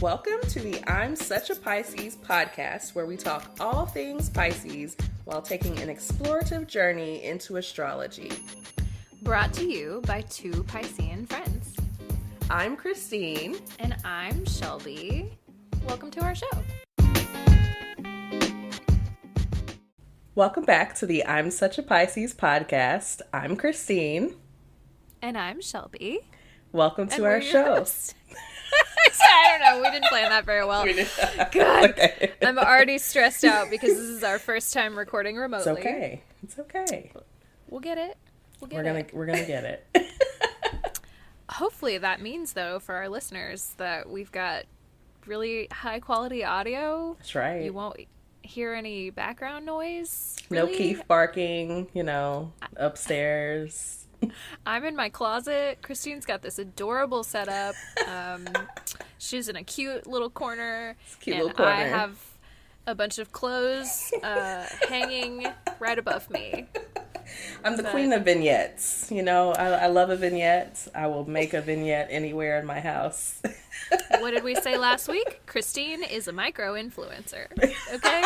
Welcome to the I'm Such a Pisces podcast, where we talk all things Pisces while taking an explorative journey into astrology. Brought to you by two Piscean friends. I'm Christine. And I'm Shelby. Welcome to our show. Welcome back to the I'm Such a Pisces podcast. I'm Christine. And I'm Shelby. Welcome to our show. I don't know. We didn't plan that very well. God, okay. I'm already stressed out because this is our first time recording remotely. It's okay. We'll get it. We're gonna get it. Hopefully that means, though, for our listeners, that we've got really high quality audio. That's right. You won't hear any background noise. No Really? Keith barking, upstairs. I'm in my closet. Christine's got this adorable setup. She's in a cute little corner. I have a bunch of clothes hanging right above me. I'm the queen of vignettes. I love a vignette. I will make a vignette anywhere in my house. What did we say last week? Christine is a micro-influencer. Okay?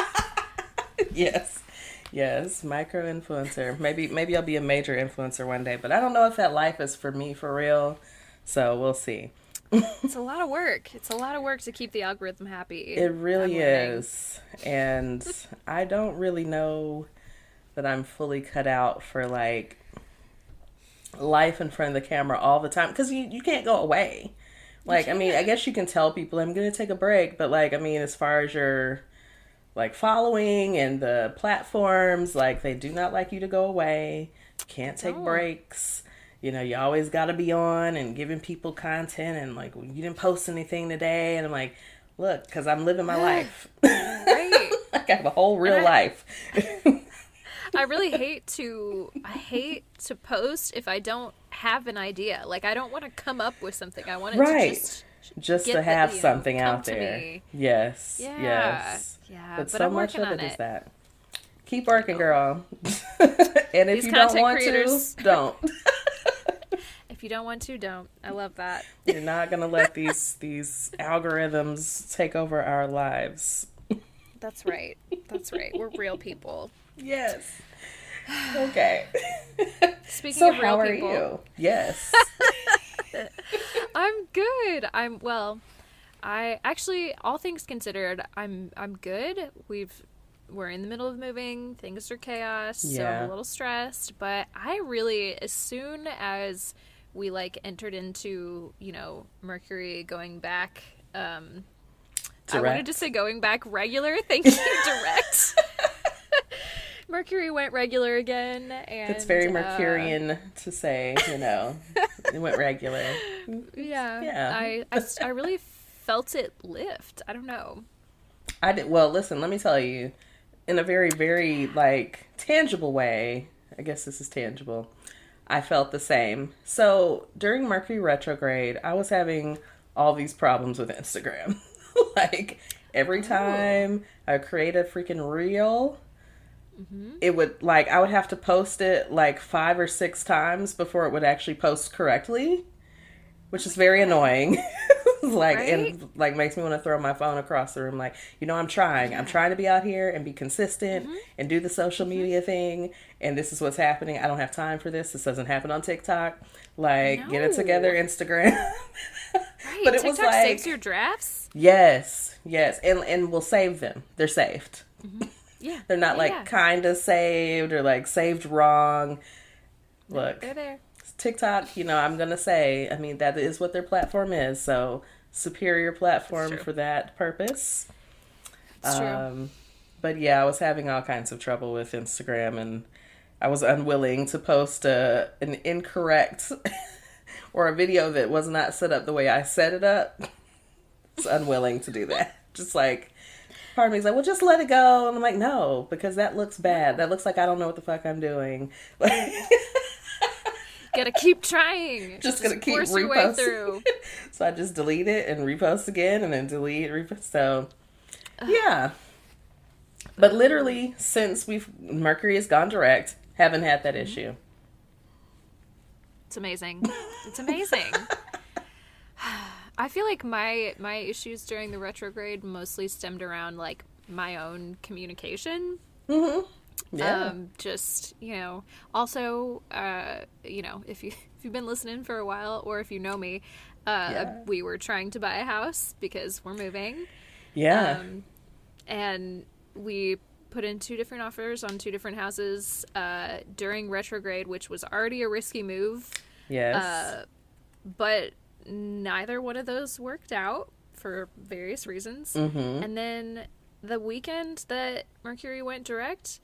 Yes, micro-influencer. Maybe I'll be a major influencer one day, but I don't know if that life is for me for real. So we'll see. It's a lot of work. It's a lot of work to keep the algorithm happy. It really is. And I don't really know that I'm fully cut out for life in front of the camera all the time, because you can't go away. I guess you can tell people I'm going to take a break, but as far as your following and the platforms, they do not like you to go away. You can't take breaks. You always got to be on and giving people content, and you didn't post anything today, and I'm like, look, because I'm living my life. Right. I have a whole real life. I really hate to post if I don't have an idea. I don't want to come up with something. I want it to just to have something out there. Yes. Yeah. Yes. Yeah. But so so I'm much working of on it is it. that. Keep working, girl. And if These you don't want creators. to, don't. If you don't want to, don't. I love that. You're not gonna let these algorithms take over our lives. That's right. We're real people. Yes. Okay. Speaking of real how are people, you? Yes. I'm good. I actually, all things considered, I'm good. We're in the middle of moving. Things are chaos, so I'm a little stressed. But I really, as soon as we entered into Mercury going back, I wanted to say going back regular. Thank you, direct. Mercury went regular again, and it's very Mercurian to say, it went regular. Yeah. I really felt it lift. I don't know. I did. Well, listen, let me tell you, in a very, very tangible way, I guess this is tangible, I felt the same. So during Mercury retrograde, I was having all these problems with Instagram. Every time I create a freaking reel, it would I would have to post it 5 or 6 times before it would actually post correctly, which is very annoying. Right? And makes me want to throw my phone across the room. I'm trying to be out here and be consistent and do the social media thing. And this is what's happening. I don't have time for this. This doesn't happen on TikTok. Get it together, Instagram. Right. But it TikTok was saves your drafts? Yes. And we'll save them. They're saved. Mm-hmm. Yeah. They're not kind of saved or saved wrong. Look, they're there. TikTok, I'm going to say, that is what their platform is. So superior platform for that purpose. It's true. But yeah, I was having all kinds of trouble with Instagram, and I was unwilling to post an incorrect or a video that was not set up the way I set it up. I was unwilling to do that. Just part of me is well, just let it go. And I'm like, no, because that looks bad. That looks like I don't know what the fuck I'm doing. Gotta keep trying. Just gonna keep force your way reposting. through. So I just delete it and repost again, and then delete, repost. So yeah. But literally, since Mercury has gone direct, haven't had that issue. It's amazing. It's amazing. I feel like my issues during the retrograde mostly stemmed around like my own communication. Mm-hmm. Yeah. Just, also, if you've been listening for a while, or if you know me, we were trying to buy a house because we're moving. Yeah. And we put in 2 different offers on 2 different houses during retrograde, which was already a risky move. Yes. But neither one of those worked out for various reasons. Mm-hmm. And then the weekend that Mercury went direct,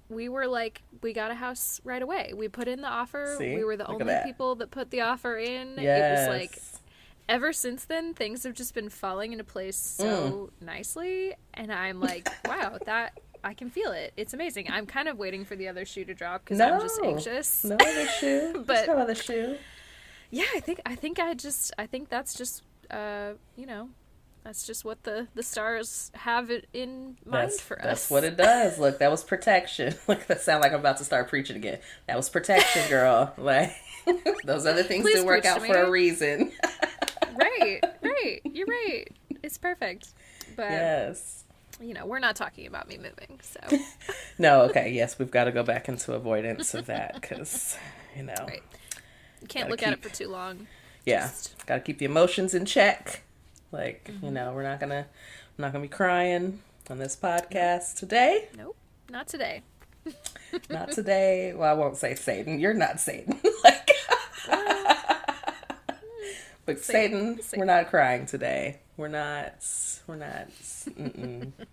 we were like, we got a house right away. We put in the offer. See? We were the only people that put the offer in. Yes. It was like, ever since then, things have just been falling into place so nicely. And I'm like, wow, that I can feel it. It's amazing. I'm kind of waiting for the other shoe to drop because I'm just anxious. No other shoe. But there's no other shoe. Yeah, I think that's just that's just what the stars have it in mind for us. That's what it does. Look, that was protection. Look, that sound like I'm about to start preaching again. That was protection, girl. Like, those other things didn't work out for a reason. Right. You're right. It's perfect. But yes. We're not talking about me moving, so. No, okay, yes, we've got to go back into avoidance of that because, Right. You can't look at it for too long. Yeah. Got to keep the emotions in check. Like, we're not gonna be crying on this podcast today. Nope, not today. Not today. Well, I won't say Satan. You're not Satan. Like, but Satan, we're not crying today. We're not.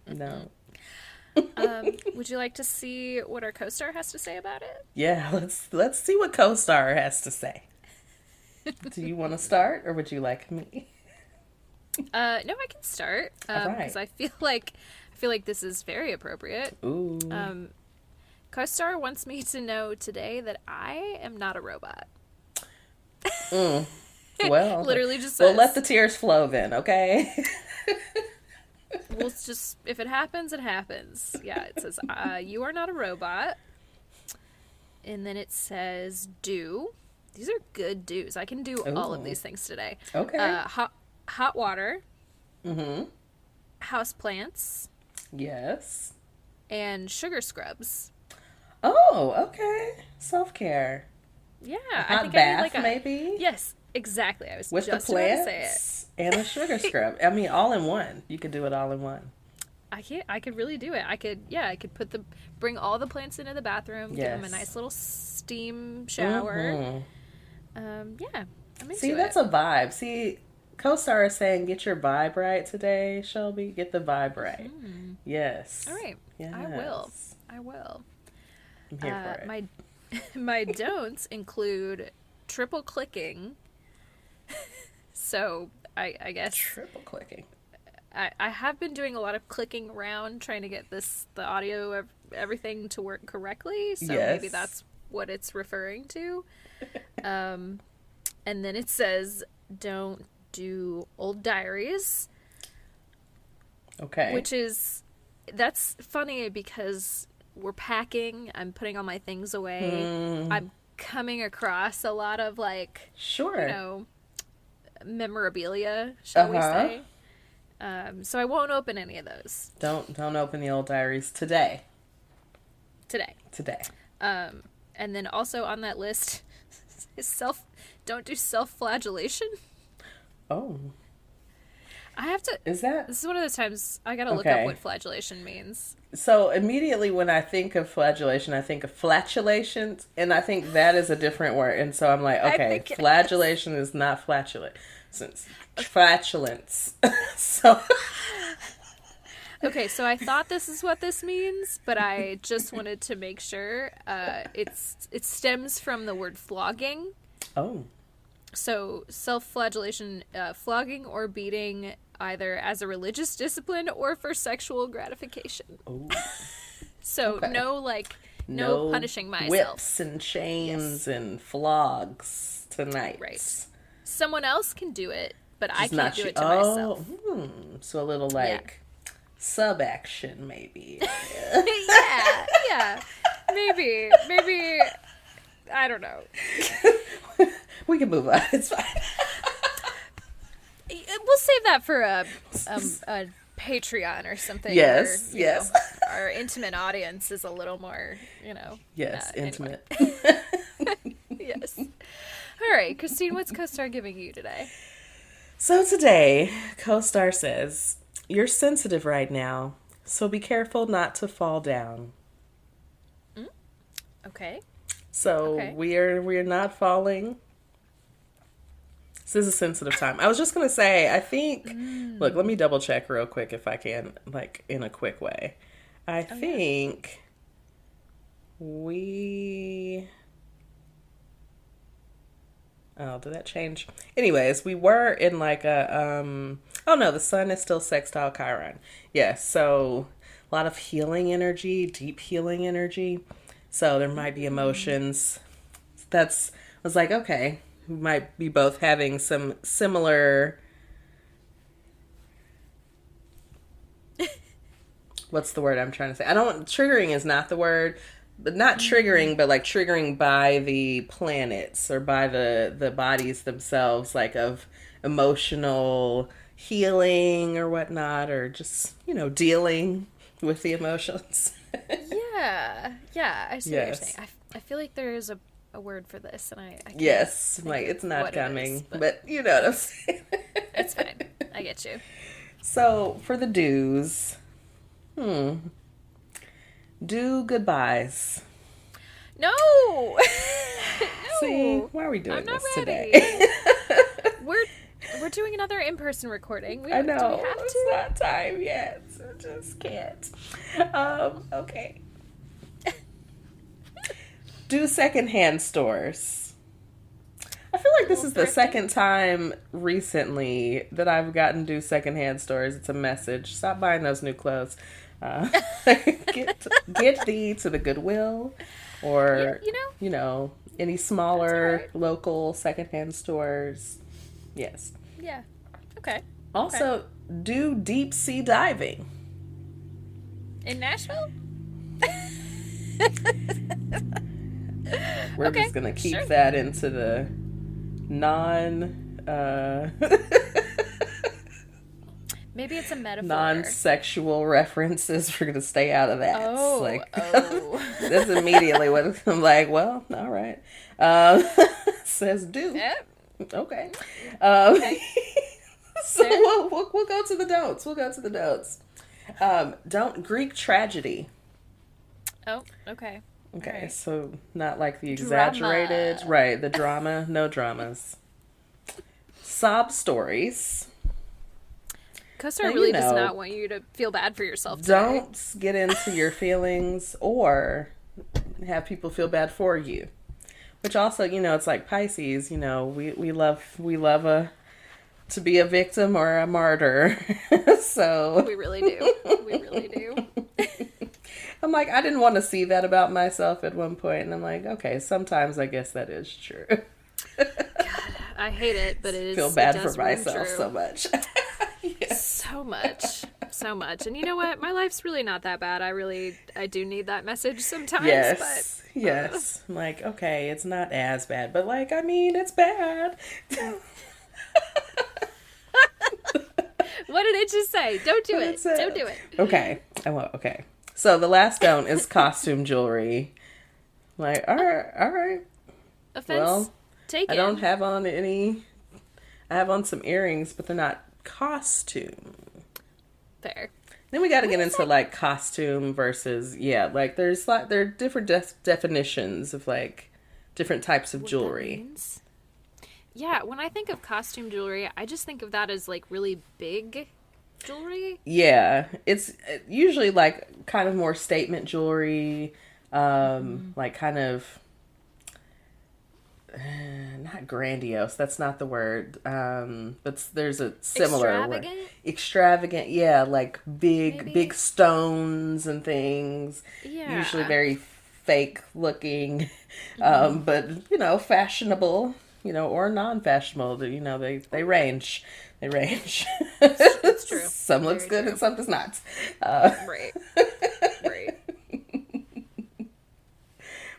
No. Would you like to see what our co-star has to say about it? Yeah, let's see what co-star has to say. Do you want to start, or would you like me? No, I can start because I feel like this is very appropriate. Ooh. Co-star wants me to know today that I am not a robot. Well, literally just says, well, let the tears flow then, okay? Well, it's just, if it happens, it happens. Yeah, it says you are not a robot, and then it says do. These are good do's. I can do all of these things today. Okay. Hot water. Mm-hmm. House plants. Yes. And sugar scrubs. Oh, okay. Self-care. Yeah. I think bath, I need like maybe? Yes, exactly. I was with just the plants about to say it. And a sugar scrub. I mean, all in one. You could do it all in one. I could really do it. I could bring all the plants into the bathroom, give them a nice little steam shower. Mm-hmm. Yeah, I'm into See, that's a vibe. See, co-star is saying, get your vibe right today, Shelby. Get the vibe right. Mm-hmm. Yes. All right. Yes. I will. I'm here for it. My don'ts include triple clicking. So I guess triple clicking. I have been doing a lot of clicking around trying to get the audio, everything to work correctly. So maybe that's what it's referring to. And then it says, don't do old diaries. Okay. That's funny because we're packing. I'm putting all my things away. I'm coming across a lot of memorabilia, shall we say. So I won't open any of those. Don't open the old diaries today. Today. And then also on that list is don't do self-flagellation. Oh. I have to. Is that? This is one of those times I gotta look up what flagellation means. So immediately when I think of flagellation, I think of flatulations, and I think that is a different word. And so I'm like, okay, flagellation is not flatulent. Since flatulence. So. Okay, so I thought this is what this means, but I just wanted to make sure. It stems from the word flogging. Oh. So self-flagellation, flogging or beating either as a religious discipline or for sexual gratification. Oh. So no punishing myself. Whips and chains and flogs tonight. Right. Someone else can do it, but I can't do it to myself. So a little sub-action maybe. yeah. Maybe. I don't know. We can move on. It's fine. We'll save that for a Patreon or something. Yes, where, yes. Our intimate audience is a little more, Yes, intimate. Anyway. Yes. All right, Christine, what's CoStar giving you today? So today, CoStar says, you're sensitive right now, so be careful not to fall down. Okay. So we're not falling. This is a sensitive time. I was just gonna say, I think. Look, let me double check real quick if I can, like in a quick way. I think we. Oh, did that change? Anyways, we were in like a Oh no, the sun is still sextile Chiron. Yes, so a lot of healing energy, deep healing energy. So there might be emotions. I was like, okay, we might be both having some similar. What's the word I'm trying to say? Triggering is not the word, but not triggering, but like triggering by the planets or by the bodies themselves, like of emotional healing or whatnot, or just, dealing with the emotions. Yeah, I see what you're saying. I feel like there is a word for this, and I can't yes, think like of it's not what coming, it is, but you know what I'm saying. It's fine. I get you. So for the do's, do goodbyes. No. No. See, why are we doing I'm not this ready. today? We're doing another in-person recording. I know. Do we have It's to? not time yet. So just can't. Okay. Do secondhand stores. I feel like this is the second time recently that I've gotten do secondhand stores. It's a message. Stop buying those new clothes. Get thee to the Goodwill or, any smaller local secondhand stores. Yes. Yeah. Okay. Also, do deep sea diving. In Nashville? We're just going to keep that into the maybe it's a metaphor. Non-sexual references. We're going to stay out of that. Oh. That's immediately what I'm like, well, all right. Says do. Yep. Okay. Okay. So we'll go to the don'ts. We'll go to the don'ts. Don't Greek tragedy. Oh, okay. Okay, right. So not like the exaggerated, drama. Right, the drama, no dramas. Sob stories. CoStar really does not want you to feel bad for yourself today. Don't get into your feelings or have people feel bad for you. Which also, it's like Pisces, we love to be a victim or a martyr. So we really do. We really do. I'm like, I didn't want to see that about myself at one point, and I'm like, okay, sometimes I guess that is true. God, I hate it, but it is. Feel bad for myself so much. Yes. So much. And you know what? My life's really not that bad. I do need that message sometimes. Yes. But, yes. I'm like, okay, it's not as bad, but like, I mean, it's bad. What did it just say? Don't do it. Don't do it. Okay. Okay. So the last don't is costume jewelry. Like, all right. Offense well, taken. I don't have on any. I have on some earrings, but they're not costume. Fair. Then we got to get into like costume versus there are different definitions of like different types of jewelry. Yeah, when I think of costume jewelry, I just think of that as like really big jewelry. Yeah, it's usually like kind of more statement jewelry, like kind of not grandiose. That's not the word. But there's a similar word. Extravagant. Yeah, like big stones and things. Yeah, usually very fake looking, but fashionable. Or non-fashionable. They range. They range. It's true. Some looks good and some does not. Right.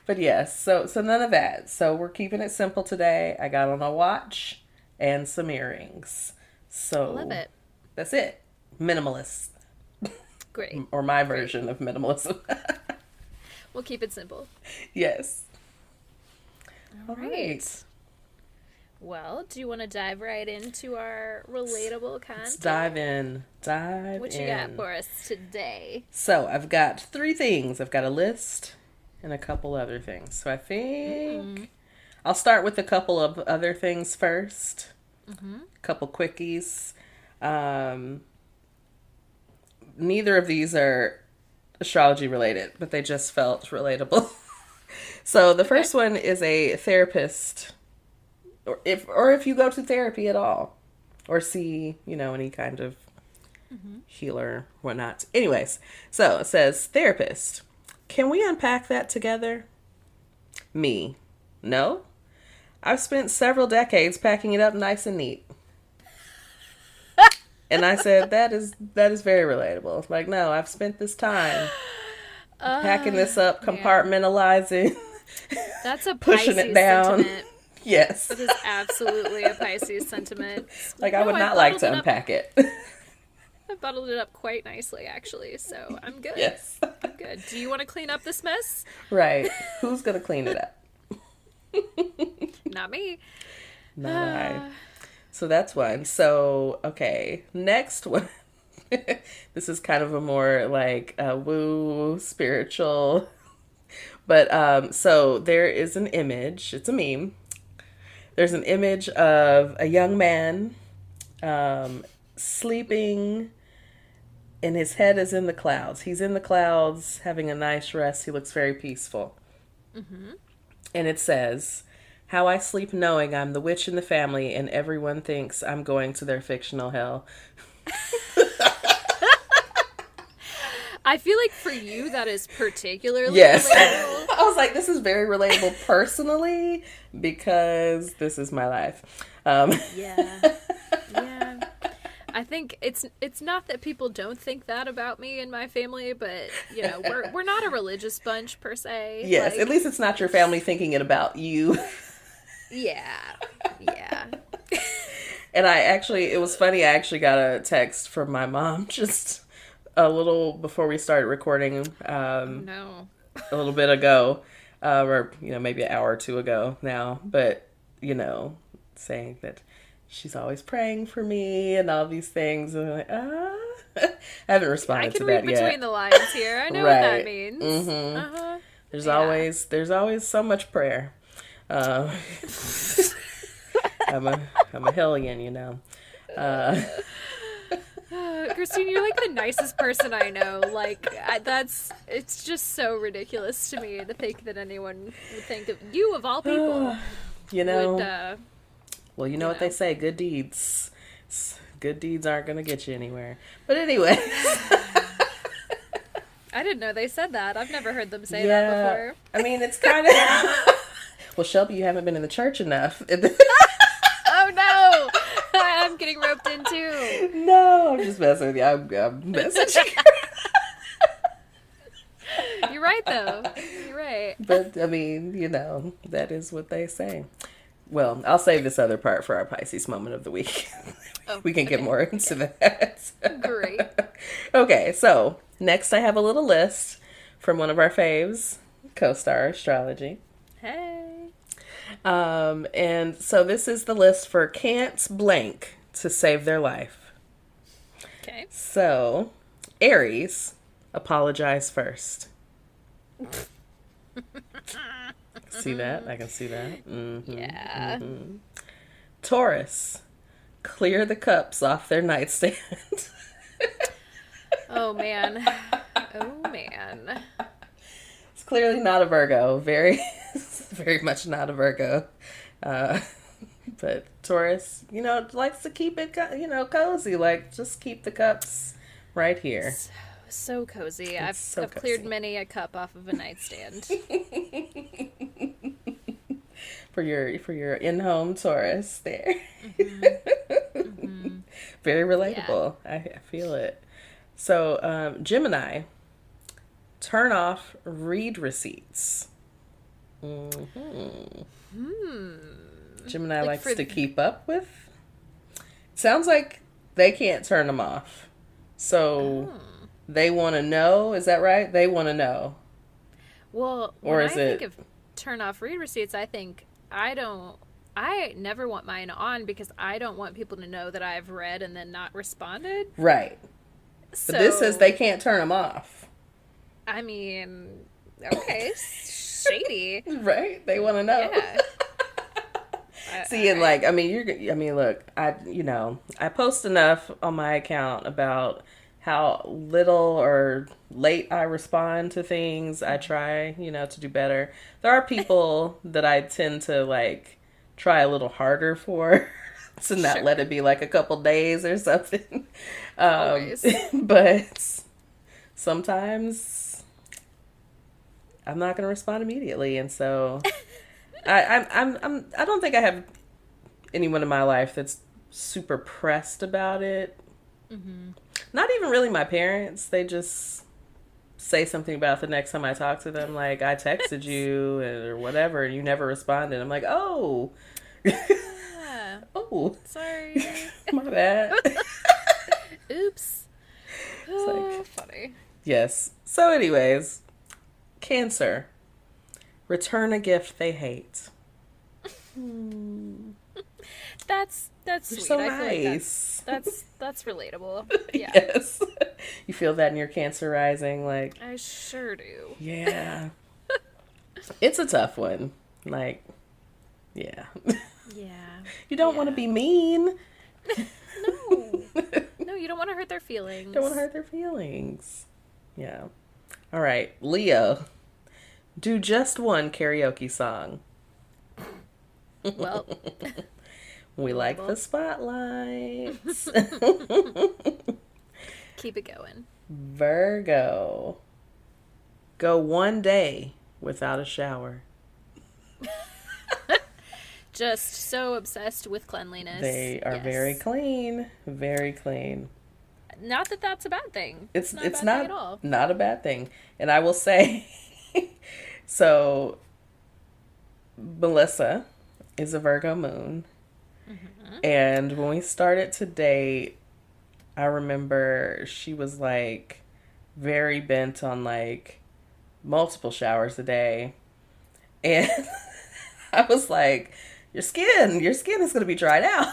But yes, so none of that. So we're keeping it simple today. I got on a watch and some earrings. I love So it. that's it. Minimalist. Great. Or my version of minimalism. We'll keep it simple. Yes. All right. Well, do you want to dive right into our relatable content? Let's dive in. What you got for us today? So I've got 3 things. I've got a list and a couple other things. So I think I'll start with a couple of other things first. A couple quickies. Neither of these are astrology related, but they just felt relatable. So the first one is a therapist, or if you go to therapy at all, or see, any kind of healer, whatnot. Anyways, so it says, therapist, can we unpack that together? Me, no. I've spent several decades packing it up nice and neat. And I said, that is very relatable. It's like, no, I've spent this time packing this up, compartmentalizing. That's a pushing Pisces it down. Sentiment. Yes. It is absolutely a Pisces sentiment. Like, I would not like to unpack it. I bottled it up quite nicely, actually, so I'm good. Yes. I'm good. Do you want to clean up this mess? Right. Who's going to clean it up? Not me. Not I. So that's one. So, okay. Next one. This is kind of a more like woo spiritual. But so there is an image. It's a meme. There's an image of a young man sleeping, and his head is in the clouds. He's in the clouds having a nice rest. He looks very peaceful. And it says, how I sleep knowing I'm the witch in the family and everyone thinks I'm going to their fictional hell. I feel like for you that is particularly relatable. I was like, this is very relatable personally because this is my life. Yeah. I think it's not that people don't think that about me and my family, but we're not a religious bunch per se. Yes, at least it's not your family thinking it about you. Yeah. And it was funny, I actually got a text from my mom just a little before we started recording, no. a little bit ago, or, maybe an hour or two ago now, but, saying that she's always praying for me and all these things. And I'm like, I haven't responded to that yet. I can read between the lines here. I know what that means. Mm-hmm. There's always so much prayer. I'm a hellion, Christine, you're like the nicest person I know. Like, it's just so ridiculous to me to think that anyone would think of you of all people. Well, you know what they say, good deeds aren't going to get you anywhere. But anyway. I didn't know they said that. I've never heard them say that before. I mean, it's kind of... Well, Shelby, you haven't been in the church enough. Oh, no! I'm getting roped in, too. No, I'm just messing with you. I'm messaging you. You're right, though. You're right. But, I mean, that is what they say. Well, I'll save this other part for our Pisces moment of the week. We can get more into that. Great. Okay, so next I have a little list from one of our faves, CoStar Astrology. Hey. And so this is the list for can't blank to save their life. Okay. So, Aries, apologize first. See that? I can see that. Mm-hmm, yeah. Mm-hmm. Taurus, clear the cups off their nightstand. Oh, man. It's clearly not a Virgo. Very, very much not a Virgo. But Taurus, likes to keep it, cozy. Like, just keep the cups right here. So cozy. I've cleared many a cup off of a nightstand. For your in-home Taurus there. Mm-hmm. Mm-hmm. Very relatable. Yeah. I feel it. So, Gemini, turn off read receipts. Mm-hmm. Gemini likes to keep up with. Sounds like they can't turn them off. So Oh. they want to know. Is that right? They want to know. Well, when Or I is think it of turn off read receipts, I think I never want mine on because I don't want people to know that I've read and then not responded. right? But this says they So, can't turn them off. I mean, okay, shady. Right? They want to know. Yeah. See, and Alright. like, look, I post enough on my account about how little or late I respond to things. I try, to do better. There are people that I tend to like try a little harder for to not let Sure. it be like a couple days or something. Um, Always. but sometimes I'm not going to respond immediately, and so I don't think I have anyone in my life that's super pressed about it. Mm-hmm. Not even really my parents. They just say something about it the next time I talk to them, like I texted you or whatever, and you never responded. I'm like, oh, Yeah. oh, Sorry. my bad. Oops. It's like, Funny. yes. So, anyways, Cancer. Return a gift they hate. That's You're sweet. so I feel like nice. that's relatable. Yeah. Yes. You feel that in your Cancer rising, like, I sure do. yeah. It's a tough one. Like, yeah. Yeah. You don't want to be mean. No. No, you don't want to hurt their feelings. Don't want to hurt their feelings. Yeah. All right, Leo. Do just one karaoke song. Well, We like relatable. the spotlights. Keep it going. Virgo. Go one day without a shower. Just so obsessed with cleanliness. They are Yes. very clean. Very clean. Not that that's a bad thing. It's not a it's bad not thing at all. not a bad thing. And I will say so Melissa is a Virgo moon. Mm-hmm. And when we started to date, I remember she was like very bent on like multiple showers a day. And I was like, your skin is going to be dried out.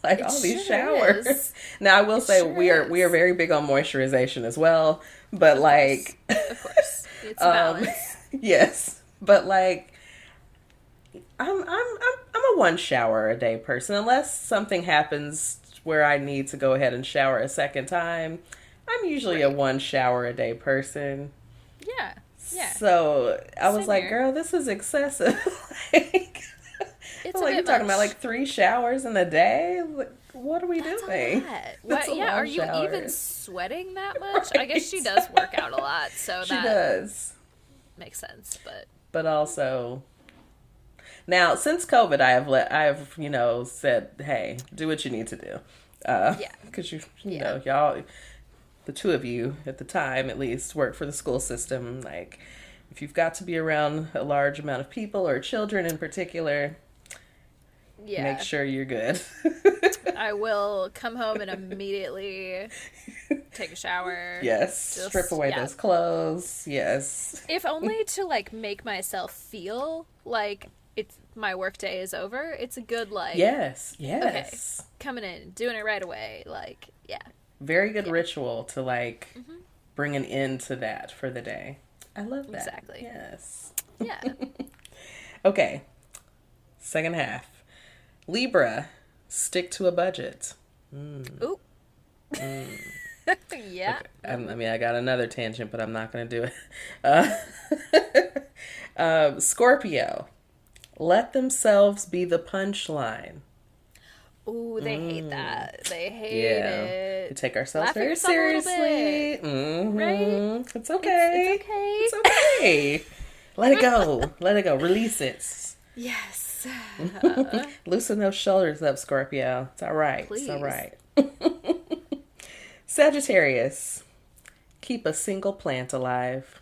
Like It all these sure showers. is. Now I will It say sure we are is. very big on moisturization as well, but Of like course. Of course. It's a balance. yes, but like I'm a one shower a day person unless something happens where I need to go ahead and shower a second time. I'm usually a Right. one shower a day person. Yeah. Yeah. So I was Same like, here. girl, this is excessive. Like, It's I'm a like, you bit talking much. about like 3 showers in a day? Like, what are we That's doing? a lot. That's What? a Yeah. lot Are of you even showers. sweating that much? I guess she does work out a lot, so She that does. makes sense. But But also now since COVID I have, said, hey, do what you need to do. yeah. Because you Yeah. know, y'all, the two of you at the time at least work for the school system. Like, if you've got to be around a large amount of people or children in particular, Yeah. make sure you're good. I will come home and immediately take a shower. Yes, Just- strip away yeah. those clothes. Yes. If only to like make myself feel like it's my work day is over. It's a good like Yes. Yes. coming in, doing it right away. Like, yeah. Very good Yeah. ritual to like bring an end to that for the day. I love that. Exactly. Yes. Yeah. Okay. Second half. Libra, stick to a budget. Ooh. Yeah. I mean, I got another tangent, but I'm not going to do it. Scorpio, let themselves be the punchline. Ooh, they hate that. They hate We it. take ourselves Laugh at very yourself a little seriously. bit. Mhm. Right? It's okay. It's okay. It's okay. Let it go. Let it go. Release it. Yes. Loosen those shoulders up, Scorpio. It's all right. It's all Please. right. Sagittarius, keep a single plant alive.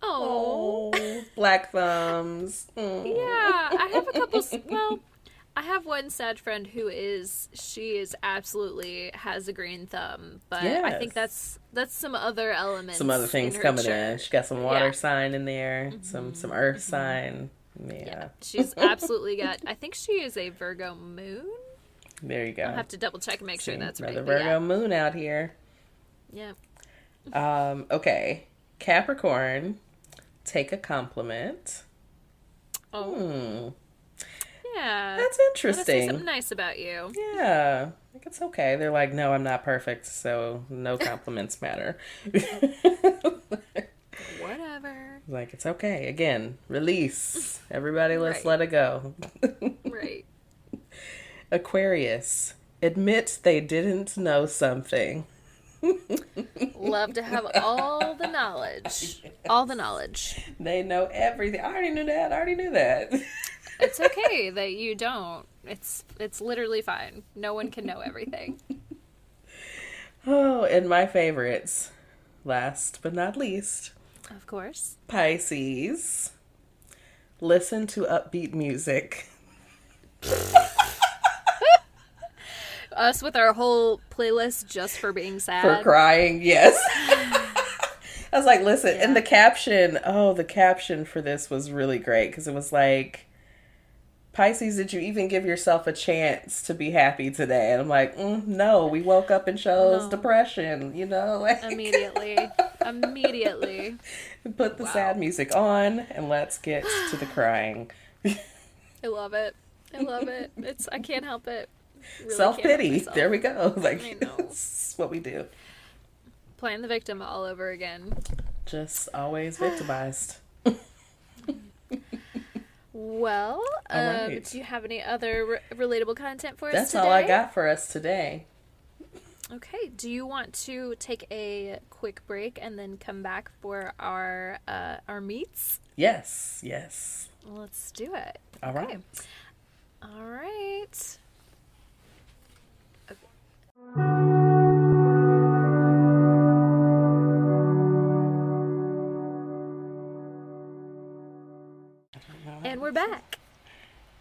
Oh. Black thumbs. Yeah, I have a couple. Well, I have one sad friend she is absolutely has a green thumb, but I think Yes. that's some other elements Some other in things her coming in. chart. She got some Yeah. water sign in there, some earth Hmm. sign. Yeah. Yeah. She's absolutely got, I think she is a Virgo moon. There you I'll go. have to double check and make sure See, that's right. another But yeah. Virgo moon out here. Yeah. Okay. Capricorn, take a compliment. Oh. Hmm. Yeah. That's Let us say something interesting. nice about you. Yeah. Like it's okay. They're like, no, I'm not perfect, so no compliments matter. Whatever. Like it's okay. Again, release. Everybody, let's Right. let it go. Right. Aquarius, admit they didn't know something. Love to have all the knowledge. All the knowledge. They know everything. I already knew that. I already knew that. It's okay that you don't. It's literally fine. No one can know everything. Oh, and my favorites, last but not least, Of course. Pisces. Listen to upbeat music. Us with our whole playlist just for being For sad. crying, yes. I was like, listen, and Yeah. the caption for this was really great because it was like, Pisces, did you even give yourself a chance to be happy today? And I'm like, no, we woke up and chose No. depression, like, Immediately. Immediately. put the sad Wow. music on and let's get to the crying. I love it. I love it. I can't help it. Really Self can't help pity. myself. There we go. Like, I know. that's what we do. Playing the victim all over again. Just always victimized. Well, All right. do you have any other relatable content for us That's today? all I got for us today. Okay. Do you want to take a quick break and then come back for our meets? Yes, yes. Let's do it. All right. All right. And we're back.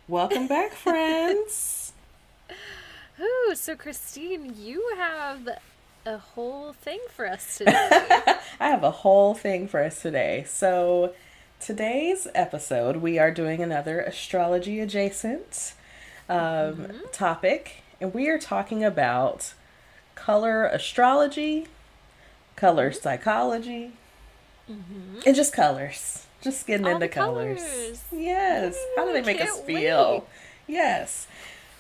Welcome back, friends. Ooh, so Christine, you have a whole thing for us today. I have a whole thing for us today. So, today's episode, we are doing another astrology adjacent topic, and we are talking about color astrology, color psychology, and just colors. Just getting All into the colors. colors. Yes. How do they make us Can't feel? wait. Yes.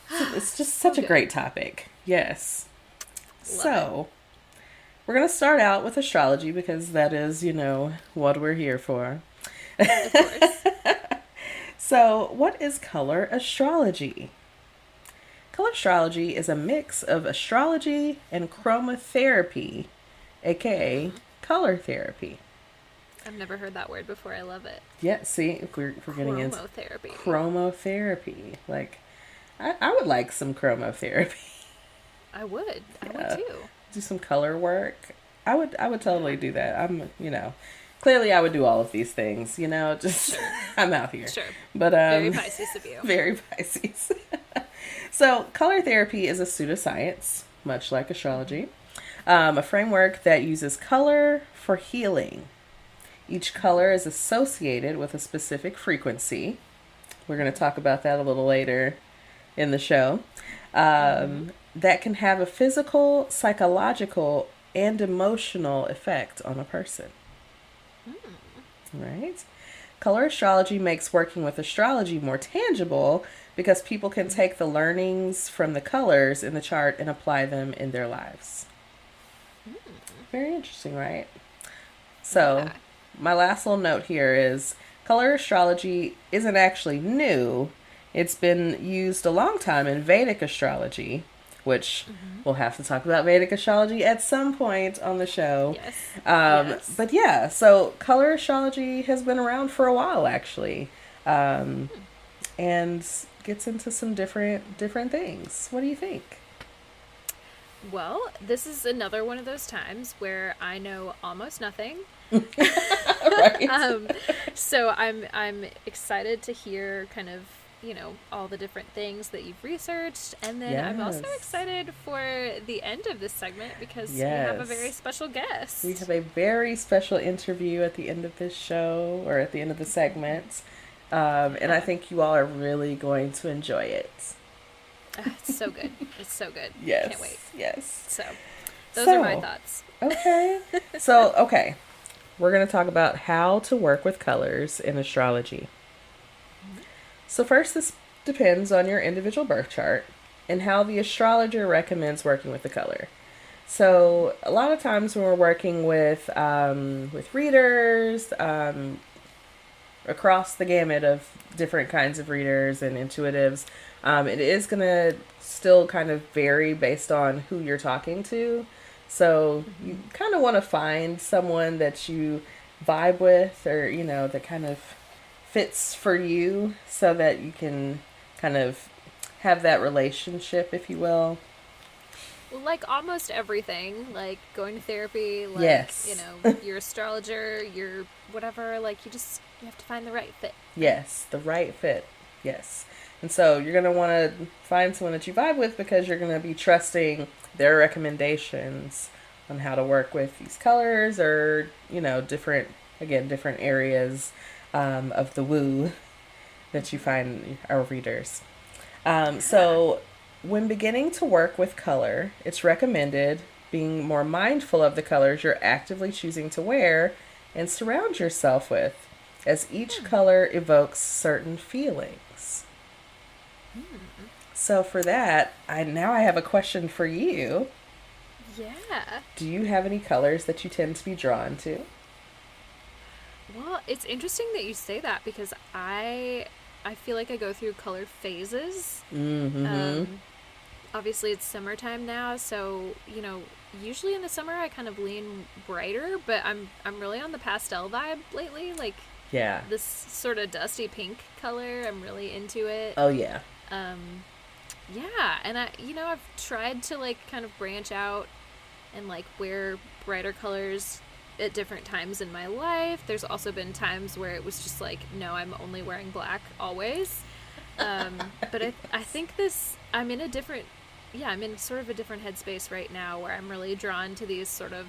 So it's just such a good. great topic. Yes. Love So, we're going to start out with astrology because that is, what we're here for. Of course. So, what is color astrology? Color astrology is a mix of astrology and chromotherapy, aka color therapy. I've never heard that word before. I love it. Yeah, see, we're getting into Chromotherapy. chromotherapy. Like, I would like some chromotherapy. I would. I Yeah. would too. Do some color work. I would totally do that. Clearly I would do all of these things, just I'm out here. Sure. But Very Pisces of you. very Pisces. So, color therapy is a pseudoscience, much like astrology, a framework that uses color for healing. Each color is associated with a specific frequency. We're going to talk about that a little later in the show. That can have a physical, psychological, and emotional effect on a person. Right? Color astrology makes working with astrology more tangible because people can take the learnings from the colors in the chart and apply them in their lives. Very interesting, right? So, Yeah. my last little note here is color astrology isn't actually new. It's been used a long time in Vedic astrology, which we'll have to talk about Vedic astrology at some point on the show. Yes. Yes. But yeah, so color astrology has been around for a while, actually, and gets into some different things. What do you think? Well, this is another one of those times where I know almost nothing. Right. So I'm excited to hear kind of all the different things that you've researched. And then I'm also Yes. excited for the end of this segment because we have a very Yes. special We guest. have a very special interview at the end of this show, or at the end of the segment. And I Yeah. think you all are really going to enjoy it. It's so good. It's so good. Can't wait. Yes, yes. So, those are my So, thoughts. okay. Okay. We're going to talk about how to work with colors in astrology. So, first, this depends on your individual birth chart and how the astrologer recommends working with the color. So, a lot of times when we're working with readers, across the gamut of different kinds of readers and intuitives, it is going to still kind of vary based on who you're talking to. So you Mm-hmm. kind of want to find someone that you vibe with, or, that kind of fits for you, so that you can kind of have that relationship, if you will. Well, like almost everything, like going to therapy, like, Yes. your astrologer, your whatever, like you have to find the right fit. Yes, the right fit. Yes. And so you're going to want to find someone that you vibe with, because you're going to be trusting their recommendations on how to work with these colors, or, different areas of the woo that you find our readers. Yeah. So when beginning to work with color, it's recommended being more mindful of the colors you're actively choosing to wear and surround yourself with, as each Hmm. color evokes certain feelings. Hmm. So for that, I have a question for you. Yeah. Do you have any colors that you tend to be drawn to? Well, it's interesting that you say that because I feel like I go through color phases. Mm-hmm. Um, Obviously it's summertime now, so usually in the summer I kind of lean brighter, but I'm really on the pastel vibe lately, like Yeah. this sort of dusty pink color. I'm really into it. Oh yeah. Um, yeah, and I've tried to like kind of branch out and like wear brighter colors at different times in my life. There's also been times where it was just like, no, I'm only wearing black always. But I think I'm in a different, yeah, I'm in sort of a different headspace right now where I'm really drawn to these sort of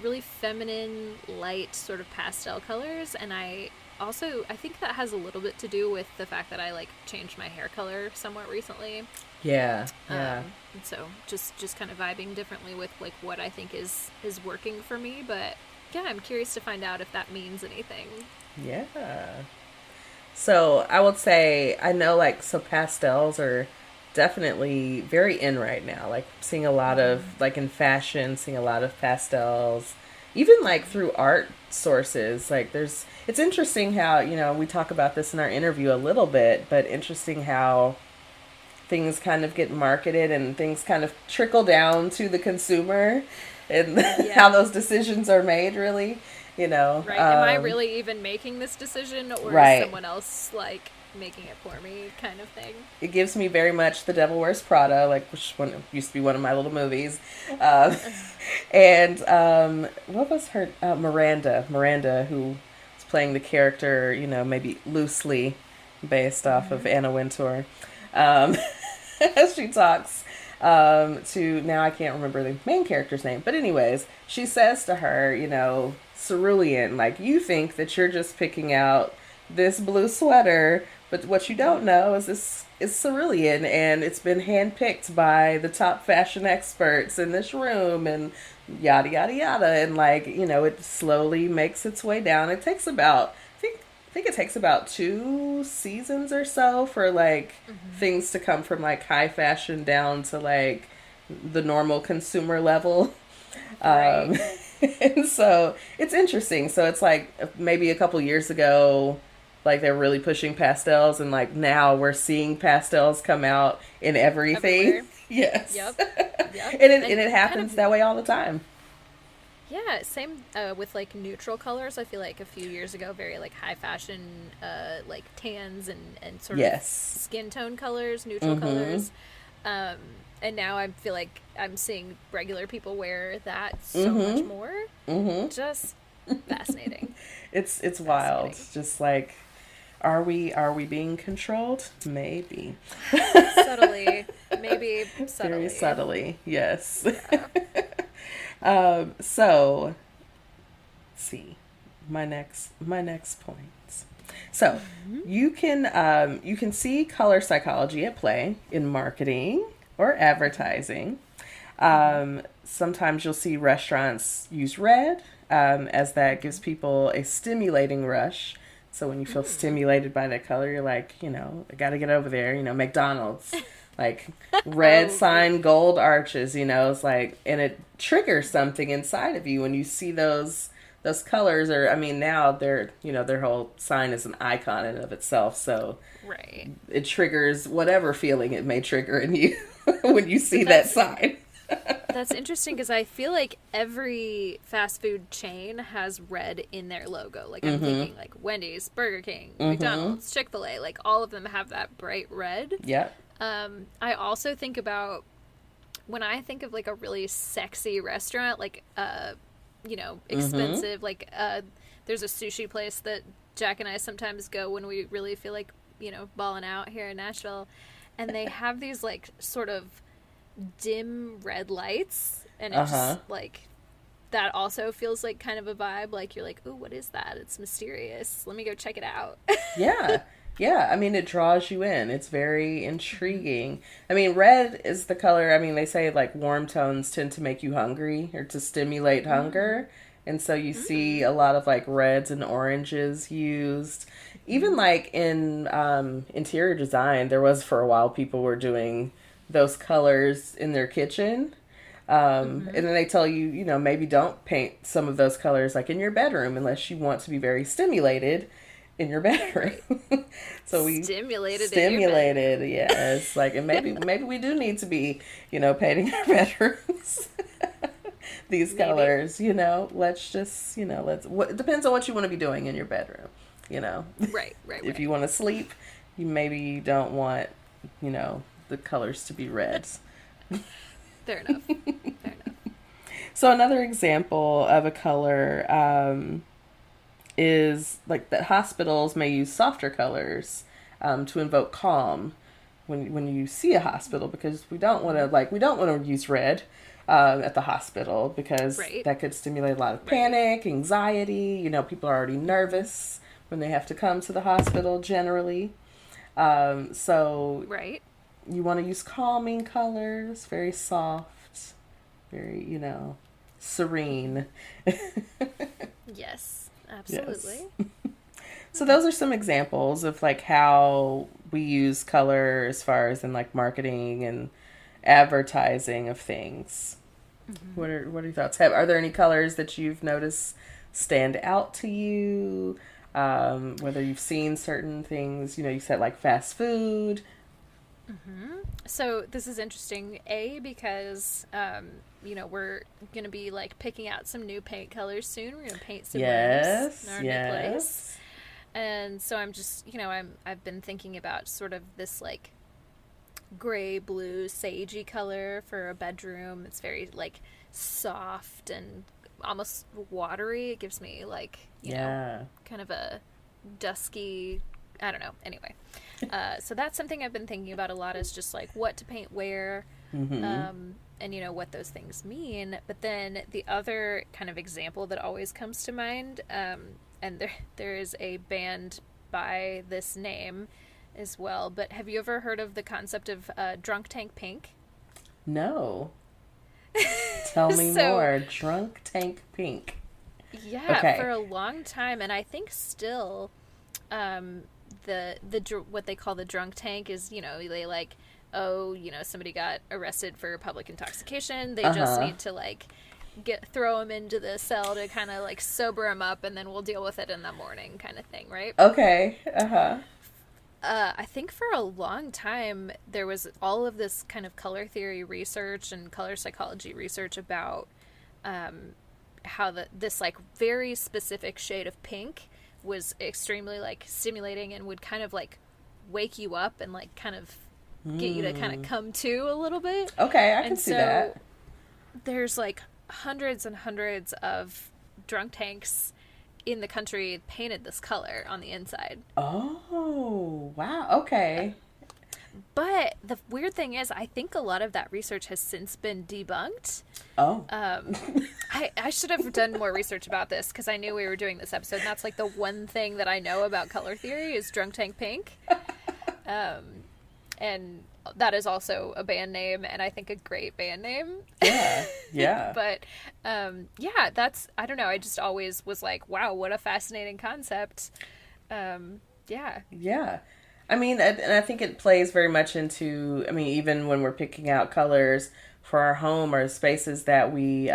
really feminine, light, sort of pastel colors. And I think that has a little bit to do with the fact that I like changed my hair color somewhat recently. Yeah. Yeah. And so just kind of vibing differently with like what I think is working for me. But yeah, I'm curious to find out if that means anything. Yeah. So I would say, I know, like, so pastels are definitely very in right now. Like, seeing a lot of, Mm-hmm. like, in fashion, seeing a lot of pastels, even like through art sources. Like, it's interesting how, we talk about this in our interview a little bit, but interesting how things kind of get marketed and things kind of trickle down to the consumer, and how Yeah. those decisions are made, really, you know. Right. Am I really even making this decision or is Right. someone else like making it for me kind of thing? It gives me very much The Devil Wears Prada, like, which one used to be one of my little movies. Um, and what was her Miranda, who was playing the character, maybe loosely based off of Mm-hmm. Anna Wintour. Um, she talks to, now I can't remember the main character's name, but anyways, she says to her, cerulean, like, you think that you're just picking out this blue sweater, but what you don't know is this is cerulean, and it's been handpicked by the top fashion experts in this room, and yada yada yada, and, like, it slowly makes its way down. It takes about, I think it takes about 2 seasons or so for, like, Mm-hmm. things to come from, like, high fashion down to, like, the normal consumer level. Right. Um, and so it's interesting. So it's like, maybe a couple years ago, like, they're really pushing pastels, and, like, now we're seeing pastels come out in everything. Everywhere. Yes. Yep. Yep. And And it kind happens of that way all the time. yeah, same with like neutral colors. I feel like a few years ago very like high fashion like tans and sort of Yes. skin tone colors, neutral Mm-hmm. colors. Um and now I feel like I'm seeing regular people wear that so much Mm-hmm. more. Mm-hmm. Just fascinating. It's wild. Fascinating. Just like, Are we being controlled? Maybe. Subtly, maybe Very subtly. subtly, yes. Yeah. So let's see. My next point. So you can see color psychology at play in marketing or advertising. Sometimes you'll see restaurants use red, as that gives people a stimulating rush. So when you feel stimulated by that color, you're like, I got to get over there. McDonald's, like red Oh, right. sign, gold arches. It's like, and it triggers something inside of you when you see those colors. Or I mean, now their whole sign is an icon in and of itself. So Right. it triggers whatever feeling it may trigger in you when you So see that sign. that's interesting because I feel like every fast food chain has red in their logo. Like I'm thinking like Wendy's, Burger King, McDonald's, Chick-fil-A, like all of them have that bright red. Yep. I also think about when I think of like a really sexy restaurant, like expensive, like there's a sushi place that Jack and I sometimes go when we really feel like, balling out here in Nashville, and they have these like sort of dim red lights, and it just like that also feels like kind of a vibe, like you're like, "Ooh, what is that? It's mysterious. Let me go check it out." Yeah. Yeah, I mean, it draws you in. It's very intriguing. I mean, red is the color. I mean, they say like warm tones tend to make you hungry or to stimulate hunger. And so you see a lot of like reds and oranges used. Even like in interior design, there was for a while people were doing those colors in their kitchen. And then they tell you, maybe don't paint some of those colors like in your bedroom unless you want to be very stimulated in your bedroom. So we Stimulated in your stimulated, bedroom. yes. Like, and maybe we do need to be, painting our bedrooms these Maybe. colors. Let's just, it depends on what you want to be doing in your bedroom. You know, Right, right, if right. you want to sleep, you don't want, the colors to be red. Fair enough. Fair enough. So another example of a color is like that hospitals may use softer colors to invoke calm when you see a hospital, because we don't want to use red at the hospital, because Right. that could stimulate a lot of Right. panic, anxiety. People are already nervous when they have to come to the hospital generally. So Right. you want to use calming colors, very soft, very, serene. Yes. Yes. Absolutely. So those are some examples of like how we use color as far as in like marketing and advertising of things. What are your thoughts? Are there any colors that you've noticed stand out to you? Whether you've seen certain things, you said like fast food. So this is interesting. Because we're gonna be like picking out some new paint colors soon. We're gonna paint some rooms in Yes, our new place, yes. and so I'm just I've been thinking about sort of this like gray blue sagey color for a bedroom. It's very like soft and almost watery. It gives me like Yeah. kind of a dusky, I don't know. Anyway, so that's something I've been thinking about a lot, is just like what to paint where, and what those things mean. But then the other kind of example that always comes to mind, and there is a band by this name as well. But have you ever heard of the concept of drunk tank pink? No. Tell me So more. Drunk tank pink. yeah, Okay. for a long time, and I think still, what they call the drunk tank is they like, oh, somebody got arrested for public intoxication. They just Uh-huh. need to like throw them into the cell to kind of like sober them up, and then we'll deal with it in the morning, kind of thing, right? Okay. Uh-huh. I think for a long time there was all of this kind of color theory research and color psychology research about how this like very specific shade of pink was extremely like stimulating and would kind of like wake you up and like kind of get you to kind of come to a little bit. Okay, I can And see so that. there's like hundreds and hundreds of drunk tanks in the country painted this color on the inside. Oh, Oh, wow. Okay. But the weird thing is, I think a lot of that research has since been debunked. Oh. I should have done more research about this because I knew we were doing this episode, and that's like the one thing that I know about color theory is Drunk Tank Pink. And that is also a band name, and I think a great band name. Yeah, yeah. But, yeah, that's, I don't know, I just always was like, wow, what a fascinating concept. Yeah. Yeah. I mean, and I think it plays very much into, I mean, even when we're picking out colors for our home or spaces that we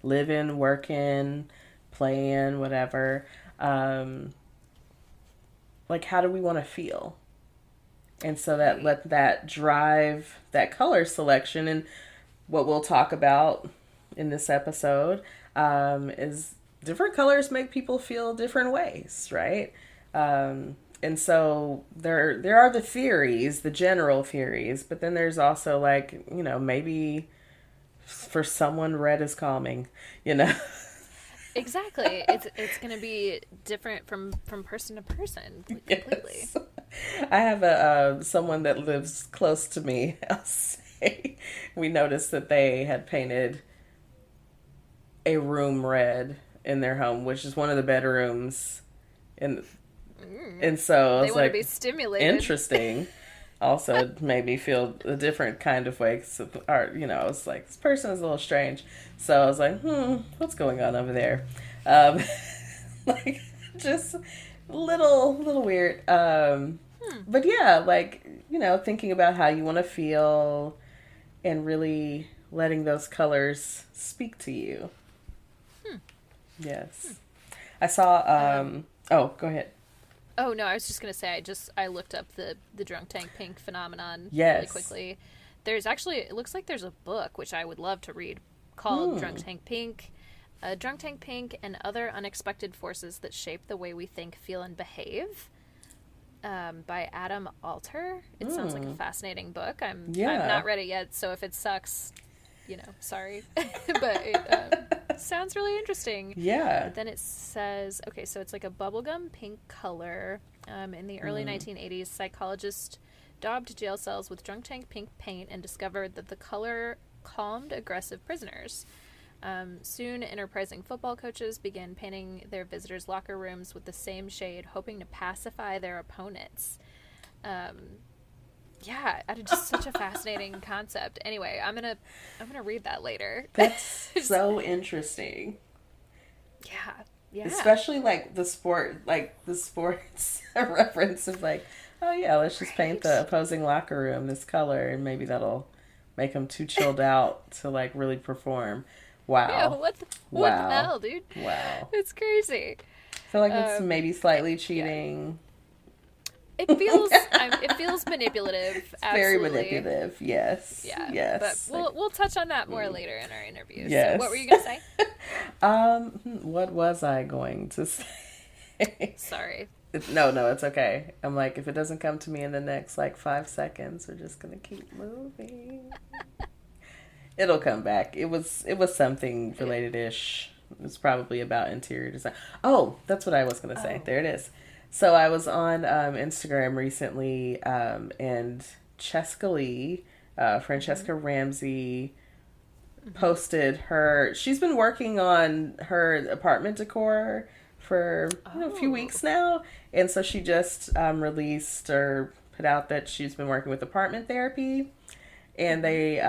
live in, work in, play in, whatever, like, how do we want to feel? And so that let that drive that color selection. And what we'll talk about in this episode is different colors make people feel different ways, right? And so there are the theories, the general theories, but then there's also like, you know, maybe for someone red is calming, you know. Exactly. It's going to be different from person to person completely. Yes. I have a someone that lives close to me. I'll say we noticed that they had painted a room red in their home, which is one of the bedrooms, and so I was they want like, to be stimulated. interesting. Also, it made me feel a different kind of way. Or, you know, I was like, this person is a little strange. So I was like, what's going on over there? Like, just little weird. But yeah, like, you know, thinking about how you want to feel and really letting those colors speak to you. Yes. I saw, oh, go ahead. Oh, no, I was just going to say, I looked up the Drunk Tank Pink phenomenon Yes. really quickly. There's actually, it looks like there's a book, which I would love to read, called Drunk Tank Pink. Drunk Tank Pink and Other Unexpected Forces That Shape the Way We Think, Feel, and Behave, by Adam Alter. It sounds like a fascinating book. I'm not read it yet, so if it sucks, you know, sorry. But it sounds really interesting. Yeah. But then it says, okay, so it's like a bubblegum pink color. In the early 1980s, psychologists daubed jail cells with Drunk Tank Pink paint and discovered that the color calmed aggressive prisoners. Soon, enterprising football coaches began painting their visitors' locker rooms with the same shade, hoping to pacify their opponents. Yeah, just such a fascinating concept. Anyway, I'm gonna read that later. That's so interesting. Yeah. Especially like the sports reference of like, oh yeah, let's just paint the opposing locker room this color, and maybe that'll make them too chilled out to like really perform. Wow. Yeah, what the hell, dude? Wow. It's crazy. I feel like it's maybe slightly cheating. Yeah. It feels manipulative. Absolutely. Very manipulative. Yes. Yeah. Yes. But we'll touch on that more later in our interview. Yes. So what were you gonna say? What was I going to say? Sorry. No, it's okay. I'm like, if it doesn't come to me in the next like 5 seconds, we're just gonna keep moving. It'll come back. It was something related-ish. It was probably about interior design. Oh, that's what I was gonna say. There it is. So I was on Instagram recently, and Cheska Lee, Francesca Ramsey, posted she's been working on her apartment decor for a few weeks now, and so she just released or put out that she's been working with apartment therapy, and they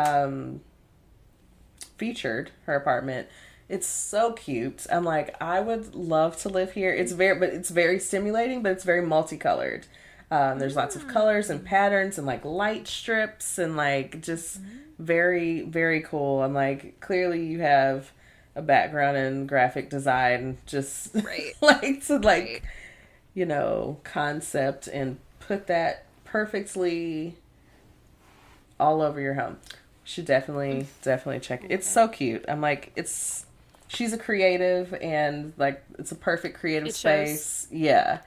featured her apartment. It's so cute. I'm like, I would love to live here. It's very stimulating, but it's very multicolored. There's lots of colors and patterns and like light strips and like just very, very cool. I'm like, clearly you have a background in graphic design, just you know, concept and put that perfectly all over your home. Should definitely check it. It's so cute. I'm like, she's a creative and like it's a perfect creative space. Yeah.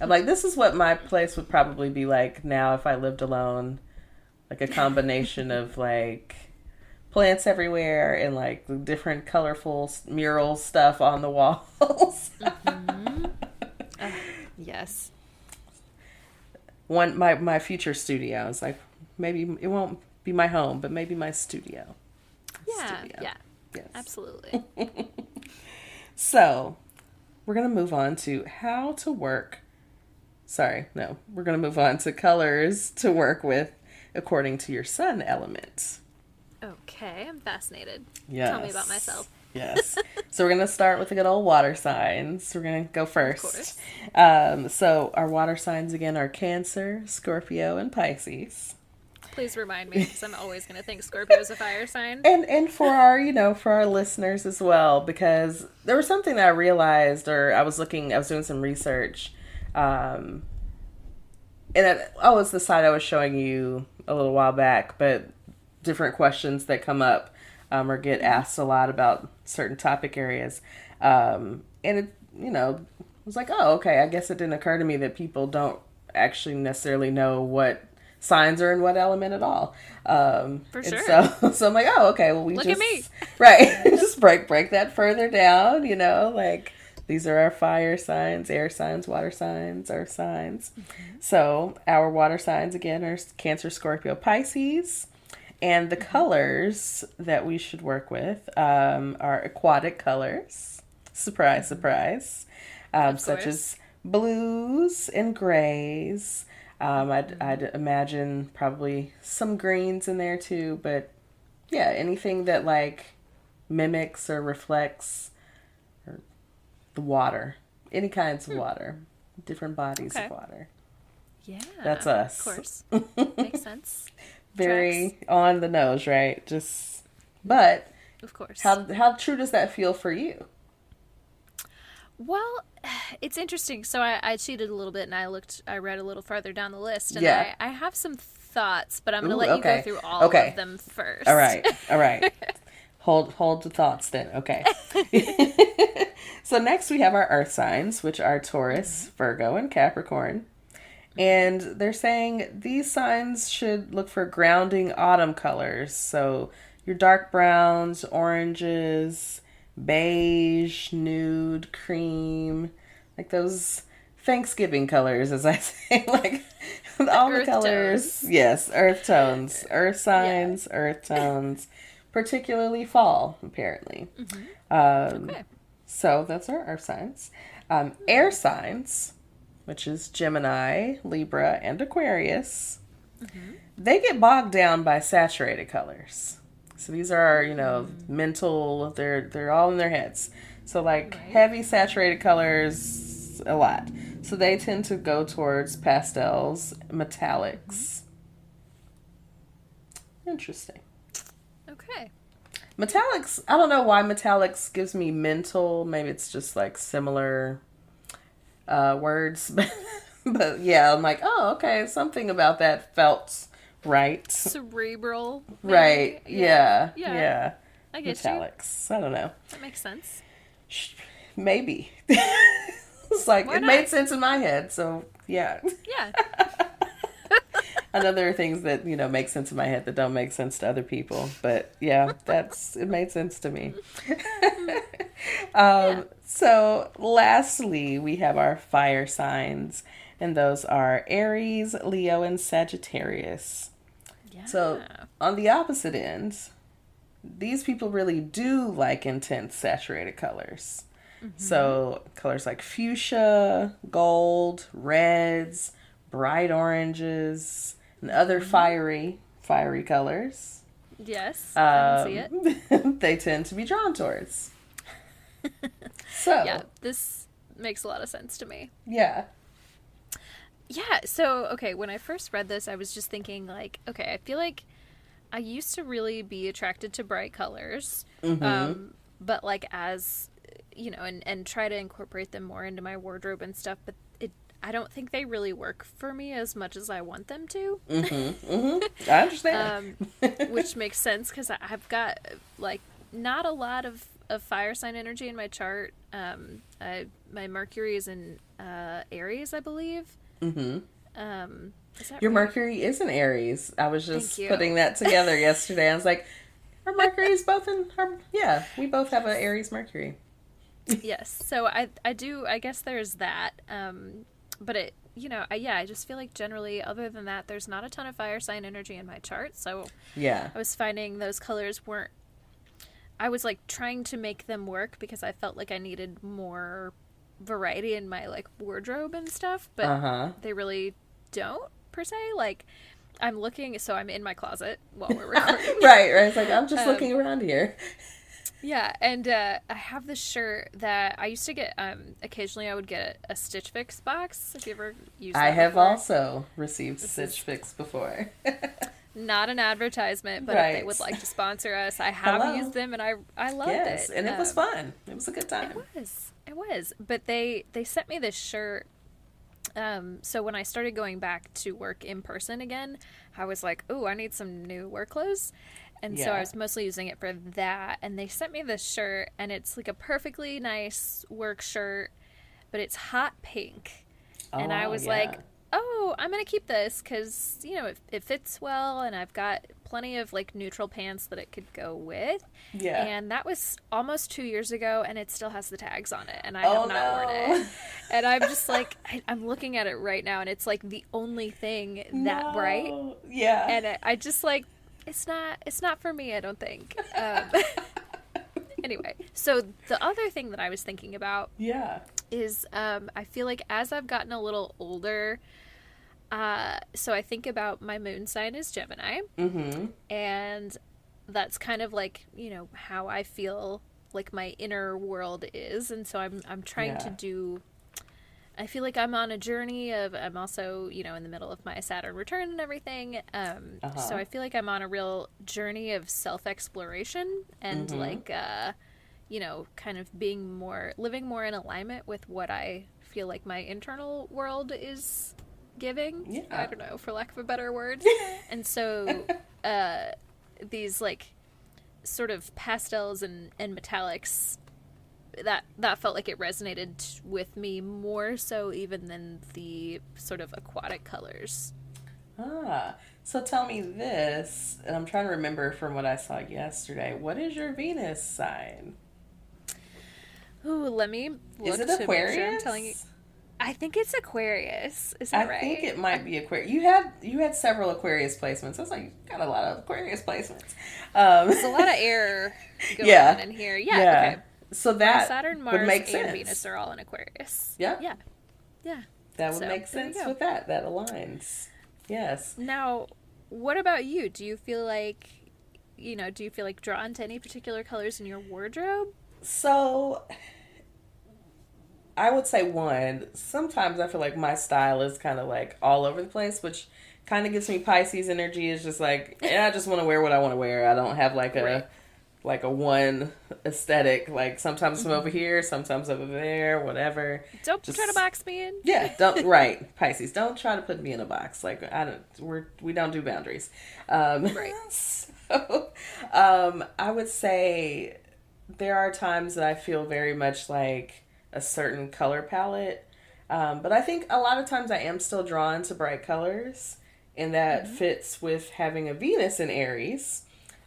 I'm like, this is what my place would probably be like now if I lived alone. Like a combination of like plants everywhere and like the different colorful mural stuff on the walls. Yes. my future studio. It's like maybe it won't be my home, but maybe my studio. Yeah, Studio. yeah, Yes. absolutely. So we're gonna move on to how to work. Sorry, no, we're gonna move on to colors to work with according to your sun element. Okay, I'm fascinated. Yes. Tell me about myself. Yes. So we're going to start with the good old water signs. We're going to go first. Of course. So our water signs again are Cancer, Scorpio, and Pisces. Please remind me, because I'm always going to think Scorpio is a fire sign. And for our, for our listeners as well, because there was something that I realized, or I was doing some research, and it's the site I was showing you a little while back, but different questions that come up or get asked a lot about certain topic areas. And it, was like, oh, okay, I guess it didn't occur to me that people don't actually necessarily know what signs are in what element at all. For sure. So I'm like, oh, okay, well, Look at me. Right. Just break that further down, like these are our fire signs, air signs, water signs, earth signs. Mm-hmm. So our water signs again are Cancer, Scorpio, Pisces. And the colors that we should work with are aquatic colors. Surprise, surprise. Such as blues and grays. I'd imagine probably some greens in there too. But yeah, anything that like mimics or reflects the water. Any kinds of water. Different bodies of water. Yeah. That's us. Of course. Makes sense. Very on the nose, right? But of course. How true does that feel for you? Well, it's interesting. So I cheated a little bit and I read a little farther down the list, and I have some thoughts, but I'm going to let you go through all of them first. All right. Hold the thoughts then. Okay. So next we have our earth signs, which are Taurus, Virgo, and Capricorn. And they're saying these signs should look for grounding autumn colors. So your dark browns, oranges, beige, nude, cream, like those Thanksgiving colors, as I say, like all the colors. Tones. Yes, earth tones, earth signs, earth tones, particularly fall, apparently. Mm-hmm. Okay. So that's our earth signs. Air signs, which is Gemini, Libra, and Aquarius, they get bogged down by saturated colors. So these are, mental, they're all in their heads. So heavy saturated colors, a lot. So they tend to go towards pastels, metallics. Interesting. Okay. Metallics, I don't know why metallics gives me mental. Maybe it's just similar words, but yeah, I'm like, oh, okay, something about that felt right. Cerebral, maybe. Right? Yeah. I guess metallics. I don't know. That makes sense. Maybe. It's it made sense in my head, so yeah. Yeah. And other things that make sense in my head that don't make sense to other people, but yeah, it made sense to me. So lastly, we have our fire signs, and those are Aries, Leo, and Sagittarius. Yeah. So on the opposite end, these people really do like intense saturated colors. Mm-hmm. So colors like fuchsia, gold, reds, bright oranges, and other fiery colors. Yes, I can see it. They tend to be drawn towards. So yeah, this makes a lot of sense to me. Yeah. Yeah, so, okay, when I first read this, I was just thinking, okay, I feel like I used to really be attracted to bright colors, but, as, and try to incorporate them more into my wardrobe and stuff, but I don't think they really work for me as much as I want them to. I understand. Which makes sense, because I've got, not a lot of fire sign energy in my chart. My Mercury is in Aries, I believe. Your right? Mercury is in Aries. I was just putting that together yesterday. I was like, our Mercury is both in her. Yeah, we both have an Aries Mercury. Yes. So I guess there's that. but it, I just feel like generally, other than that, there's not a ton of fire sign energy in my chart. So Yeah. I was finding those colors weren't, I was like trying to make them work because I felt like I needed more variety in my like wardrobe and stuff, but they really don't per se. Like, I'm looking, so I'm in my closet while we're recording. Right. It's like, I'm just looking around here. Yeah, and I have this shirt that I used to get, occasionally I would get a Stitch Fix box. Have you ever used that I have before? also received Stitch Fix before. Not an advertisement, but if they would like to sponsor us, I have used them, and I loved it. And it was fun. It was a good time. It was. But they sent me this shirt. So when I started going back to work in person again, I was like, "Ooh, I need some new work clothes." And so I was mostly using it for that. And they sent me this shirt, and it's like a perfectly nice work shirt, but it's hot pink. And I was like, oh, I'm going to keep this because, it fits well, and I've got plenty of like neutral pants that it could go with. Yeah. And that was almost 2 years ago, and it still has the tags on it, and I have not worn it. And I'm just like, I'm looking at it right now, and it's like the only thing that bright. Yeah. And I just like, it's not for me, I don't think. Anyway, so the other thing that I was thinking about is I feel like as I've gotten a little older, so I think about my moon sign is Gemini, and that's kind of like, how I feel like my inner world is, and so I'm trying to do, I feel like I'm on a journey of, I'm also, in the middle of my Saturn return and everything, so I feel like I'm on a real journey of self-exploration and like, kind of living more in alignment with what I feel like my internal world is giving. Yeah. I don't know, for lack of a better word. And so these like sort of pastels and metallics, that felt like it resonated with me more so even than the sort of aquatic colors. So tell me this, and I'm trying to remember from what I saw yesterday. What is your Venus sign? Ooh, let me look. Is it to Aquarius? Make sure I'm telling you. I think it's Aquarius. Is that right? I think it might be Aquarius. You had several Aquarius placements. I was like, you got a lot of Aquarius placements. There's a lot of air going on in here. Yeah. Okay. So that Saturn, Mars, would make and sense. Venus are all in Aquarius. Yeah. Yeah. That would make sense with that. That aligns. Yes. Now, what about you? Do you feel like drawn to any particular colors in your wardrobe? So, I would say sometimes I feel like my style is kind of like all over the place, which kind of gives me Pisces energy. It's just like, I just want to wear what I want to wear. I don't have like a one aesthetic. Like sometimes I'm over here, sometimes over there, whatever. Don't try to box me in. Yeah, don't Pisces. Don't try to put me in a box. Like we don't do boundaries. So, I would say there are times that I feel very much like a certain color palette. But I think a lot of times I am still drawn to bright colors, and that fits with having a Venus in Aries,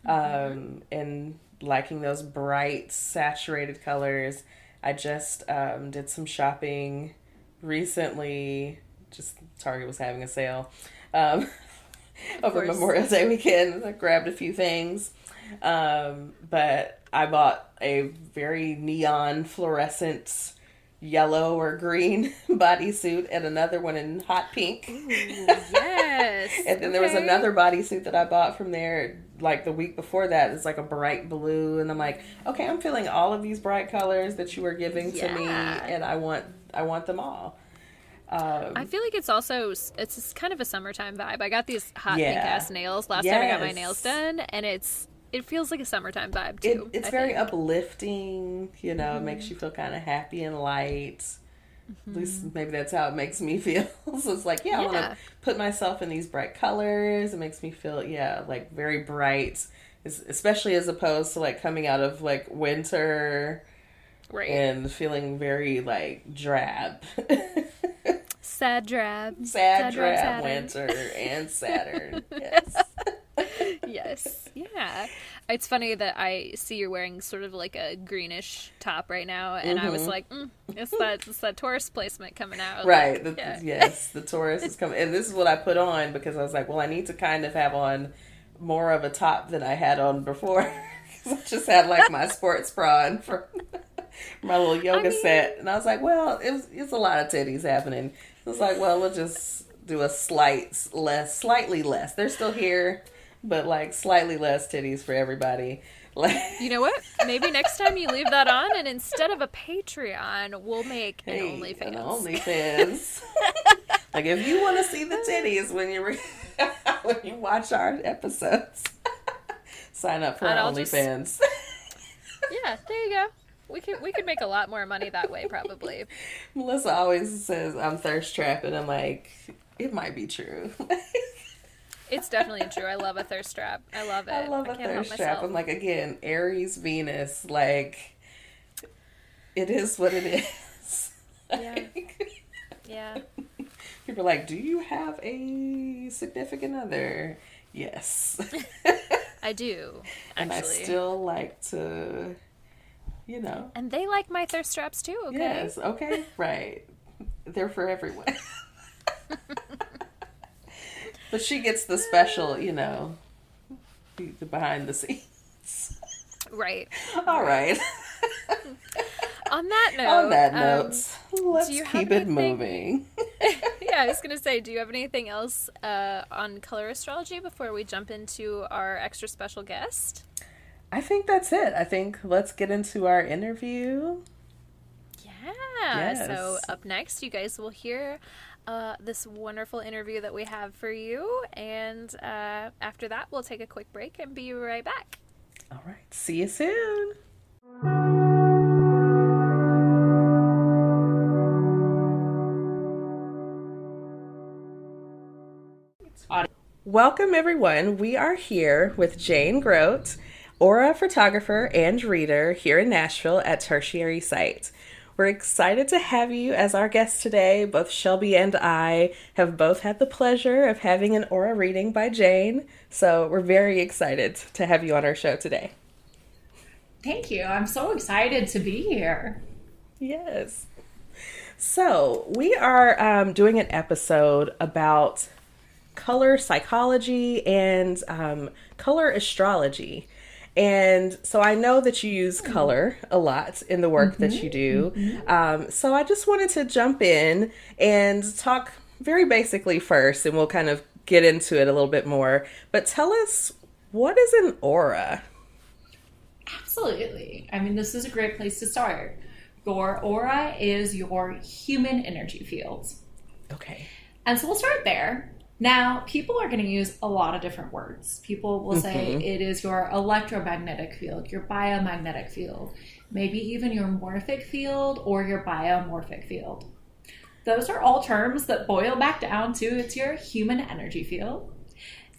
and liking those bright, saturated colors. I just did some shopping recently. Just Target was having a sale over Memorial Day weekend. I grabbed a few things. But I bought a very neon fluorescent yellow or green bodysuit and another one in hot pink. Ooh, yes. And then there was another bodysuit that I bought from there like the week before that. It's like a bright blue, and I'm like, okay, I'm feeling all of these bright colors that you are giving to me, and I want them all. I feel like it's kind of a summertime vibe. I got these hot pink ass nails last time I got my nails done, and it feels like a summertime vibe too. It's very uplifting, It makes you feel kind of happy and light. At least maybe that's how it makes me feel. So it's like, I want to put myself in these bright colors. It makes me feel, like very bright, especially as opposed to like coming out of like winter, right? And feeling very like drab. Sad drab winter and Saturn. Yes. Yes. Yeah. It's funny that I see you're wearing sort of like a greenish top right now, and I was like, it's that Taurus placement coming out. Right. Like, yeah. Yes, the Taurus is coming. And this is what I put on because I was like, well, I need to kind of have on more of a top than I had on before. I just had like my sports bra on from my little yoga set. And I was like, well, it's a lot of titties happening. It was like, well, we'll just do a slightly less. They're still here, but like slightly less titties for everybody. Like, you know what? Maybe next time you leave that on, and instead of a Patreon, we'll make an OnlyFans. An OnlyFans. Like if you want to see the titties when you watch our episodes, sign up for our OnlyFans. Yeah, there you go. We could make a lot more money that way, probably. Melissa always says I'm thirst trapping. I'm like, it might be true. It's definitely true. I love a thirst trap. I love it. I love a thirst trap. I'm like, again, Aries, Venus, like, it is what it is. Yeah. Yeah. People are like, do you have a significant other? Yes. I do, actually. And I still like to, you know. And they like my thirst traps too, okay? Yes, okay, right. They're for everyone. But she gets the special, you know, the behind the scenes. Right. All right. On that note, let's keep it moving. Yeah, I was going to say, do you have anything else on color astrology before we jump into our extra special guest? I think that's it. I think let's get into our interview. Yeah. Yes. So up next, you guys will hear this wonderful interview that we have for you. And after that, we'll take a quick break and be right back. All right. See you soon. Welcome, everyone. We are here with Jane Grote, aura photographer and reader here in Nashville at Tertiary Site. We're excited to have you as our guest today. Both Shelby and I have both had the pleasure of having an aura reading by Jane, so we're very excited to have you on our show today. Thank you. I'm so excited to be here. Yes. So we are doing an episode about color psychology and color astrology. And so I know that you use color a lot in the work that you do. So I just wanted to jump in and talk very basically first, and we'll kind of get into it a little bit more. But tell us, what is an aura? Absolutely. I mean, this is a great place to start. Your aura is your human energy field. Okay. And so we'll start there. Now, people are going to use a lot of different words. People will say it is your electromagnetic field, your biomagnetic field, maybe even your morphic field or your biomorphic field. Those are all terms that boil back down to it's your human energy field.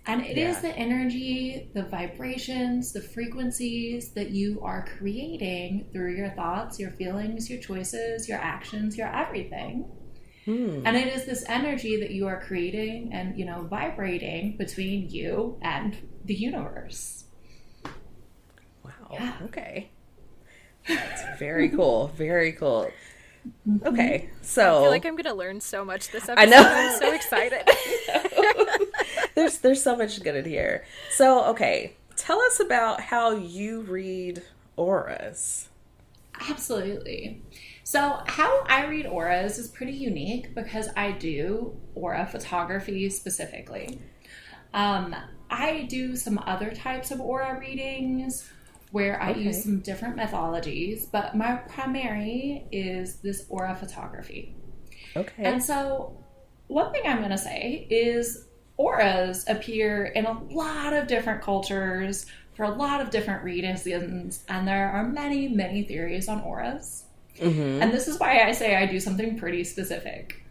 And it is the energy, the vibrations, the frequencies that you are creating through your thoughts, your feelings, your choices, your actions, your everything. And it is this energy that you are creating and, you know, vibrating between you and the universe. Wow. Yeah. Okay. That's very cool. Very cool. Okay. So I feel like I'm going to learn so much this episode. I know. I'm so excited. There's so much good in here. So, okay. Tell us about how you read auras. Absolutely. So how I read auras is pretty unique because I do aura photography specifically. I do some other types of aura readings where I use some different methodologies, but my primary is this aura photography. Okay. And so one thing I'm going to say is auras appear in a lot of different cultures for a lot of different reasons, and there are many, many theories on auras. And this is why I say I do something pretty specific.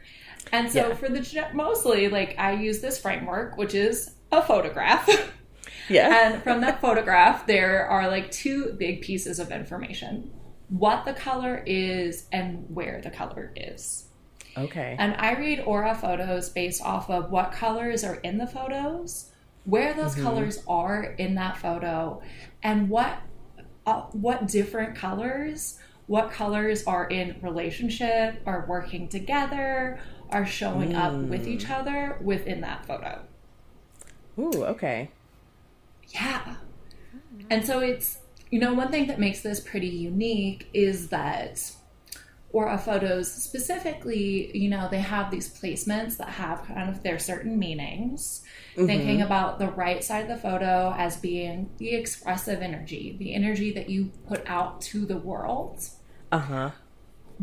And so for the mostly, like, I use this framework, which is a photograph. And from that photograph, there are like two big pieces of information: what the color is and where the color is. Okay. And I read aura photos based off of what colors are in the photos, where those colors are in that photo, and what different colors, what colors are in relationship, are working together, are showing up with each other within that photo. Ooh, okay. Yeah. And so it's, one thing that makes this pretty unique is that aura photos specifically, they have these placements that have kind of their certain meanings. Thinking about the right side of the photo as being the expressive energy, the energy that you put out to the world.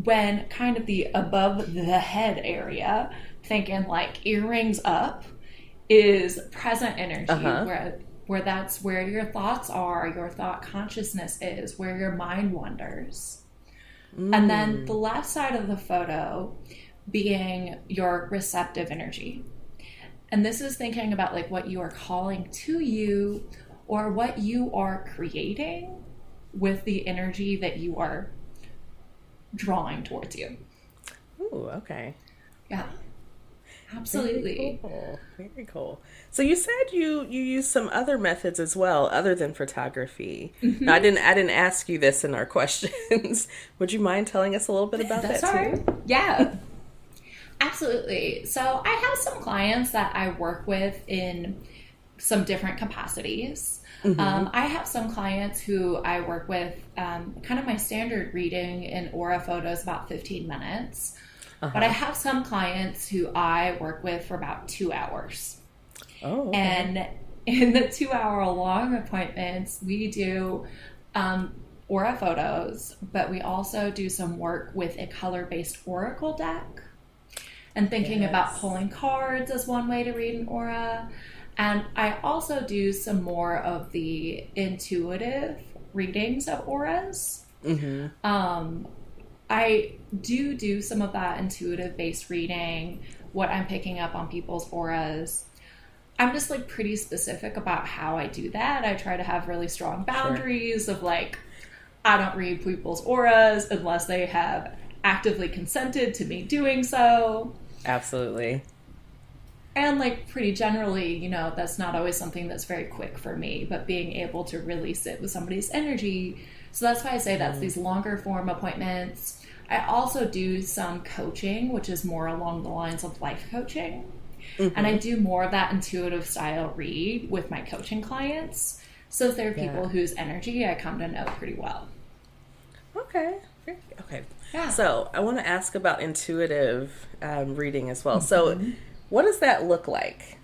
When kind of the above the head area, thinking like earrings up, is present energy, where that's where your thoughts are, your thought consciousness is, where your mind wanders. And then the left side of the photo being your receptive energy. And this is thinking about like what you are calling to you, or what you are creating with the energy that you are drawing towards you. Ooh, okay. Yeah. Absolutely. Very cool. Very cool. So you said you use some other methods as well, other than photography. Now, I didn't ask you this in our questions. Would you mind telling us a little bit about That's that all too? right. Yeah. Absolutely. So I have some clients that I work with in some different capacities. I have some clients who I work with, kind of my standard reading in aura photos, about 15 minutes. But I have some clients who I work with for about 2 hours. Oh, okay. And in the 2-hour long appointments, we do aura photos, but we also do some work with a color-based oracle deck. And thinking about pulling cards as one way to read an aura. And I also do some more of the intuitive readings of auras. I do some of that intuitive based reading, what I'm picking up on people's auras. I'm just like pretty specific about how I do that. I try to have really strong boundaries of like, I don't read people's auras unless they have actively consented to me doing so. Absolutely. And like pretty generally, that's not always something that's very quick for me, but being able to really sit with somebody's energy. So that's why I say that's these longer form appointments. I also do some coaching, which is more along the lines of life coaching. And I do more of that intuitive style read with my coaching clients. So there are people whose energy I come to know pretty well. Okay. Okay. Yeah. So I want to ask about intuitive reading as well. So what does that look like?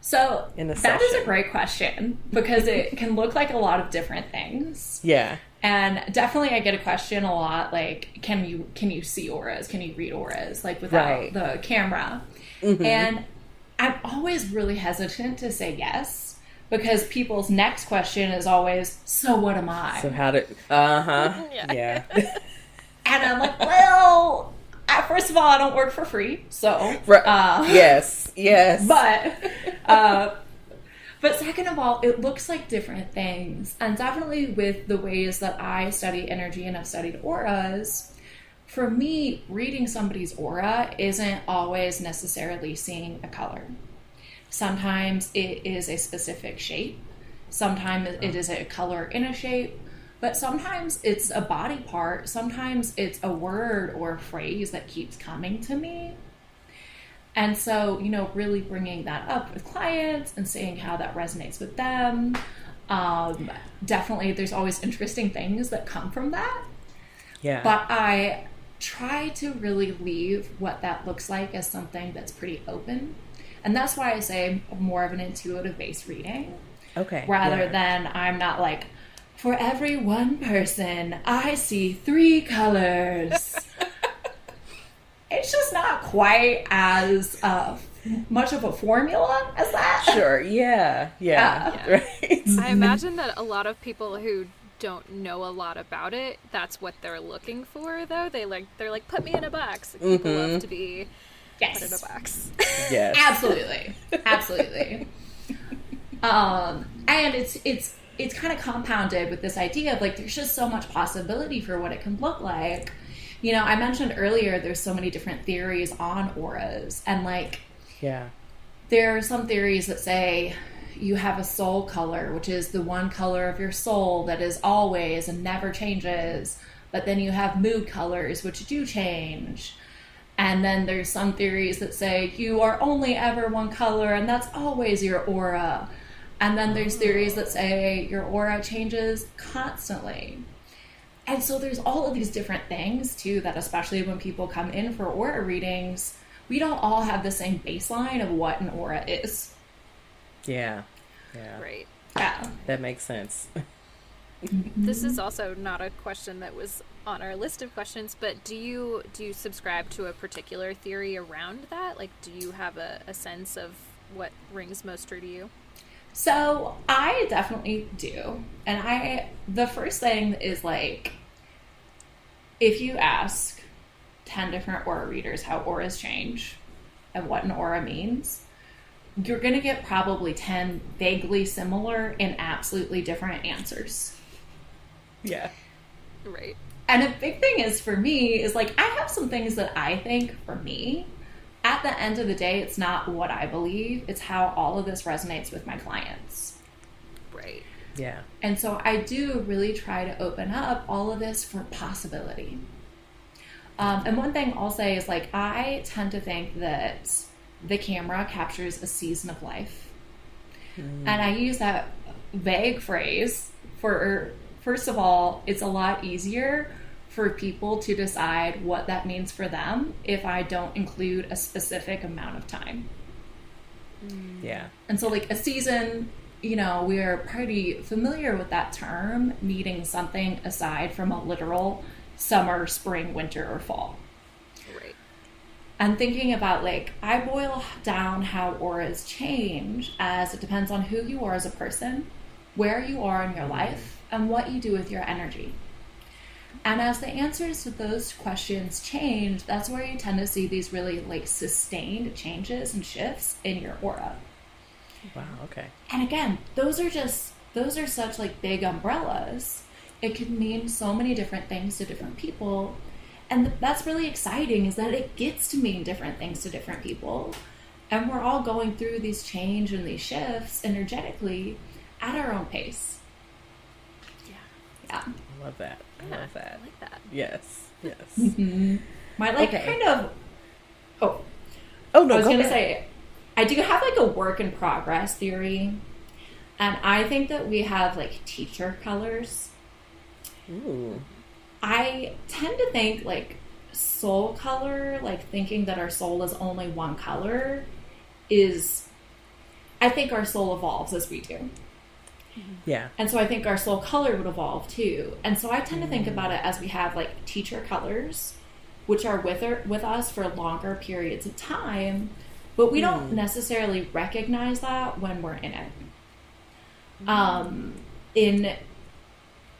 So In a that is session? a great question, because it can look like a lot of different things. Yeah. And definitely I get a question a lot, like, can you see auras? Can you read auras, like, without the camera? And I'm always really hesitant to say yes, because people's next question is always, so what am I? So how did... Yeah. And I'm like, well, first of all, I don't work for free, so... Yes. But second of all, it looks like different things. And definitely with the ways that I study energy and have studied auras, for me, reading somebody's aura isn't always necessarily seeing a color. Sometimes it is a specific shape. Sometimes it is a color in a shape. But sometimes it's a body part. Sometimes it's a word or a phrase that keeps coming to me. And so, really bringing that up with clients and seeing how that resonates with them. Definitely, there's always interesting things that come from that. Yeah. But I try to really leave what that looks like as something that's pretty open. And that's why I say more of an intuitive-based reading. Okay. Rather than I'm not like, for every one person, I see 3 colors. It's just not quite as much of a formula as that. Sure. Yeah. Right. I imagine that a lot of people who don't know a lot about it, that's what they're looking for, though. They're like, put me in a box. Like, people love to be put in a box. Yes. Absolutely. And it's kind of compounded with this idea of like, there's just so much possibility for what it can look like. I mentioned earlier, there's so many different theories on auras, and like, There are some theories that say you have a soul color, which is the one color of your soul that is always and never changes. But then you have mood colors, which do change. And then there's some theories that say you are only ever one color, and that's always your aura. And then there's theories that say your aura changes constantly. And so there's all of these different things, too, that especially when people come in for aura readings, we don't all have the same baseline of what an aura is. Yeah. Right. Yeah. That makes sense. This is also not a question that was on our list of questions, but do you subscribe to a particular theory around that? Like, do you have a sense of what rings most true to you? So I definitely do. And the first thing is, like, if you ask 10 different aura readers how auras change and what an aura means, you're going to get probably 10 vaguely similar and absolutely different answers. Yeah. Right. And a big thing is for me is, like, I have some things that I think for me, at the end of the day, it's not what I believe, it's how all of this resonates with my clients. Right. Yeah. And so I do really try to open up all of this for possibility. And one thing I'll say is, like, I tend to think that the camera captures a season of life. And I use that vague phrase for, first of all, it's a lot easier for people to decide what that means for them if I don't include a specific amount of time. Yeah. And so, like, a season, we are pretty familiar with that term meaning something aside from a literal summer, spring, winter, or fall. Right. And thinking about, like, I boil down how auras change as it depends on who you are as a person, where you are in your life, and what you do with your energy. And as the answers to those questions change, that's where you tend to see these really, like, sustained changes and shifts in your aura. Wow, okay. And again, those are such, like, big umbrellas. It could mean so many different things to different people. And that's really exciting, is that it gets to mean different things to different people. And we're all going through these change and these shifts energetically at our own pace. Yeah. I love that. I love that. I like that. Yes. My, like, Okay. kind of... Oh, no, I was go going to ahead. say, I do have, like, a work in progress theory. And I think that we have, like, teacher colors. Ooh. I tend to think, like, soul color, like, thinking that our soul is only one color is... I think our soul evolves as we do. Yeah. And so I think our soul color would evolve too. And so I tend to think about it as we have, like, teacher colors, which are with us for longer periods of time, but we don't necessarily recognize that when we're in it. In,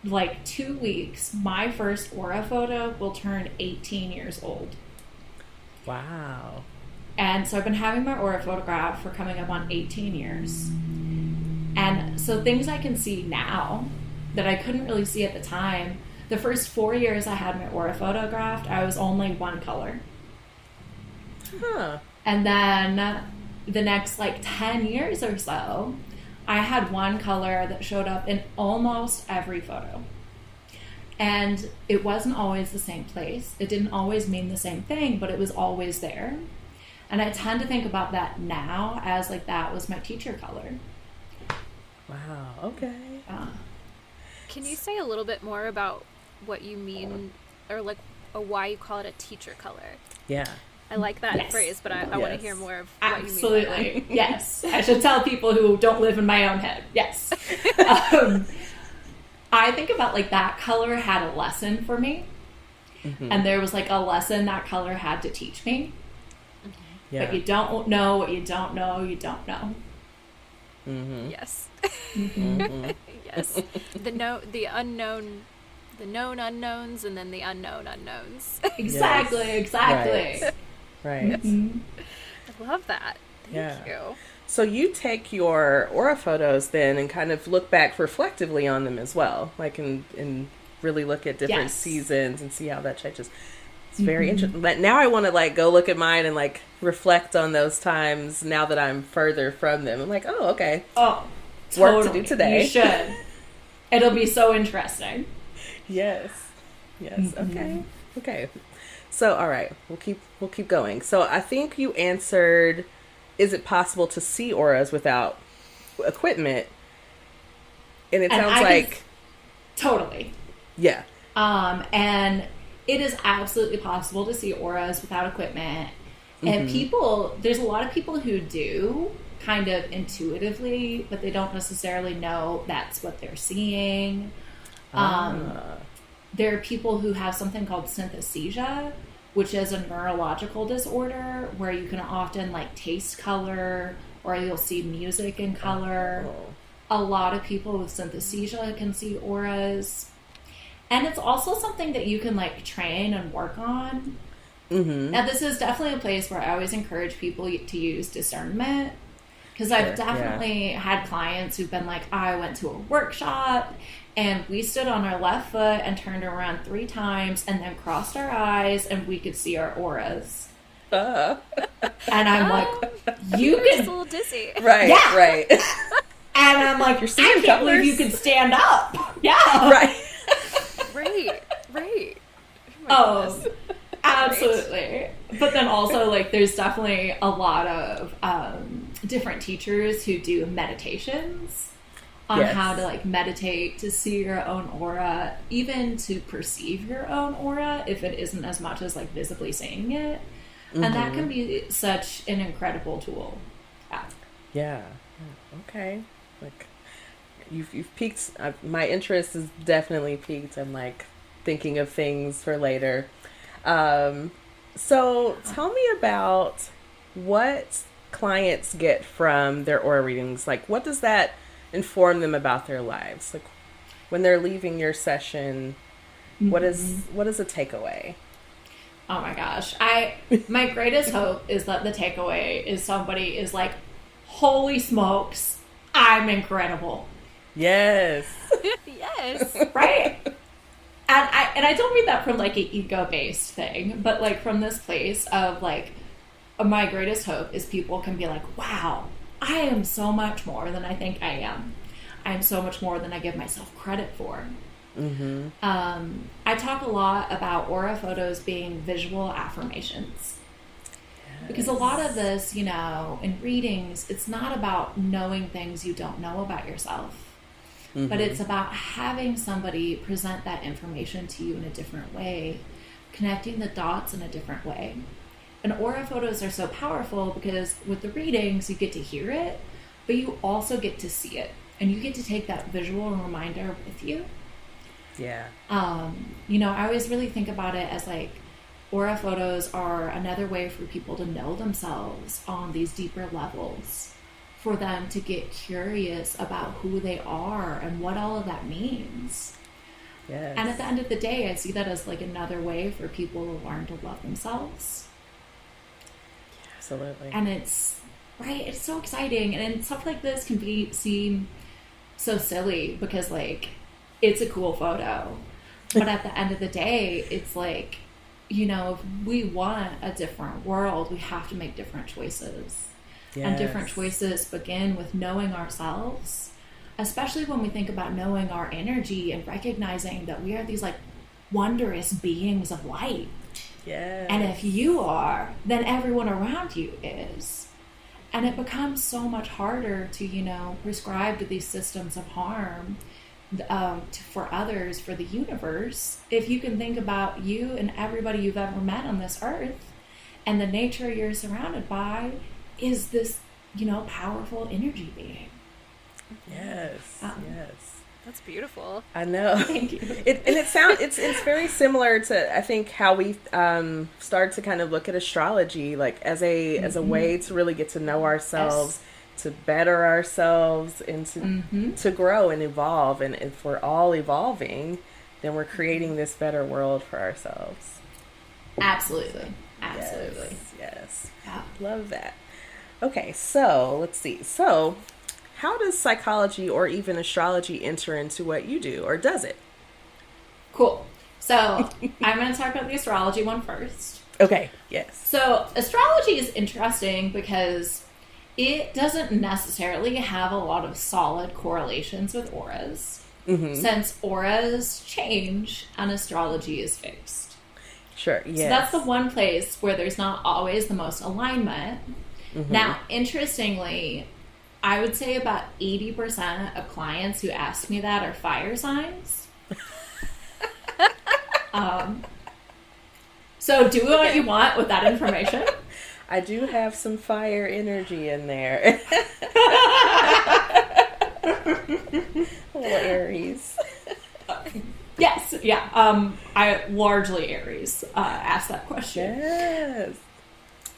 like, 2 weeks, my first aura photo will turn 18 years old. Wow. And so I've been having my aura photograph for coming up on 18 years. And so things I can see now that I couldn't really see at the time, the first 4 years I had my aura photographed, I was only one color. Huh. And then the next, like, 10 years or so, I had one color that showed up in almost every photo. And it wasn't always the same place. It didn't always mean the same thing, but it was always there. And I tend to think about that now as, like, that was my teacher color. Wow. Okay. Can you say a little bit more about what you mean, or, like, why you call it a teacher color? Yeah. I like that Yes. phrase, but I want to hear more of what you mean. Absolutely. Yes. I should tell people who don't live in my own head. Yes. I think about, like, that color had a lesson for me. And there was, like, a lesson that color had to teach me. Yeah. But you don't know what you don't know, you don't know. Yes. Yes. The known unknowns, and then the unknown unknowns. Exactly, Yes. exactly. Right. I love that. Thank you. So you take your aura photos then and kind of look back reflectively on them as well, like and really look at different Yes. seasons and see how that changes. It's very interesting. But now I want to like go look at mine and like reflect on those times now that I'm further from them. I'm like, oh, okay. Oh, work to do today. You should. It'll be so interesting. Yes. Okay. So, all right, we'll keep going. So, I think you answered, is it possible to see auras without equipment? And it sounds like totally. Yeah. And it is absolutely possible to see auras without equipment. And there's a lot of people who do kind of intuitively, but they don't necessarily know that's what they're seeing. There are people who have something called synesthesia, which is a neurological disorder where you can often like taste color or you'll see music in color. A lot of people with synesthesia can see auras. And it's also something that you can like train and work on. Now, this is definitely a place where I always encourage people to use discernment. Because I've definitely had clients who've been like, I went to a workshop and we stood on our left foot and turned around 3 times and then crossed our eyes and we could see our auras. And I'm like, you You're just could... a little dizzy. Right, Yeah. right. And I'm like, You're seeing I can't colors? believe you could stand up. Yeah. Right. Right. Oh, absolutely. But then also, like, there's definitely a lot of different teachers who do meditations on how to, like, meditate to see your own aura, even to perceive your own aura, if it isn't as much as, like, visibly seeing it. And that can be such an incredible tool. Yeah. Okay. Like, you've piqued, my interest is definitely piqued. I'm, like, thinking of things for later. So tell me about what clients get from their aura readings. Like, what does that inform them about their lives? Like, when they're leaving your session, what is a takeaway? Oh my gosh. My greatest hope is that the takeaway is somebody is like, holy smokes, I'm incredible. Yes. Yes. Right? And I don't mean that from like an ego-based thing, but like from this place of like, my greatest hope is people can be like, wow, I am so much more than I think I am. I am so much more than I give myself credit for. I talk a lot about aura photos being visual affirmations. Because a lot of this, you know, in readings, it's not about knowing things you don't know about yourself. But it's about having somebody present that information to you in a different way, connecting the dots in a different way. And aura photos are so powerful because with the readings, you get to hear it, but you also get to see it. And you get to take that visual reminder with you. Yeah. You know, I always really think about it as like, aura photos are another way for people to know themselves on these deeper levels, for them to get curious about who they are and what all of that means. Yes. And at the end of the day, I see that as like another way for people to learn to love themselves. Absolutely. And it's so exciting. And stuff like this can seem so silly because like it's a cool photo. But at the end of the day, it's like, you know, if we want a different world, we have to make different choices. Yes. And different choices begin with knowing ourselves, especially when we think about knowing our energy and recognizing that we are these like wondrous beings of light. Yes. And if you are, then everyone around you is. And it becomes so much harder to, you know, prescribe to these systems of harm for others, for the universe, if you can think about you and everybody you've ever met on this earth, and the nature you're surrounded by is this, you know, powerful energy being. Yes. Yes. That's beautiful. I know. Thank you. It's very similar to, I think, how we start to kind of look at astrology, like as a way to really get to know ourselves. Yes. To better ourselves and to grow and evolve. And if we're all evolving, then we're creating this better world for ourselves. Absolutely. Yes. Yeah. Love that. Okay, so let's see. So how does psychology or even astrology enter into what you do, or does it? Cool. So I'm going to talk about the astrology one first. Okay, yes. So astrology is interesting because it doesn't necessarily have a lot of solid correlations with auras, since auras change and astrology is fixed. Sure, yes. So that's the one place where there's not always the most alignment. Now, interestingly, I would say about 80% of clients who ask me that are fire signs. So do what you want with that information. I do have some fire energy in there. Little Aries. Yes, yeah. I largely Aries asked that question. Yes.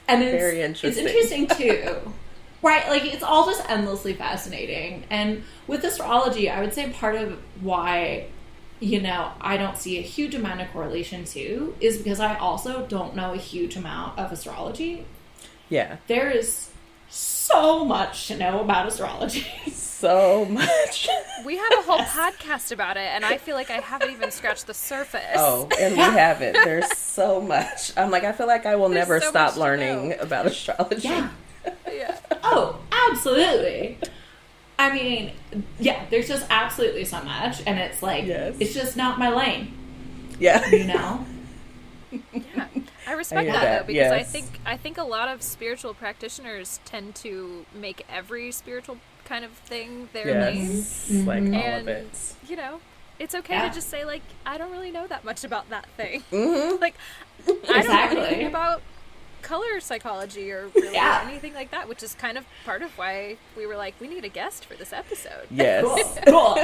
And it's Very interesting. It's interesting too. Right, like it's all just endlessly fascinating. And with astrology, I would say part of why, I don't see a huge amount of correlation too is because I also don't know a huge amount of astrology. Yeah. There is so much to know about astrology. So much. We have a whole podcast about it, and I feel like I haven't even scratched the surface. Oh, and we haven't. There's so much. I'm like, I feel like I will never so stop much to learning know. about astrology. Yeah. Yeah. Oh, absolutely. I mean, yeah, there's just absolutely so much, and it's like, Yes. it's just not my lane, Yeah. Yeah. I respect I that, hear that, though, because yes. I think a lot of spiritual practitioners tend to make every spiritual kind of thing their main. Yes. Like all of And, it. It's okay Yeah. to just say, like, I don't really know that much about that thing. Mm-hmm. Like, I don't know Exactly. anything about color psychology or really Yeah. anything like that, which is kind of part of why we were like, we need a guest for this episode. Yes. Cool.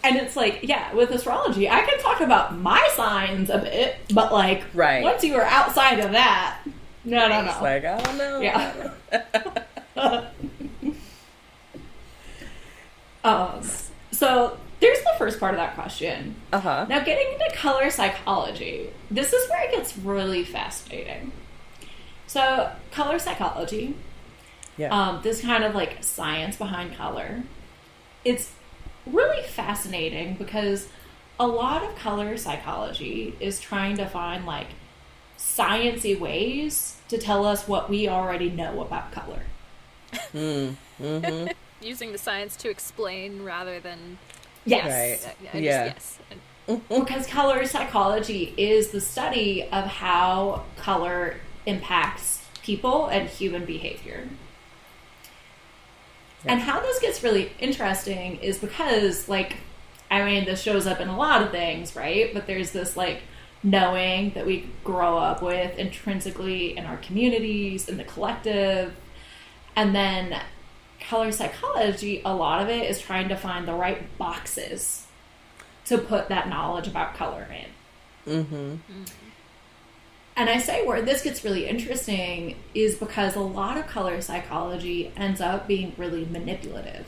And it's like, yeah, with astrology, I can talk about my signs a bit, but like, Right. once you are outside of that, no. It's like, I don't know. Yeah. So there's the first part of that question. Uh-huh. Now, getting into color psychology, this is where it gets really fascinating. So, color psychology, Yeah. this kind of like science behind color, it's really fascinating because a lot of color psychology is trying to find like sciencey ways to tell us what we already know about color. Using the science to explain rather than Yes. Right. Yeah. yes. Because color psychology is the study of how color impacts people and human behavior. Yeah. And how this gets really interesting is because, like, I mean, this shows up in a lot of things, right? But there's this, like, knowing that we grow up with intrinsically in our communities, in the collective. And then color psychology, a lot of it is trying to find the right boxes to put that knowledge about color in. Mm-hmm. And I say where this gets really interesting is because a lot of color psychology ends up being really manipulative.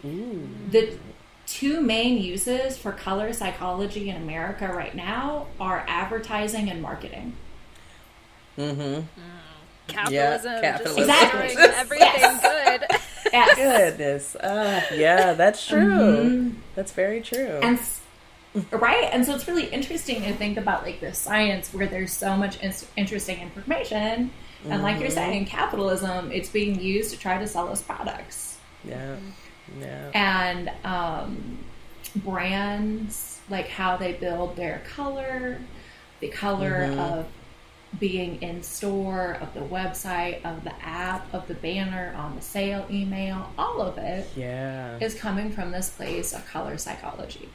Ooh. The two main uses for color psychology in America right now are advertising and marketing. Mm-hmm. Capitalism, Yeah, just capitalism. Exactly. destroying everything Yes. good. Yes. Goodness. Yeah, that's true. That's very true. And right, and so it's really interesting to think about like this science where there's so much interesting information, and like you're saying, capitalism, it's being used to try to sell us products. Yeah. Yeah. And brands, like how they build their color, the color of being in store, of the website, of the app, of the banner on the sale email, all of it Yeah. is coming from this place of color psychology,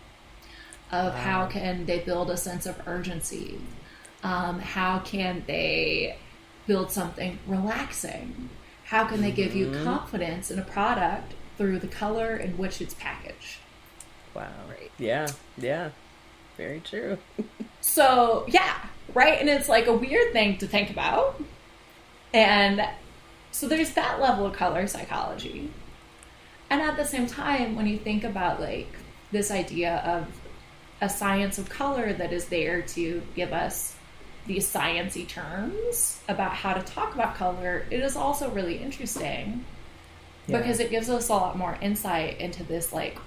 of how can they build a sense of urgency, how can they build something relaxing, how can they give you confidence in a product through the color in which it's packaged. Wow. Right. Yeah. Yeah. Very true. So yeah, right, and it's like a weird thing to think about. And so there's that level of color psychology. And at the same time, when you think about like this idea of a science of color that is there to give us these sciencey terms about how to talk about color, it is also really interesting Yeah. because it gives us a lot more insight into this like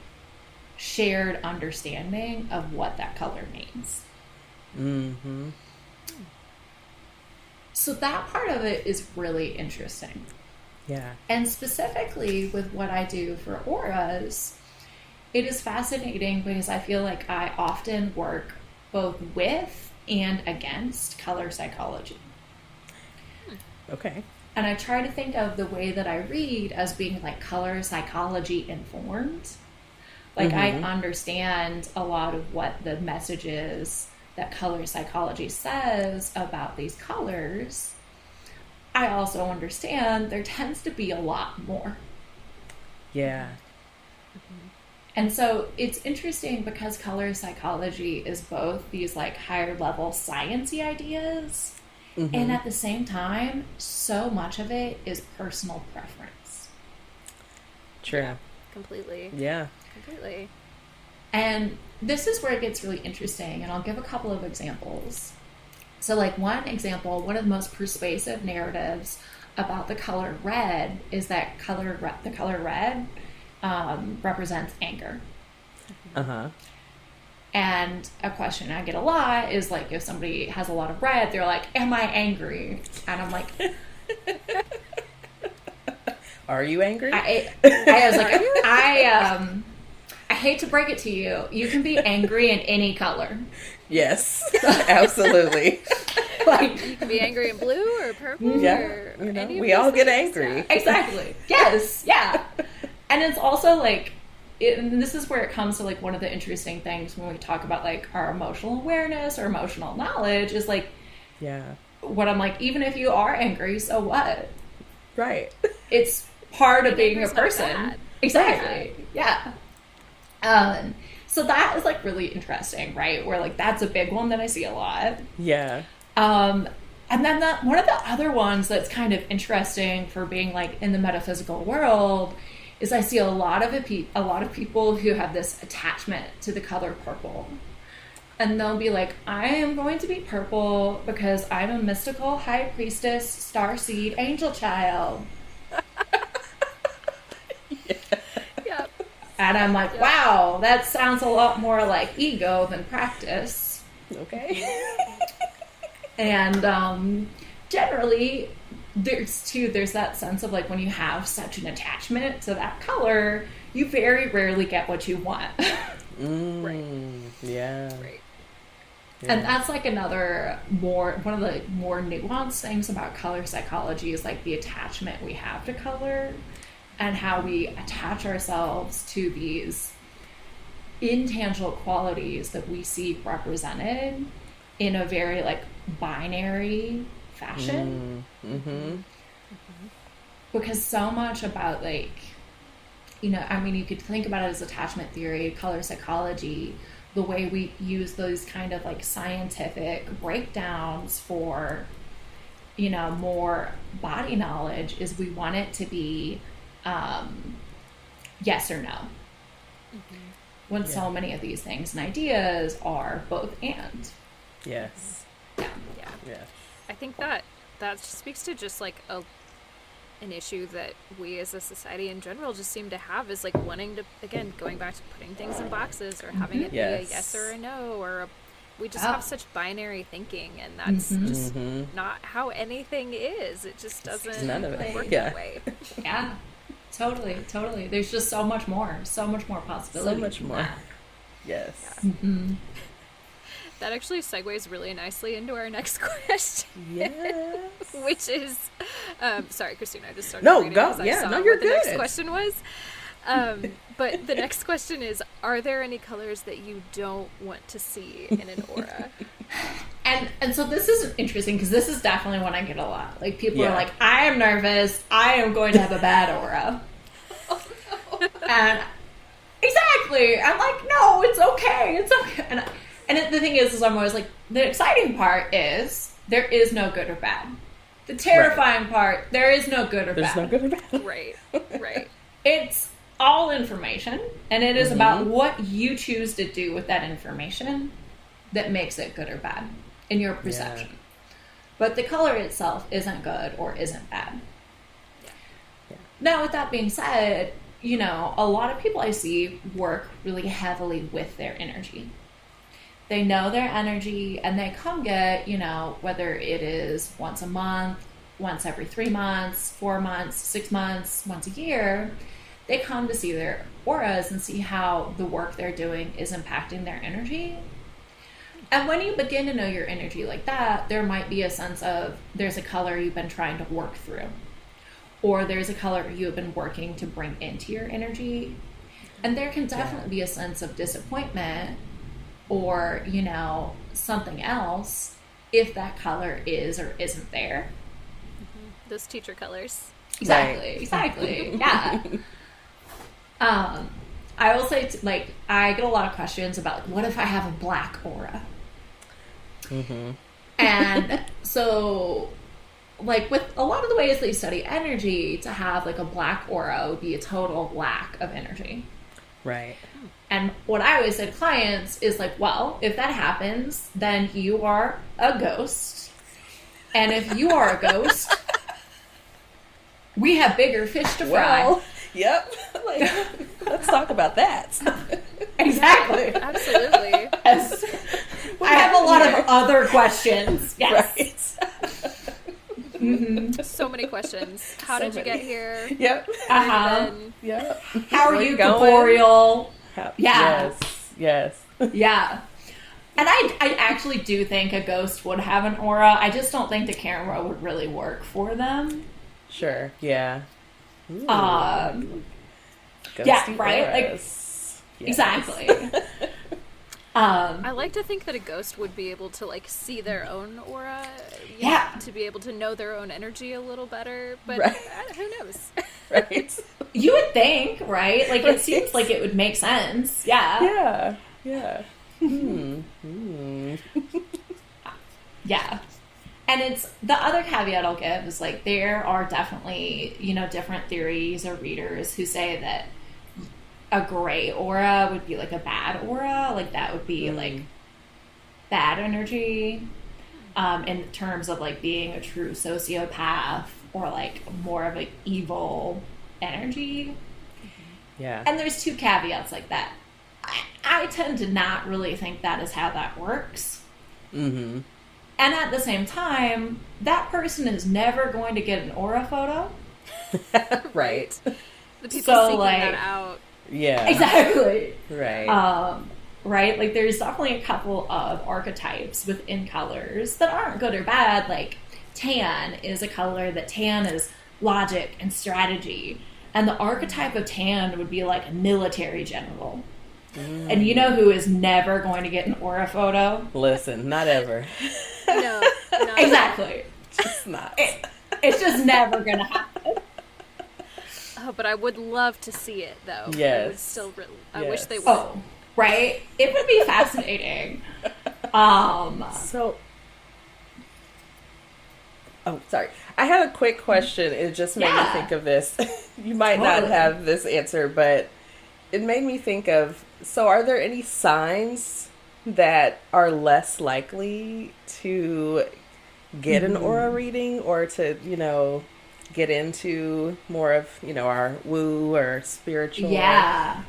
shared understanding of what that color means. Mm-hmm. So that part of it is really interesting. Yeah. And specifically with what I do for auras, it is fascinating because I feel like I often work both with and against color psychology. Okay. And I try to think of the way that I read as being like color psychology informed. Like I understand a lot of what the message is that color psychology says about these colors. I also understand there tends to be a lot more. Yeah. And so it's interesting because color psychology is both these like higher level sciencey ideas, and at the same time, so much of it is personal preference. True. Yeah, completely. Yeah. Completely. And this is where it gets really interesting, and I'll give a couple of examples. So like one example, one of the most persuasive narratives about the color red is that the color red represents anger. Uh-huh. And a question I get a lot is like, if somebody has a lot of red, they're like, am I angry? And I'm like, Are you angry? I was like, I hate to break it to you. You can be angry in any color. Yes. Absolutely. Like, You can be angry in blue or purple Yeah. or You know, any of we those all get things. angry. Yeah. exactly. Yes. Yeah. And it's also like, and this is where it comes to like one of the interesting things when we talk about like our emotional awareness or emotional knowledge is like, Yeah. what I'm like, even if you are angry, so what? Right. It's part of being a Anger's not person. bad. Exactly. Yeah. So that is like really interesting, right? Where like that's a big one that I see a lot. Yeah. And then one of the other ones that's kind of interesting for being like in the metaphysical world is I see a lot of people who have this attachment to the color purple. And they'll be like, I am going to be purple because I'm a mystical high priestess, starseed, angel child. Yep. And I'm like, wow, that sounds a lot more like ego than practice. Okay. And generally, there's that sense of like when you have such an attachment to that color, you very rarely get what you want. Yeah. Right. Yeah. And that's like one of the more nuanced things about color psychology is like the attachment we have to color and how we attach ourselves to these intangible qualities that we see represented in a very like binary fashion. Because so much about like, you know, I mean, you could think about it as attachment theory, color psychology, the way we use those kind of like scientific breakdowns for, you know, more body knowledge is we want it to be yes or no. When so many of these things and ideas are both and. Yes. Yeah. Yeah. Yeah. I think that speaks to just like an issue that we as a society in general just seem to have is like wanting to, again, going back to putting things in boxes or having it be a yes or a no, or we just have such binary thinking, and that's just not how anything is. It just doesn't None of it. work Yeah. that way. Yeah. Totally. There's just so much more possibility. So much more. Yes. That actually segues really nicely into our next question. Yes. Which is, sorry, Christina, I just started No, reading go. because I Yeah, saw no, you're what the next good. question was. But the next question is, are there any colors that you don't want to see in an aura? And so this is interesting because this is definitely one I get a lot. Like people Yeah. are like, I am nervous. I am going to have a bad aura. And exactly. I'm like, no, it's okay. It's okay. And the thing is I'm always like, the exciting part is there is no good or bad. The terrifying part, there is no good or There's bad. no good or bad. Right. It's all information, and it is about what you choose to do with that information that makes it good or bad in your perception. Yeah. But the color itself isn't good or isn't bad. Yeah. Now, with that being said, you know, a lot of people I see work really heavily with their energy. They know their energy and they come get, you know, whether it is once a month, once every 3 months, 4 months, 6 months, once a year, they come to see their auras and see how the work they're doing is impacting their energy. And when you begin to know your energy like that, there might be a sense of there's a color you've been trying to work through, or there's a color you have been working to bring into your energy. And there can definitely be a sense of disappointment or, you know, something else if that color is or isn't there. Those teacher colors. Exactly. Yeah. I will say, like, I get a lot of questions about, like, what if I have a black aura? Mm-hmm. And so, like, with a lot of the ways they study energy, to have, like, a black aura would be a total lack of energy. Right. And what I always say to clients is, like, well, if that happens, then you are a ghost. And if you are a ghost, we have bigger fish to fry. Well, yep. Like, let's talk about that. Exactly. Absolutely. Yes. I have a lot of other questions. Yes. Right. Mm-hmm. So many questions. How did you get here? Yep. Yep. How are Where you going? corporeal? Yeah. Yes. Yeah. And I actually do think a ghost would have an aura. I just don't think the camera would really work for them. Sure. Yeah. Ooh. Yeah, right? Like, Yes. exactly. I like to think that a ghost would be able to, like, see their own aura. Yeah. To be able to know their own energy a little better. But Right. Who knows? Right. You would think, right? Like, it seems like it would make sense. Yeah. Yeah. Yeah. And it's the other caveat I'll give is, like, there are definitely, you know, different theories or readers who say that a gray aura would be like a bad aura. Like, that would be like bad energy, in terms of, like, being a true sociopath or, like, more of an evil energy. Yeah. And there's two caveats like that. I tend to not really think that is how that works. Mm-hmm. And at the same time, that person is never going to get an aura photo. Right. The people So, seeking like, that out. Yeah. Exactly. Right. Right? Like, there's definitely a couple of archetypes within colors that aren't good or bad. Like, tan is a color that tan is logic and strategy. And the archetype of tan would be like a military general. And you know who is never going to get an aura photo? Listen, not ever. No. Exactly. Just not. It's just never going to happen. Oh, but I would love to see it, though. Yes. I would still I wish they would. Oh, right? It would be fascinating. So, oh, sorry. I had a quick question. It just made me think of this. You might not have this answer, but it made me think of, so are there any signs that are less likely to get an aura reading or to, you know, get into more of, you know, our woo or spiritual? Yeah.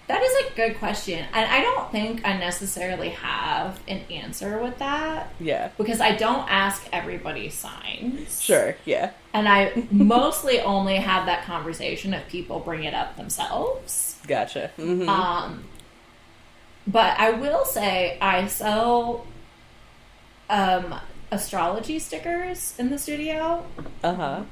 That is a good question. And I don't think I necessarily have an answer with that. Yeah. Because I don't ask everybody signs. Sure, yeah. And I mostly only have that conversation if people bring it up themselves. Gotcha. Mm-hmm. But I will say I sell astrology stickers in the studio. Uh-huh.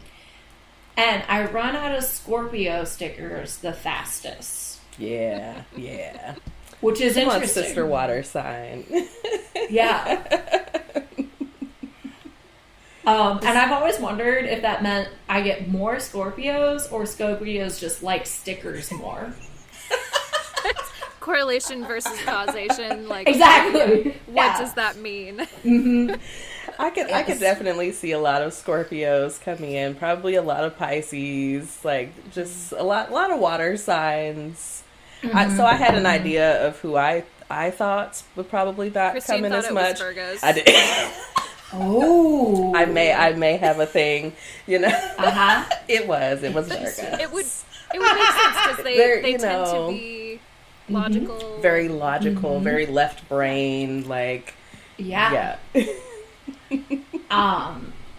And I run out of Scorpio stickers the fastest. Yeah, yeah. Which is Come on, interesting. sister water sign. Yeah. And I've always wondered if that meant I get more Scorpios or Scorpios just like stickers more. Correlation versus causation. Like, Exactly. What does that mean? Mm-hmm. I could definitely see a lot of Scorpios coming in. Probably a lot of Pisces. Like, just a lot of water signs. Mm-hmm. So I had an idea of who I thought would probably not Christine come in thought as it much. was Virgos. I did. Oh. I may have a thing, you know. Uh-huh. It was Virgos. It would make sense because they tend to be logical. Very logical, very left brain, like Yeah. Yeah.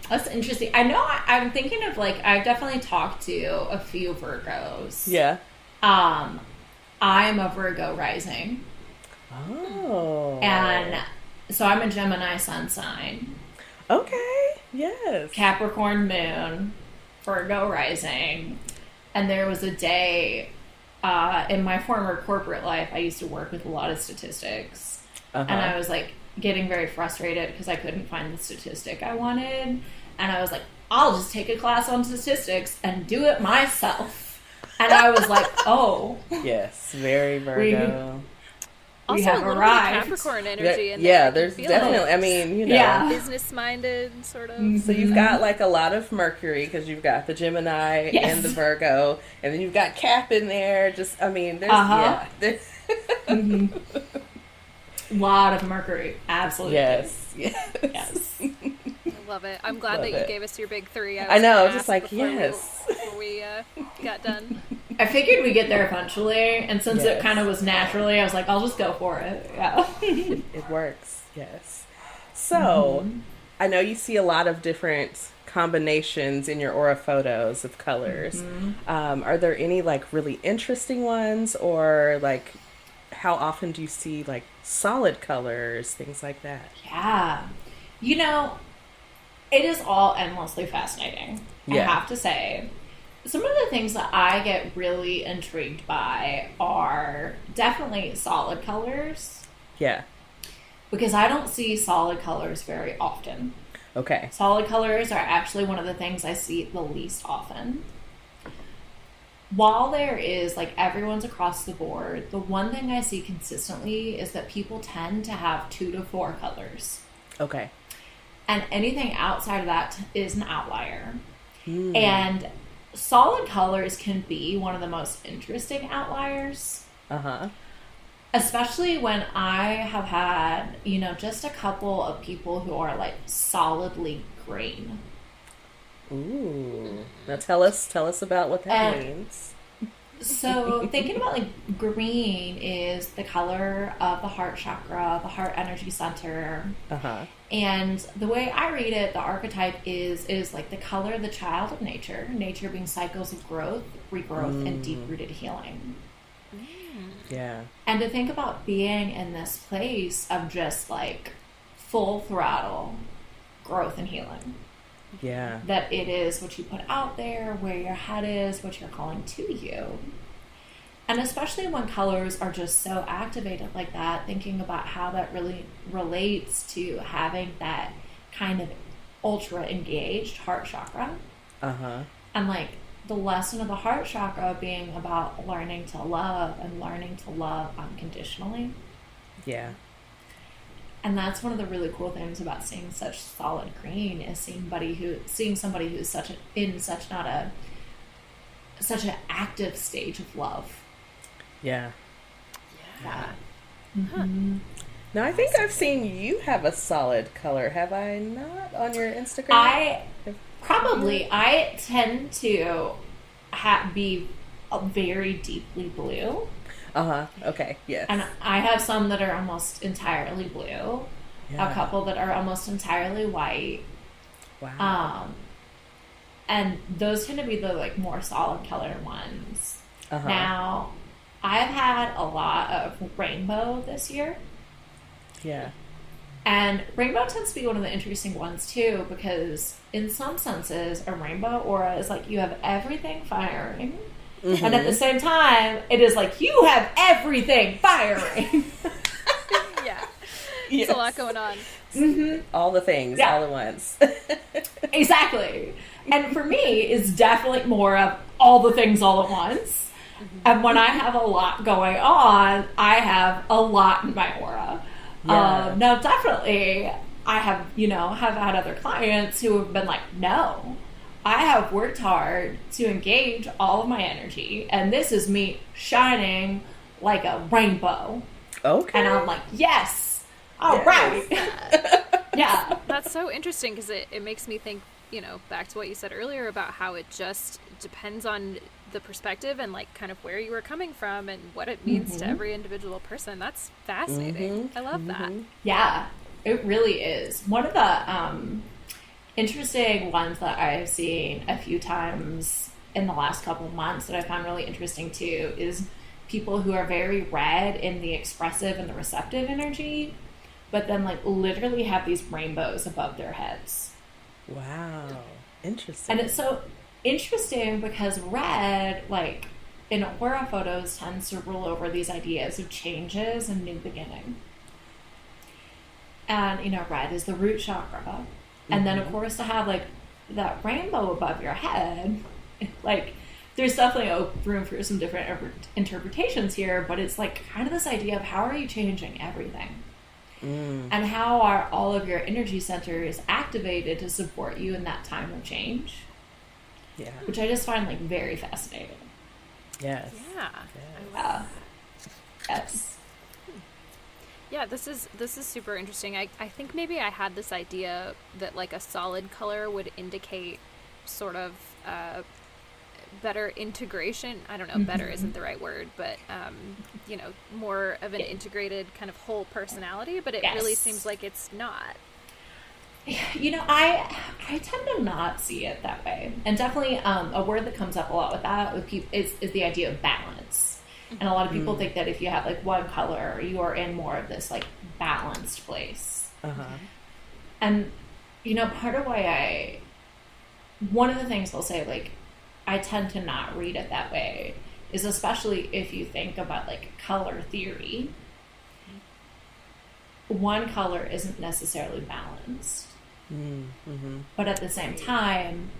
That's interesting. I know I'm thinking of, like, I've definitely talked to a few Virgos. Yeah. I'm a Virgo rising. Oh. And so I'm a Gemini sun sign. Okay. Yes. Capricorn moon, Virgo rising. And there was a day in my former corporate life, I used to work with a lot of statistics. And I was like getting very frustrated because I couldn't find the statistic I wanted. And I was like, I'll just take a class on statistics and do it myself. And I was like, oh. Yes, very Virgo. We Also have a little arrived. bit of Capricorn energy in there. Yeah, I can there's feel definitely, it. I mean, you know. Yeah. Business-minded, sort of. So you've got like a lot of Mercury because you've got the Gemini and the Virgo, and then you've got Cap in there. Just, I mean, there's, there's A lot of Mercury. Absolutely. Yes. I love it. I'm glad Love that you it. gave us your big three. I know, gonna just ask like, before yes. before we got done. I figured we'd get there eventually, and since it Yes. kind of was naturally, I was like, I'll just go for it. Yeah. It works, yes. So, I know you see a lot of different combinations in your aura photos of colors. Are there any like really interesting ones, or like how often do you see like solid colors, things like that? Yeah. You know, it is all endlessly fascinating. I Yeah. have to say. Some of the things that I get really intrigued by are definitely solid colors, Yeah. because I don't see solid colors very often. Okay. Solid colors are actually one of the things I see the least often. While there is, like, everyone's across the board, the one thing I see consistently is that people tend to have 2 to 4 colors. Okay. And anything outside of that is an outlier. And solid colors can be one of the most interesting outliers. Especially when I have had, you know, just a couple of people who are like solidly green. Ooh. Now tell us about what that means. So thinking about, like, green is the color of the heart chakra, the heart energy center. And the way I read it, the archetype is like the color of the child of nature, nature being cycles of growth, regrowth, and deep-rooted healing. Yeah. And to think about being in this place of just like full throttle growth and healing. Yeah. That it is what you put out there, where your head is, what you're calling to you. And especially when colors are just so activated like that, thinking about how that really relates to having that kind of ultra engaged heart chakra. And like the lesson of the heart chakra being about learning to love and learning to love unconditionally. Yeah. And that's one of the really cool things about seeing such solid green is seeing somebody who's such an active stage of love. Yeah. Yeah. Now I think I've seen you have a solid color. Have I not on your Instagram? I tend to be very deeply blue. Okay. Yes. And I have some that are almost entirely blue. Yeah. A couple that are almost entirely white. Wow. And those tend to be the like more solid color ones. Uh-huh. Now, I've had a lot of rainbow this year. Yeah. And rainbow tends to be one of the interesting ones too, because in some senses, a rainbow aura is like you have everything firing. Mm-hmm. And at the same time, it is like you have everything firing. Yeah. Yes. There's a lot going on. Mm-hmm. All the things, Yeah. all at once. Exactly. And for me, it's definitely more of all the things all at once. Mm-hmm. And when I have a lot going on, I have a lot in my aura. Yeah. Now, definitely, I have had other clients who have been like, no, I have worked hard to engage all of my energy, and this is me shining like a rainbow. Okay. And I'm like, yes, all right. Yeah. That's so interesting because it makes me think, back to what you said earlier about how it just depends on the perspective and like kind of where you were coming from and what it means to every individual person. That's fascinating. I love that. Yeah, it really is. One of the interesting ones that I've seen a few times in the last couple of months that I found really interesting too is people who are very red in the expressive and the receptive energy, but then like literally have these rainbows above their heads. Wow. Interesting. And it's so interesting because red, like in aura photos, tends to rule over these ideas of changes and new beginning. And, red is the root chakra. And then, of course, to have like that rainbow above your head, like there's definitely room for some different interpretations here, but it's like kind of this idea of how are you changing everything? And how are all of your energy centers activated to support you in that time of change? Yeah. Which I just find like very fascinating. Yes. Yeah. Yes. Yeah, this is super interesting. I think maybe I had this idea that like a solid color would indicate sort of better integration. I don't know, better isn't the right word, but more of an integrated kind of whole personality, but it really seems like it's not. I tend to not see it that way. And definitely a word that comes up a lot with that with people is the idea of balance. And a lot of people think that if you have like one color, you are in more of this like balanced place. And part of why one of the things I'll say, like, I tend to not read it that way is especially if you think about like color theory. One color isn't necessarily balanced. But at the same time,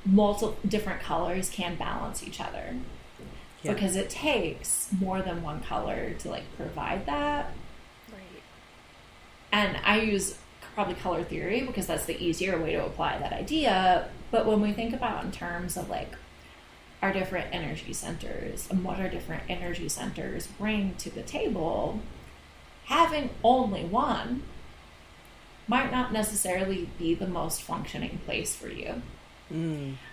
multiple different colors can balance each other. Yeah. Because it takes more than one color to like provide that. Right. And I use probably color theory because that's the easier way to apply that idea. But when we think about in terms of like our different energy centers and what our different energy centers bring to the table, having only one might not necessarily be the most functioning place for you.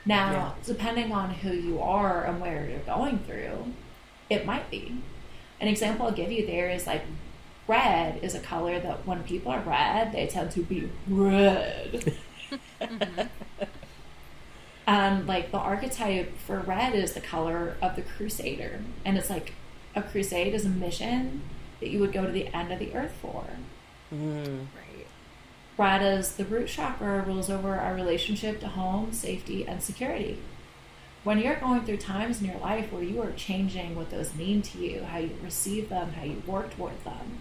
Now, depending on who you are and where you're going through, it might be. An example I'll give you there is like red is a color that when people are red, they tend to be red. And like the archetype for red is the color of the crusader. And it's like a crusade is a mission that you would go to the end of the earth for. Right. Red is the root chakra, rules over our relationship to home, safety, and security. When you're going through times in your life where you are changing what those mean to you, how you receive them, how you work towards them,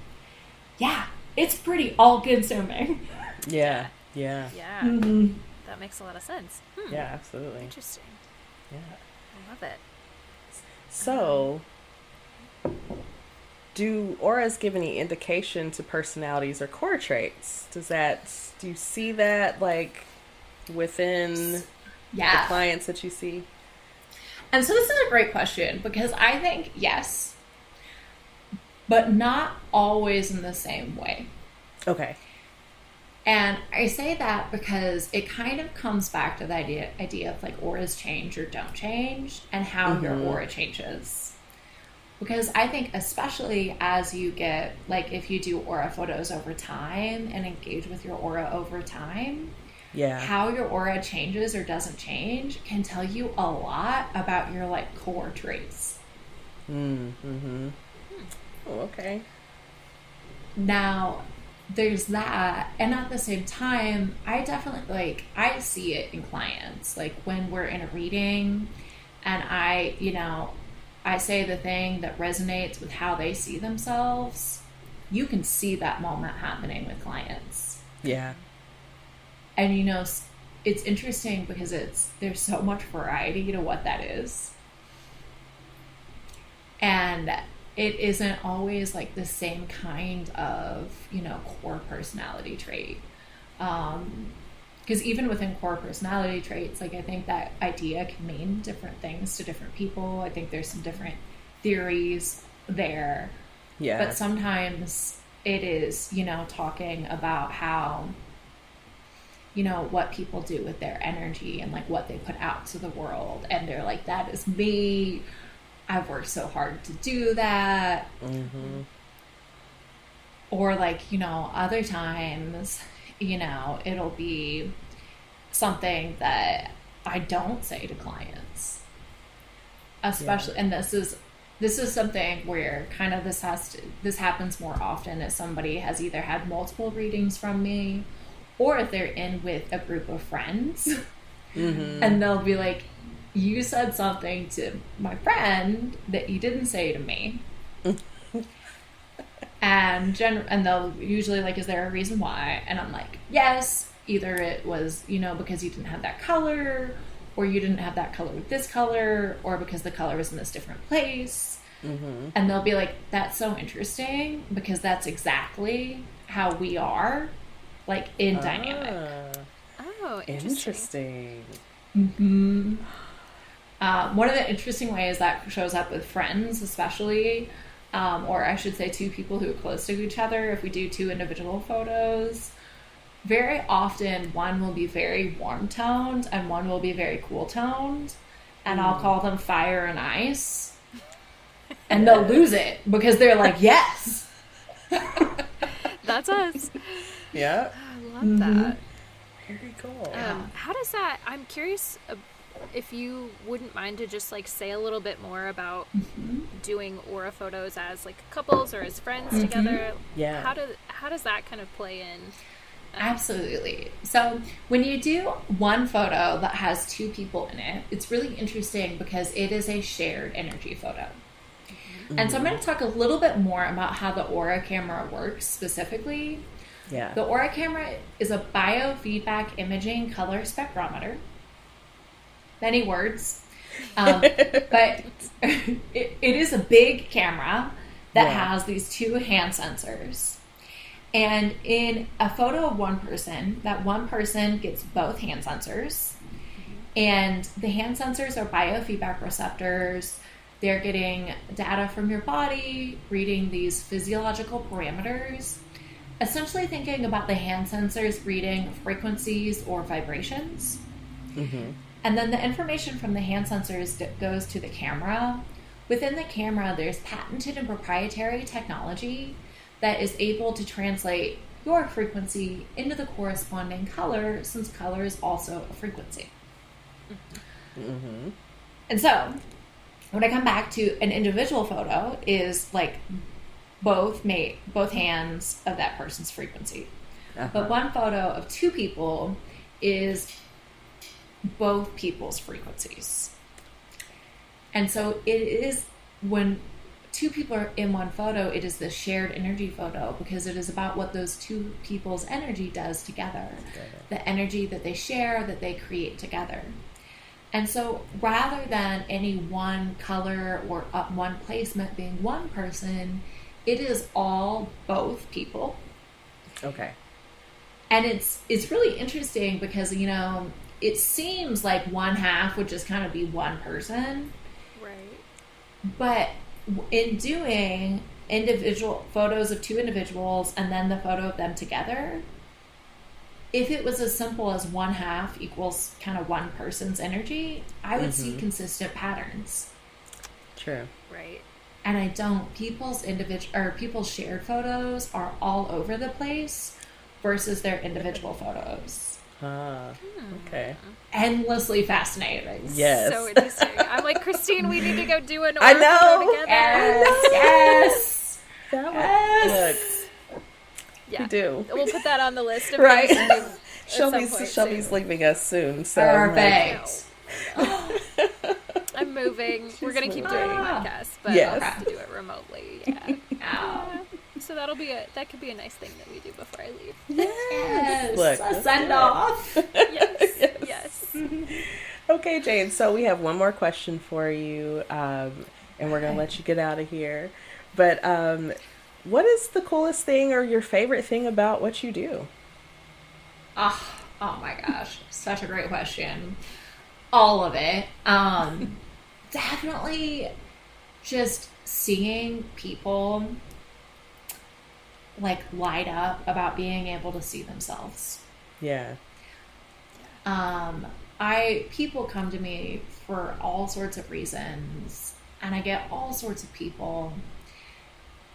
it's pretty all-consuming. Yeah. That makes a lot of sense. Yeah, absolutely. Interesting. Yeah. I love it. So, do auras give any indication to personalities or core traits? Do you see that like within the clients that you see? And so this is a great question because I think yes, but not always in the same way. Okay. And I say that because it kind of comes back to the idea of like auras change or don't change and how your aura changes. Because I think especially as you get, like if you do aura photos over time and engage with your aura over time, how your aura changes or doesn't change can tell you a lot about your like core traits. Oh, okay. Now, there's that, and at the same time, I definitely I see it in clients, like when we're in a reading and I say the thing that resonates with how they see themselves, you can see that moment happening with clients. Yeah. And it's interesting because there's so much variety to what that is. And it isn't always like the same kind of, core personality trait. Because even within core personality traits, like I think that idea can mean different things to different people. I think there's some different theories there. Yeah. But sometimes it is, talking about how what people do with their energy and like what they put out to the world. And they're like, that is me. I've worked so hard to do that. Mm-hmm. Or like, other times, it'll be something that I don't say to clients. Especially, and this is something where kind of this happens more often if somebody has either had multiple readings from me, or if they're in with a group of friends, and they'll be like, you said something to my friend that you didn't say to me. And they'll usually like, is there a reason why? And I'm like, yes, either it was, because you didn't have that color, or you didn't have that color with this color, or because the color was in this different place. And they'll be like, that's so interesting, because that's exactly how we are, like, in dynamic. Oh, interesting. One of the interesting ways that shows up with friends, especially, or I should say two people who are close to each other, if we do two individual photos, very often one will be very warm toned and one will be very cool toned, and I'll call them fire and ice, and they'll lose it because they're like, yes. That's us. Yeah. I love that. Very cool. How does that, I'm curious if you wouldn't mind to just like say a little bit more about doing aura photos as like couples or as friends together. Yeah. How does that kind of play in? Absolutely. So when you do one photo that has two people in it, it's really interesting because it is a shared energy photo. And so I'm going to talk a little bit more about how the aura camera works specifically. Yeah. The aura camera is a biofeedback imaging color spectrometer. Many words. But it is a big camera that has these two hand sensors. And in a photo of one person, that one person gets both hand sensors. And the hand sensors are biofeedback receptors. They're getting data from your body, reading these physiological parameters, essentially thinking about the hand sensors reading frequencies or vibrations. And then the information from the hand sensors goes to the camera. Within the camera, there's patented and proprietary technology that is able to translate your frequency into the corresponding color, since color is also a frequency. And so, when I come back to an individual photo, is like both hands of that person's frequency. But one photo of two people is both people's frequencies. And so it is, when two people are in one photo, it is the shared energy photo, because it is about what those two people's energy does together. The energy that they share, that they create together. And so rather than any one color or one placement being one person, it is all both people. Okay. And it's really interesting because, it seems like one half would just kind of be one person. Right. But in doing individual photos of two individuals and then the photo of them together, if it was as simple as one half equals kind of one person's energy, I would see consistent patterns. True. Right. And I don't. People's shared photos are all over the place versus their individual photos. Okay. Endlessly fascinating. Yes. So interesting. I'm like, Christine, we need to go do an I aura know. photo together. Yes. Yes. Yeah. We do. We'll put that on the list of Right. things to do at some point Shelby's soon. leaving us soon. So Perfect. I'm moving. We're gonna keep doing the podcast, but Yes. I'll have to do it remotely. Yeah. So that could be a nice thing that we do before I leave. Yes. Look, A send off. Yes. Okay, Jane. So we have one more question for you, and we're gonna let you get out of here. But what is the coolest thing or your favorite thing about what you do? Oh my gosh. Such a great question. All of it. Definitely just seeing people like light up about being able to see themselves. Yeah. People come to me for all sorts of reasons, and I get all sorts of people.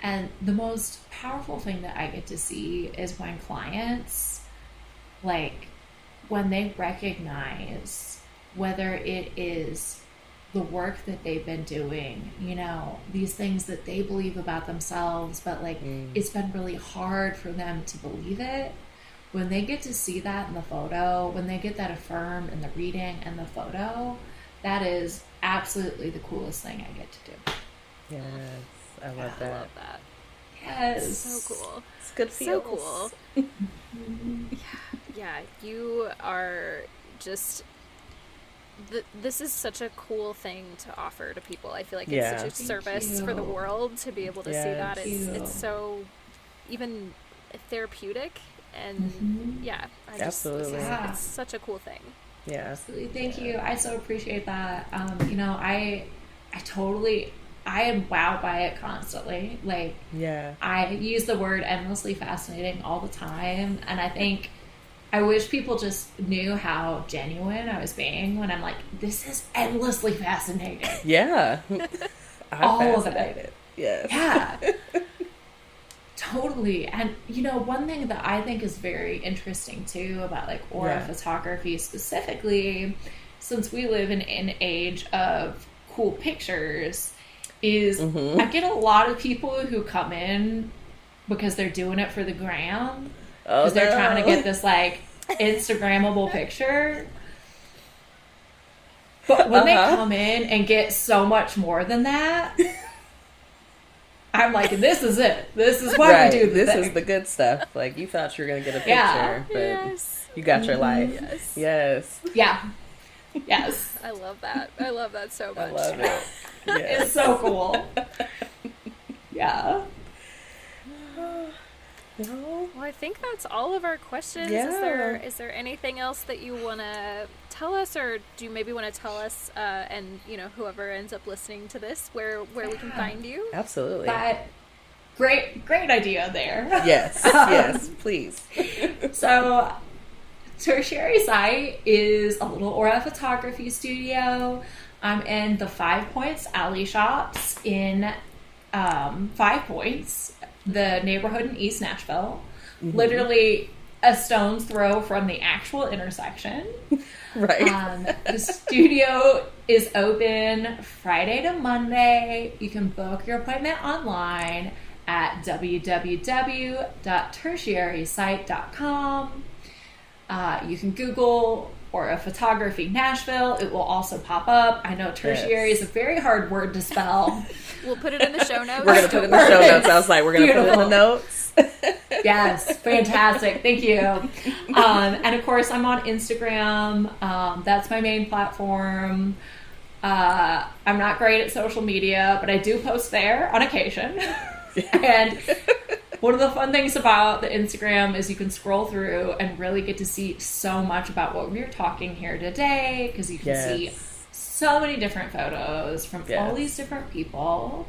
And the most powerful thing that I get to see is when clients, like, when they recognize whether it is the work that they've been doing, you know, these things that they believe about themselves, but like it's been really hard for them to believe it. When they get to see that in the photo, when they get that affirmed in the reading and the photo, that is absolutely the coolest thing I get to do. Yes, I love that. I love that. Yes. So cool. It's good feels. So cool. Yeah, you are just... This is such a cool thing to offer to people. I feel like it's such a service for the world to be able to see that. It's so even therapeutic, and absolutely. It's such a cool thing. Yeah, absolutely. Thank you. I so appreciate that. You know, I am wowed by it constantly. Like, I use the word endlessly fascinating all the time, and I wish people just knew how genuine I was being when I'm like, this is endlessly fascinating. Yeah. All of it. Yes. Yeah. Totally. And, you know, one thing that I think is very interesting, too, about, like, aura photography specifically, since we live in an age of cool pictures, is I get a lot of people who come in because they're doing it for the gram. Because they're trying to get this, like, Instagrammable picture. But when they come in and get so much more than that, I'm like, this is it. This is why we do this is the good stuff. Like, you thought you were going to get a picture, but you got your life. Yes. Yeah. Yes. I love that. I love that so much. I love it. Yes. It's so cool. Yeah. Well, I think that's all of our questions. Yeah. Is there anything else that you want to tell us, or do you maybe want to tell us, and you know, whoever ends up listening to this, where we can find you? Absolutely. Great idea there. Yes. Yes, please. So, Tertiary Site is a little aura photography studio. I'm in the 5 Points Alley Shops in 5 Points, the neighborhood in East Nashville. Literally a stone's throw from the actual intersection. Right. The studio is open Friday to Monday. You can book your appointment online at www.tertiarysite.com. You can Google Aura Photography Nashville. It will also pop up. I know tertiary is a very hard word to spell. We'll put it in the show notes. We're going to put it in the show notes. I was like, we're going to put it in the notes. Yes, fantastic. Thank you. And of course, I'm on Instagram. That's my main platform. I'm not great at social media, but I do post there on occasion. And one of the fun things about the Instagram is you can scroll through and really get to see so much about what we're talking here today, because you can see so many different photos from all these different people.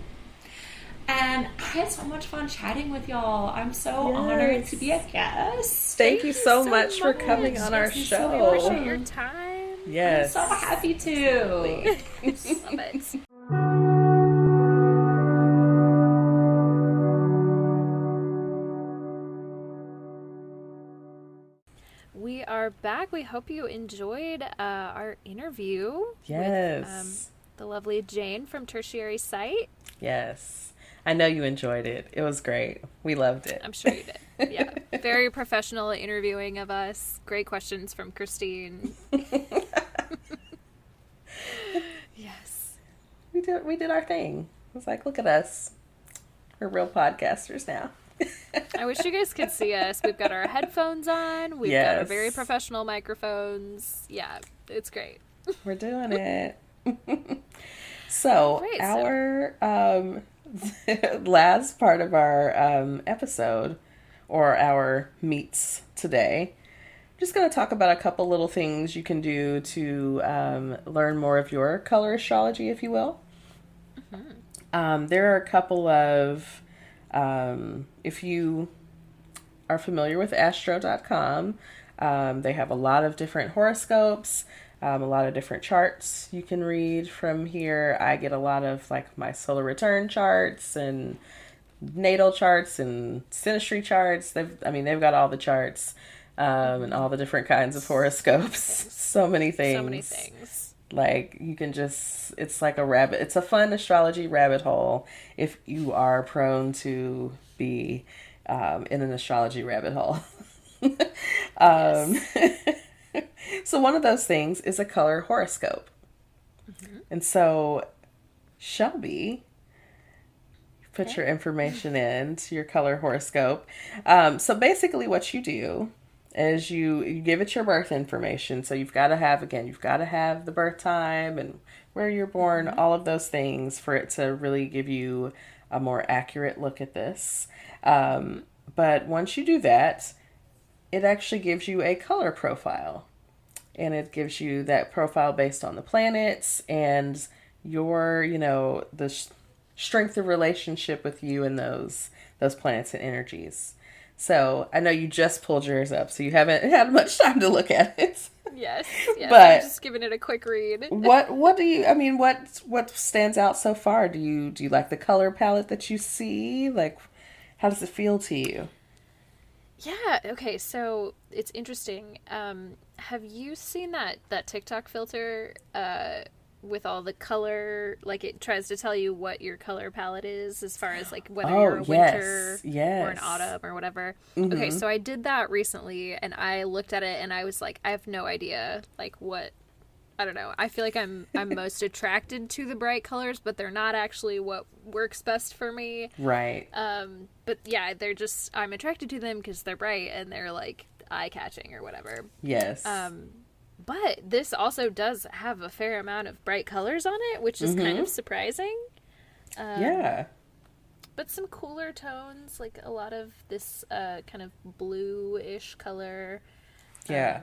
And I had so much fun chatting with y'all. I'm so honored to be a guest. Thank you so much for coming on our show. We appreciate your time. Yes. I'm so happy to. Love it. We are back. We hope you enjoyed our interview with the lovely Jane from Tertiary Site. Yes. I know you enjoyed it. It was great. We loved it. I'm sure you did. Yeah. Very professional interviewing of us. Great questions from Christine. Yes. We did our thing. It was like, look at us. We're real podcasters now. I wish you guys could see us. We've got our headphones on. We've got our very professional microphones. Yeah, it's great. We're doing it. So, our last part of our episode, or our meets today, I'm just going to talk about a couple little things you can do to learn more of your color astrology, if you will. Mm-hmm. There are a couple of... if you are familiar with astro.com, They have a lot of different horoscopes, a lot of different charts you can read from here. I get a lot of like my solar return charts and natal charts and synastry charts. They've got all the charts, and all the different kinds of horoscopes. So many things. So many things. Like you can just, it's like a rabbit. It's a fun astrology rabbit hole if you are prone to be in an astrology rabbit hole. So one of those things is a color horoscope. And so Shelby, put your information into your color horoscope. So basically what you do is you give it your birth information. So you've got to have the birth time and where you're born, all of those things for it to really give you a more accurate look at this. But once you do that, it actually gives you a color profile. And it gives you that profile based on the planets and your, the strength of relationship with you and those planets and energies. So I know you just pulled yours up, so you haven't had much time to look at it. Yes, but I'm just giving it a quick read. what stands out so far? Do you like the color palette that you see? Like, how does it feel to you? Yeah, okay, so it's interesting. Have you seen that TikTok filter with all the color, like it tries to tell you what your color palette is as far as like whether you're a winter or an autumn or whatever. Okay, so I did that recently and I looked at it and I was like, I have no idea like what, I don't know. I feel like I'm most attracted to the bright colors, but they're not actually what works best for me. Right. But yeah, they're just, I'm attracted to them because they're bright and they're like eye-catching or whatever. Yes. But this also does have a fair amount of bright colors on it, which is kind of surprising. Yeah. But some cooler tones, like a lot of this kind of blue-ish color. Yeah.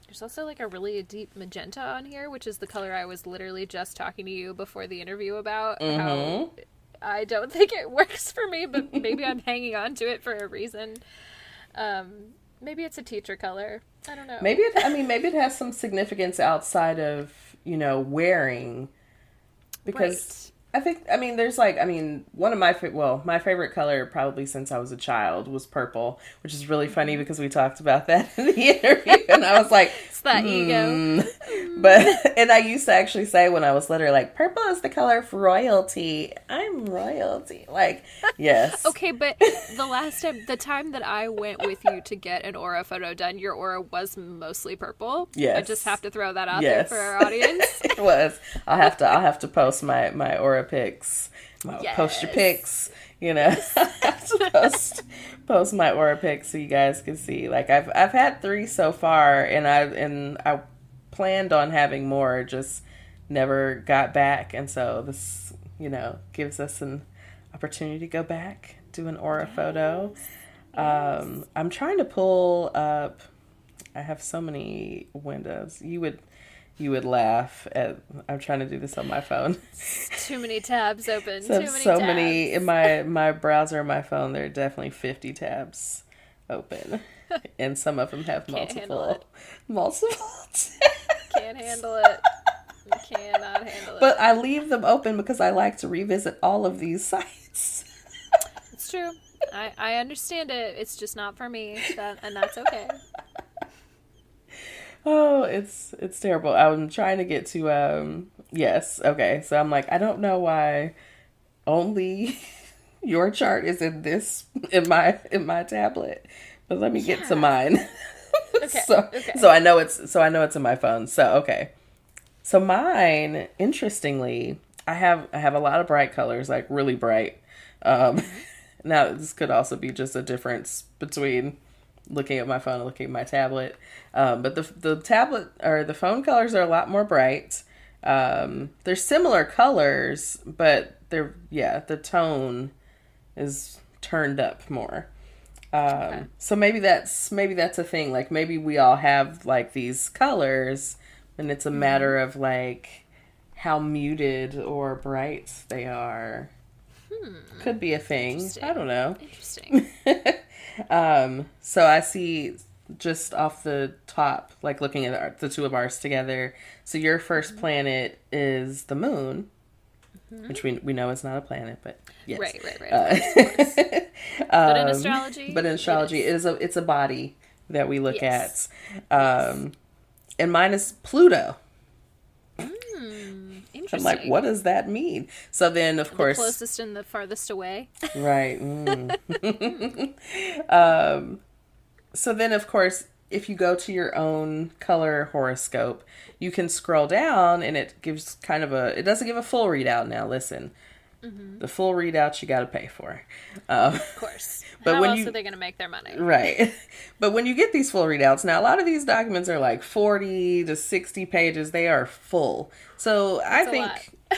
There's also like a really deep magenta on here, which is the color I was literally just talking to you before the interview about. How I don't think it works for me, but maybe I'm hanging on to it for a reason. Maybe it's a teacher color. I don't know. Maybe it has some significance outside of, wearing. Because there's one of my favorite color probably since I was a child was purple, which is really funny because we talked about that in the interview and I was like, it's that ego. And I used to actually say when I was little, like, purple is the color of royalty. I'm royalty. Like, yes. Okay, but the time that I went with you to get an aura photo done, your aura was mostly purple. Yes. I just have to throw that out there for our audience. It was. I'll have to post my aura pics. Post your pics. I have to post my aura pics so you guys can see. Like I've had 3 so far, and I planned on having more, just never got back, and so this gives us an opportunity to go back, do an aura photo. I'm trying to pull up. I have so many windows. You would laugh at. I'm trying to do this on my phone. Too many tabs open. So Too many tabs. many in my browser and my phone. There are definitely 50 tabs open, and some of them have multiple. Can't handle it. Cannot handle it. But I leave them open because I like to revisit all of these sites. It's true. I understand it. It's just not for me, and that's okay. Oh, it's terrible. I'm trying to get to yes, okay. So I'm like, I don't know why only your chart is in my tablet, but let me get to mine. Okay. So I know it's in my phone. So okay. So mine, interestingly, I have a lot of bright colors, like really bright. Now this could also be just a difference between looking at my phone and looking at my tablet. But the tablet or the phone colors are a lot more bright. They're similar colors, but the tone is turned up more. So maybe that's a thing. Like maybe we all have like these colors, and it's a matter of like how muted or bright they are. Could be a thing. I don't know. Interesting. So I see just off the top, like looking at the two of ours together. So your first planet is the moon, which we know is not a planet, but yes. Right. Of course. But in astrology, it's a body that we look yes. at. And mine is Pluto. Interesting. I'm like, what does that mean? So then, of course, closest and the farthest away. Right. So then, of course, if you go to your own color horoscope, you can scroll down and it gives it doesn't give a full readout now. Listen, the full readout you got to pay for. Of course. But How else are they going to make their money? Right. But when you get these full readouts, now a lot of these documents are like 40 to 60 pages. They are full. So I think,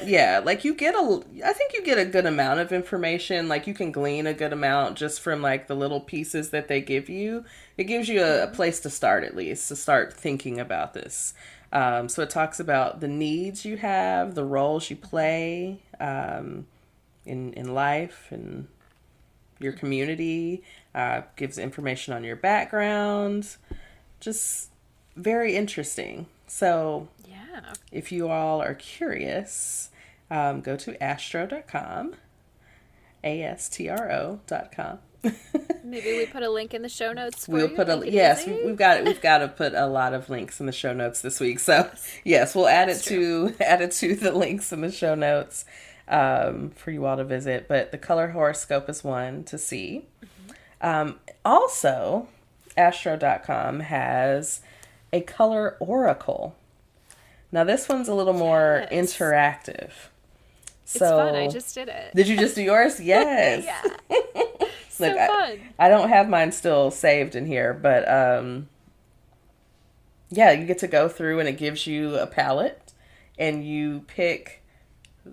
yeah, like I think you get a good amount of information. Like you can glean a good amount just from like the little pieces that they give you. It gives you a place to start, at least, to start thinking about this. So it talks about the needs you have, the roles you play in life and your community, gives information on your background. Just very interesting. So yeah, if you all are curious, go to astro.com, astro.com. Maybe we put a link in the show notes for we'll you. put we've got to put a lot of links in the show notes this week. So yes, we'll add it to the links in the show notes for you all to visit. But the color horoscope is one to see. Also, astro.com has a color oracle. Now this one's a little more interactive. It's fun. I just did it. Did you just do yours? Yes. Yeah. So Look, fun. I don't have mine still saved in here, but yeah, you get to go through and it gives you a palette and you pick.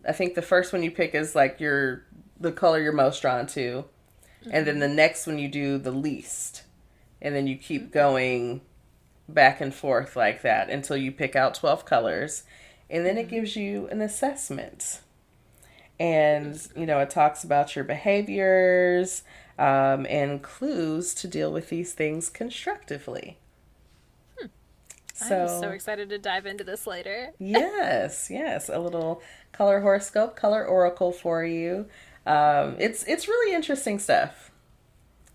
I think the first one you pick is like the color you're most drawn to, and then the next one you do the least, and then you keep going back and forth like that until you pick out 12 colors, and then it gives you an assessment. And, it talks about your behaviors and clues to deal with these things constructively. I'm so excited to dive into this later. yes. A little color horoscope, color oracle for you. It's really interesting stuff.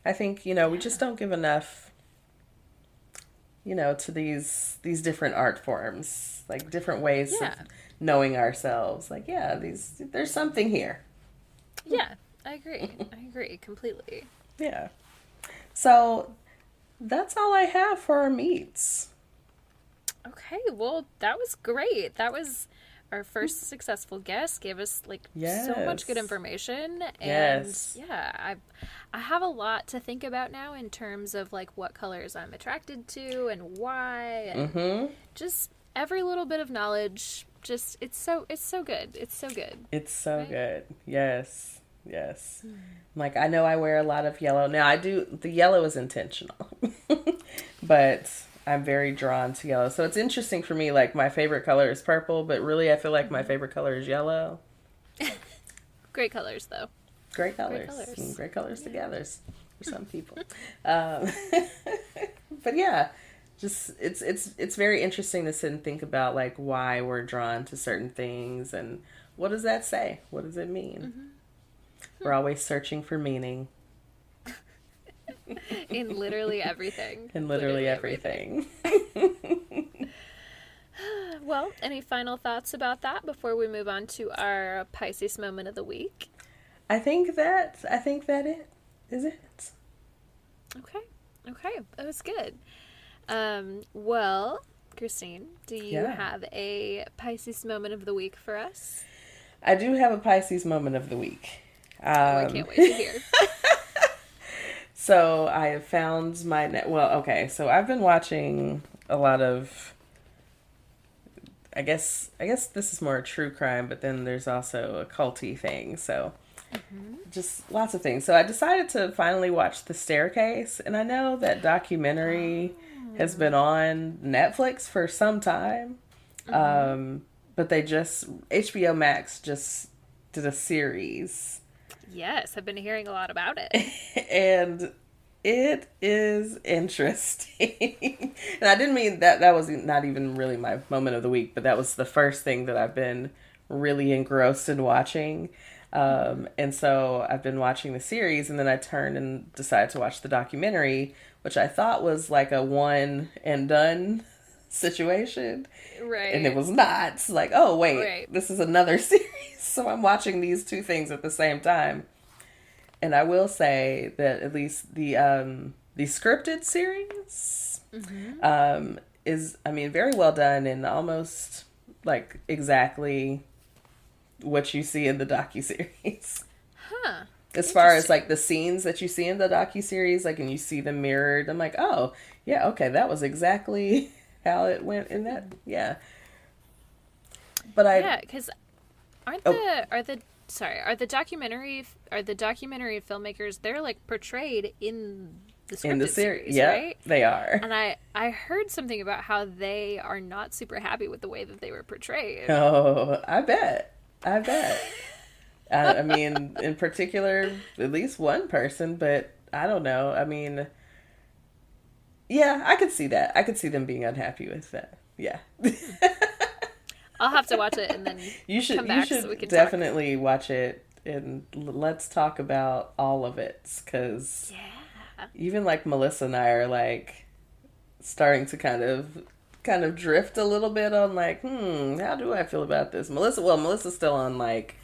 I think, we just don't give enough, to these different art forms, like different ways of knowing ourselves. Like, there's something here. Yeah, I agree completely. Yeah. So that's all I have for our meets. Okay, well, that was great. That was our first successful guest. Gave us so much good information, and I have a lot to think about now in terms of what colors I'm attracted to and why, and just every little bit of knowledge. Just it's so good. It's so good. It's so good. Yes. Like, I know I wear a lot of yellow. Now I do. The yellow is intentional, but I'm very drawn to yellow. So it's interesting for me, like, my favorite color is purple, but really I feel like my favorite color is yellow. Great colors, though. Great colors. Great colors together for some people. But yeah, just it's very interesting to sit and think about, like, why we're drawn to certain things and what does that say? What does it mean? We're always searching for meaning. In literally everything. Everything. Well, any final thoughts about that before we move on to our Pisces moment of the week? I think that it is it. Okay. That was good. Well, Christine, do you have a Pisces moment of the week for us? I do have a Pisces moment of the week. I can't wait to hear. So I have found so I've been watching a lot of, I guess this is more true crime, but then there's also a culty thing. So just lots of things. So I decided to finally watch The Staircase, and I know that documentary has been on Netflix for some time. But HBO Max just did a series. Yes, I've been hearing a lot about it. And It is interesting. And I didn't mean that that was not even really my moment of the week, but that was the first thing that I've been really engrossed in watching. And so I've been watching the series, and then I turned and decided to watch the documentary, which I thought was like a one and done situation. Right. And it was not. It's like, oh, wait, Right. this is another series. So I'm watching these two things at the same time. And I will say that at least the scripted series is, I mean, very well done and almost like exactly what you see in the docuseries. Huh. As far as like the scenes that you see in the docuseries, like, and you see them mirrored, I'm like, oh, yeah, okay, that was exactly how it went in that. Yeah. But Yeah, because are the documentary filmmakers, they're like portrayed in the scripted in the series, yeah, right? they are. And I heard something about how they are not super happy with the way that they were portrayed. Oh, I bet. I mean, in particular, at least one person, but I don't know. I mean, yeah, I could see that. I could see them being unhappy with that. Yeah. I'll have to watch it and then You should come back you so we can should definitely watch it, and let's talk about all of it, because even like Melissa and I are like starting to kind of drift a little bit on like, how do I feel about this? Melissa's still on like,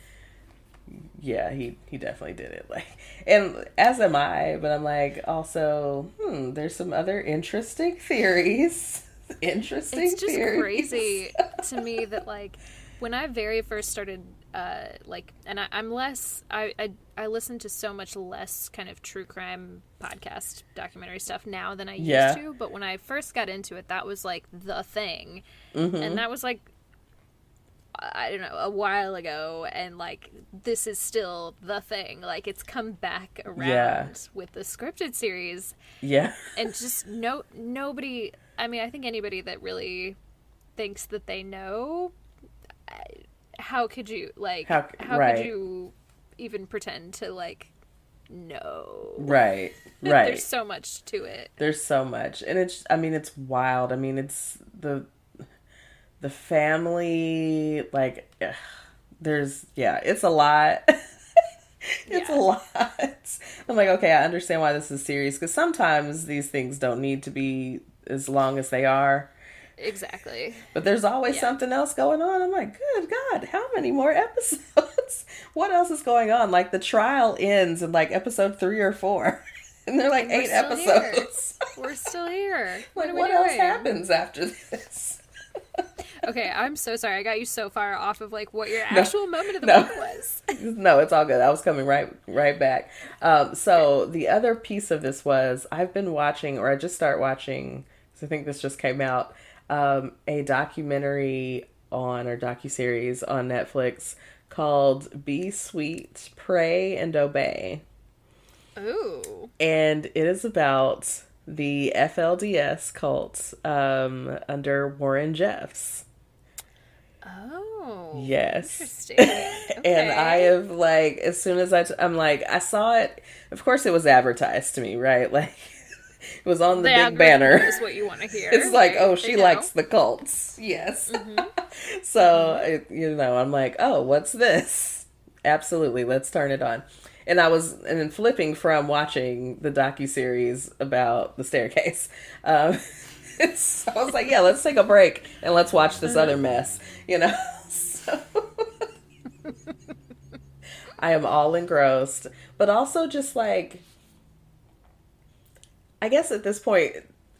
yeah, he definitely did it, like, and as am I, but I'm like also, there's some other interesting theories. It's just crazy to me that like when I very first started I'm less I listen to so much less kind of true crime podcast documentary stuff now than I used to, but when I first got into it, that was like the thing. And that was like, I don't know, a while ago, and like this is still the thing. Like it's come back around with the scripted series. Yeah. And just nobody, I mean, I think anybody that really thinks that they know, how could you like how could you even pretend to like know? Right. There's so much to it. There's so much. And it's, I mean, it's wild. I mean, it's the family, like, it's a lot. It's a lot. I'm like, okay, I understand why this is serious, because sometimes these things don't need to be as long as they are. Exactly. But there's always something else going on. I'm like, good God, how many more episodes? What else is going on? Like, the trial ends in like episode 3 or 4. And they're like 8 episodes. We're still here. Like, what else happens after this? Okay, I'm so sorry. I got you so far off of like what your actual moment of the week was. No, it's all good. I was coming right back. So the other piece of this was I've been watching, or I just started watching, because I think this just came out, a documentary or docuseries on Netflix called Be Sweet, Pray, and Obey. Ooh. And it is about the FLDS cult under Warren Jeffs. Oh. Yes. Interesting. Okay. And I have, like, as soon as I'm like, I saw it, of course it was advertised to me, right? Like, it was on the big banner. Is what you want to hear. It's like, oh, she likes the cults. Yes. So, I'm like, oh, what's this? Absolutely. Let's turn it on. And then flipping from watching the docuseries about the staircase. So I was like, yeah, let's take a break and let's watch this other mess, So I am all engrossed. But also just like, I guess at this point,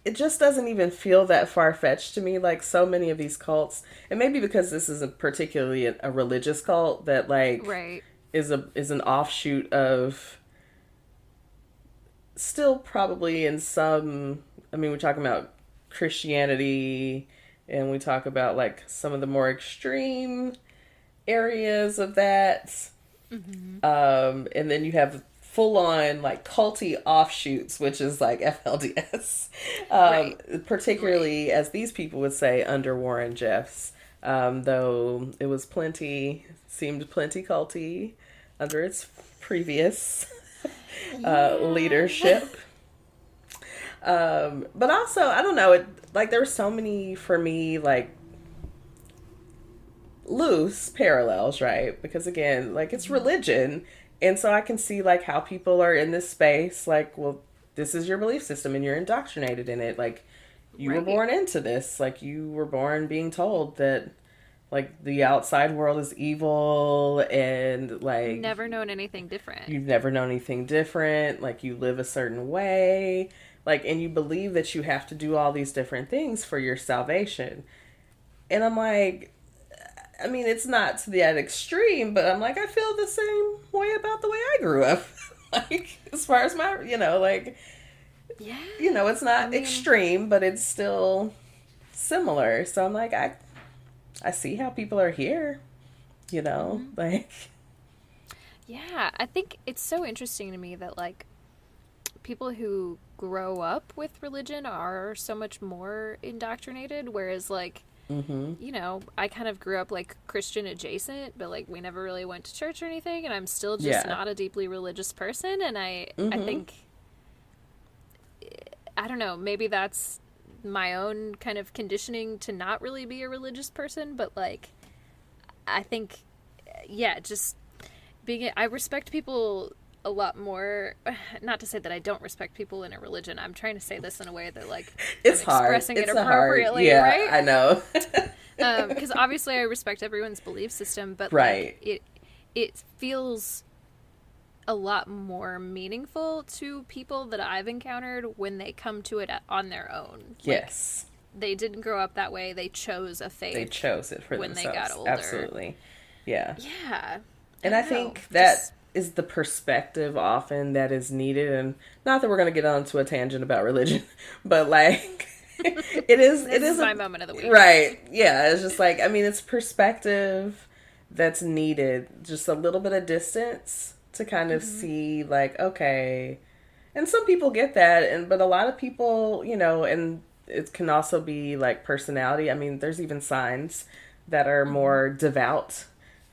it just doesn't even feel that far-fetched to me. Like, so many of these cults, and maybe because this isn't particularly a religious cult that, like, is an offshoot of, still probably in some, I mean, we're talking about Christianity, and we talk about, like, some of the more extreme areas of that. And then you have full-on, like, culty offshoots, which is, like, FLDS. Particularly, as these people would say, under Warren Jeffs. Though it was seemed plenty culty under its previous leadership. But also, I don't know, like there were so many for me like loose parallels, right? Because again, like it's religion, and so I can see like how people are in this space, like, well, this is your belief system and you're indoctrinated in it. Like you were Right. born into this, like you were born being told that like the outside world is evil and like Never known anything different. you've never known anything different, like you live a certain way, like, and you believe that you have to do all these different things for your salvation. And I'm like, I mean, it's not to that extreme, but I'm like, I feel the same way about the way I grew up. Like, as far as my, like, Yeah. it's not I mean, extreme, but it's still similar. So I'm like, I see how people are here, like. yeah, I think it's so interesting to me that like people who grow up with religion are so much more indoctrinated, whereas like I kind of grew up like Christian adjacent, but like we never really went to church or anything, and I'm still just not a deeply religious person. And I think, I don't know, maybe that's my own kind of conditioning to not really be a religious person, but like, I think, yeah, just I respect people a lot more. Not to say that I don't respect people in a religion. I'm trying to say this in a way that like It's I'm hard. expressing It's it appropriately, yeah, right? I know. Because obviously I respect everyone's belief system, but right. like, it feels a lot more meaningful to people that I've encountered when they come to it on their own. Like, Yes. They didn't grow up that way. They chose a faith. They chose it for when themselves. They got older. Absolutely. Yeah. Yeah. And I think that is the perspective often that is needed. And not that we're going to get onto a tangent about religion, but like it is. This is my moment of the week. Right. Yeah. It's just like, I mean, it's perspective that's needed. Just a little bit of distance to kind of see like, okay. And some people get that. But a lot of people, and it can also be like personality. I mean, there's even signs that are more devout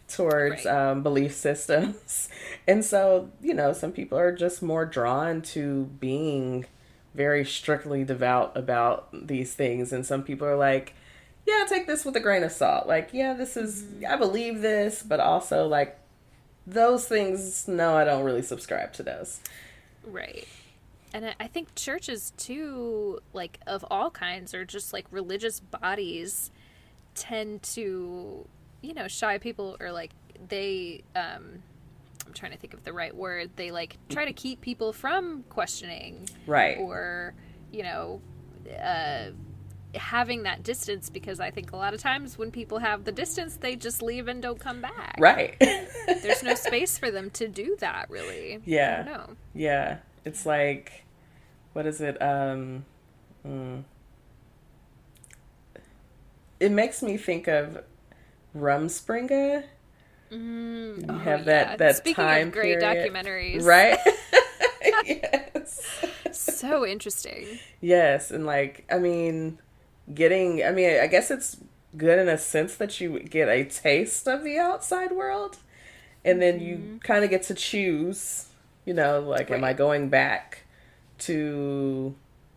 towards belief systems. And so, some people are just more drawn to being very strictly devout about these things. And some people are like, yeah, take this with a grain of salt. Like, yeah, this is, I believe this, but also like those things, no, I don't really subscribe to those. Right. And I think churches too, like of all kinds, or just like religious bodies tend to, shy people, or like they, I'm trying to think of the right word. They like try to keep people from questioning. Right. Or, having that distance, because I think a lot of times when people have the distance, they just leave and don't come back. Right. There's no space for them to do that, really. Yeah. I don't know. Yeah. It's like, what is it? It makes me think of Rumspringa. You have that Speaking time of great period. documentaries. Right? Yes. So interesting. Yes. And like, I guess it's good in a sense that you get a taste of the outside world. And then you kind of get to choose, like, am I going back to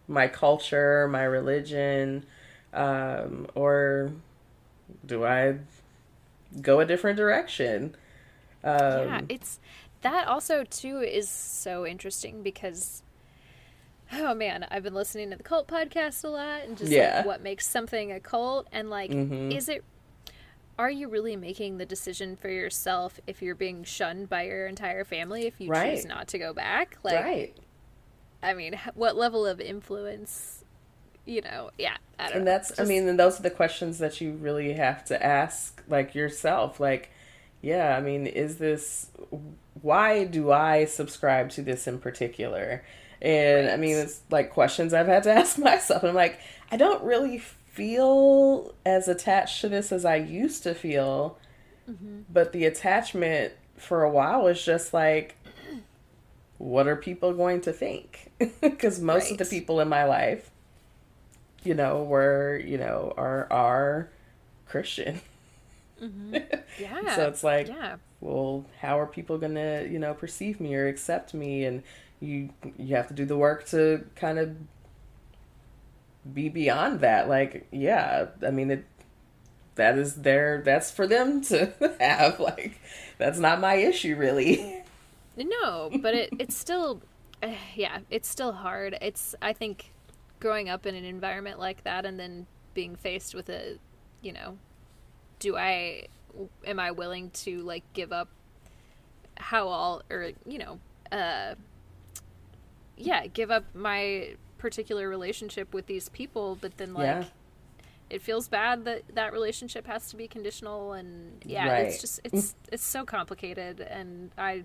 my culture, my religion, or do I go a different direction? Yeah, it's that also too is so interesting because, oh man, I've been listening to the cult podcast a lot and just like what makes something a cult, and like, are you really making the decision for yourself if you're being shunned by your entire family if you choose not to go back? Like, I mean, what level of influence, I don't know. And that's, and those are the questions that you really have to ask, like, yourself. Like, yeah, I mean, why do I subscribe to this in particular? And, I mean, it's, like, questions I've had to ask myself. And I'm like, I don't really feel as attached to this as I used to feel. But the attachment for a while was just like, what are people going to think? Because most of the people in my life, are Christian. Yeah. So it's like, well, how are people going to, perceive me or accept me? And you have to do the work to kind of be beyond that. Like, yeah, I mean, that's for them to have. Like, that's not my issue, really. No, but it's still, yeah, it's still hard. I think, growing up in an environment like that and then being faced with a, you know, am I willing to, like, give up or, you know, yeah, give up my particular relationship with these people, but then, like, Yeah. it feels bad that that relationship has to be conditional, and yeah, Right. it's just, it's so complicated, and I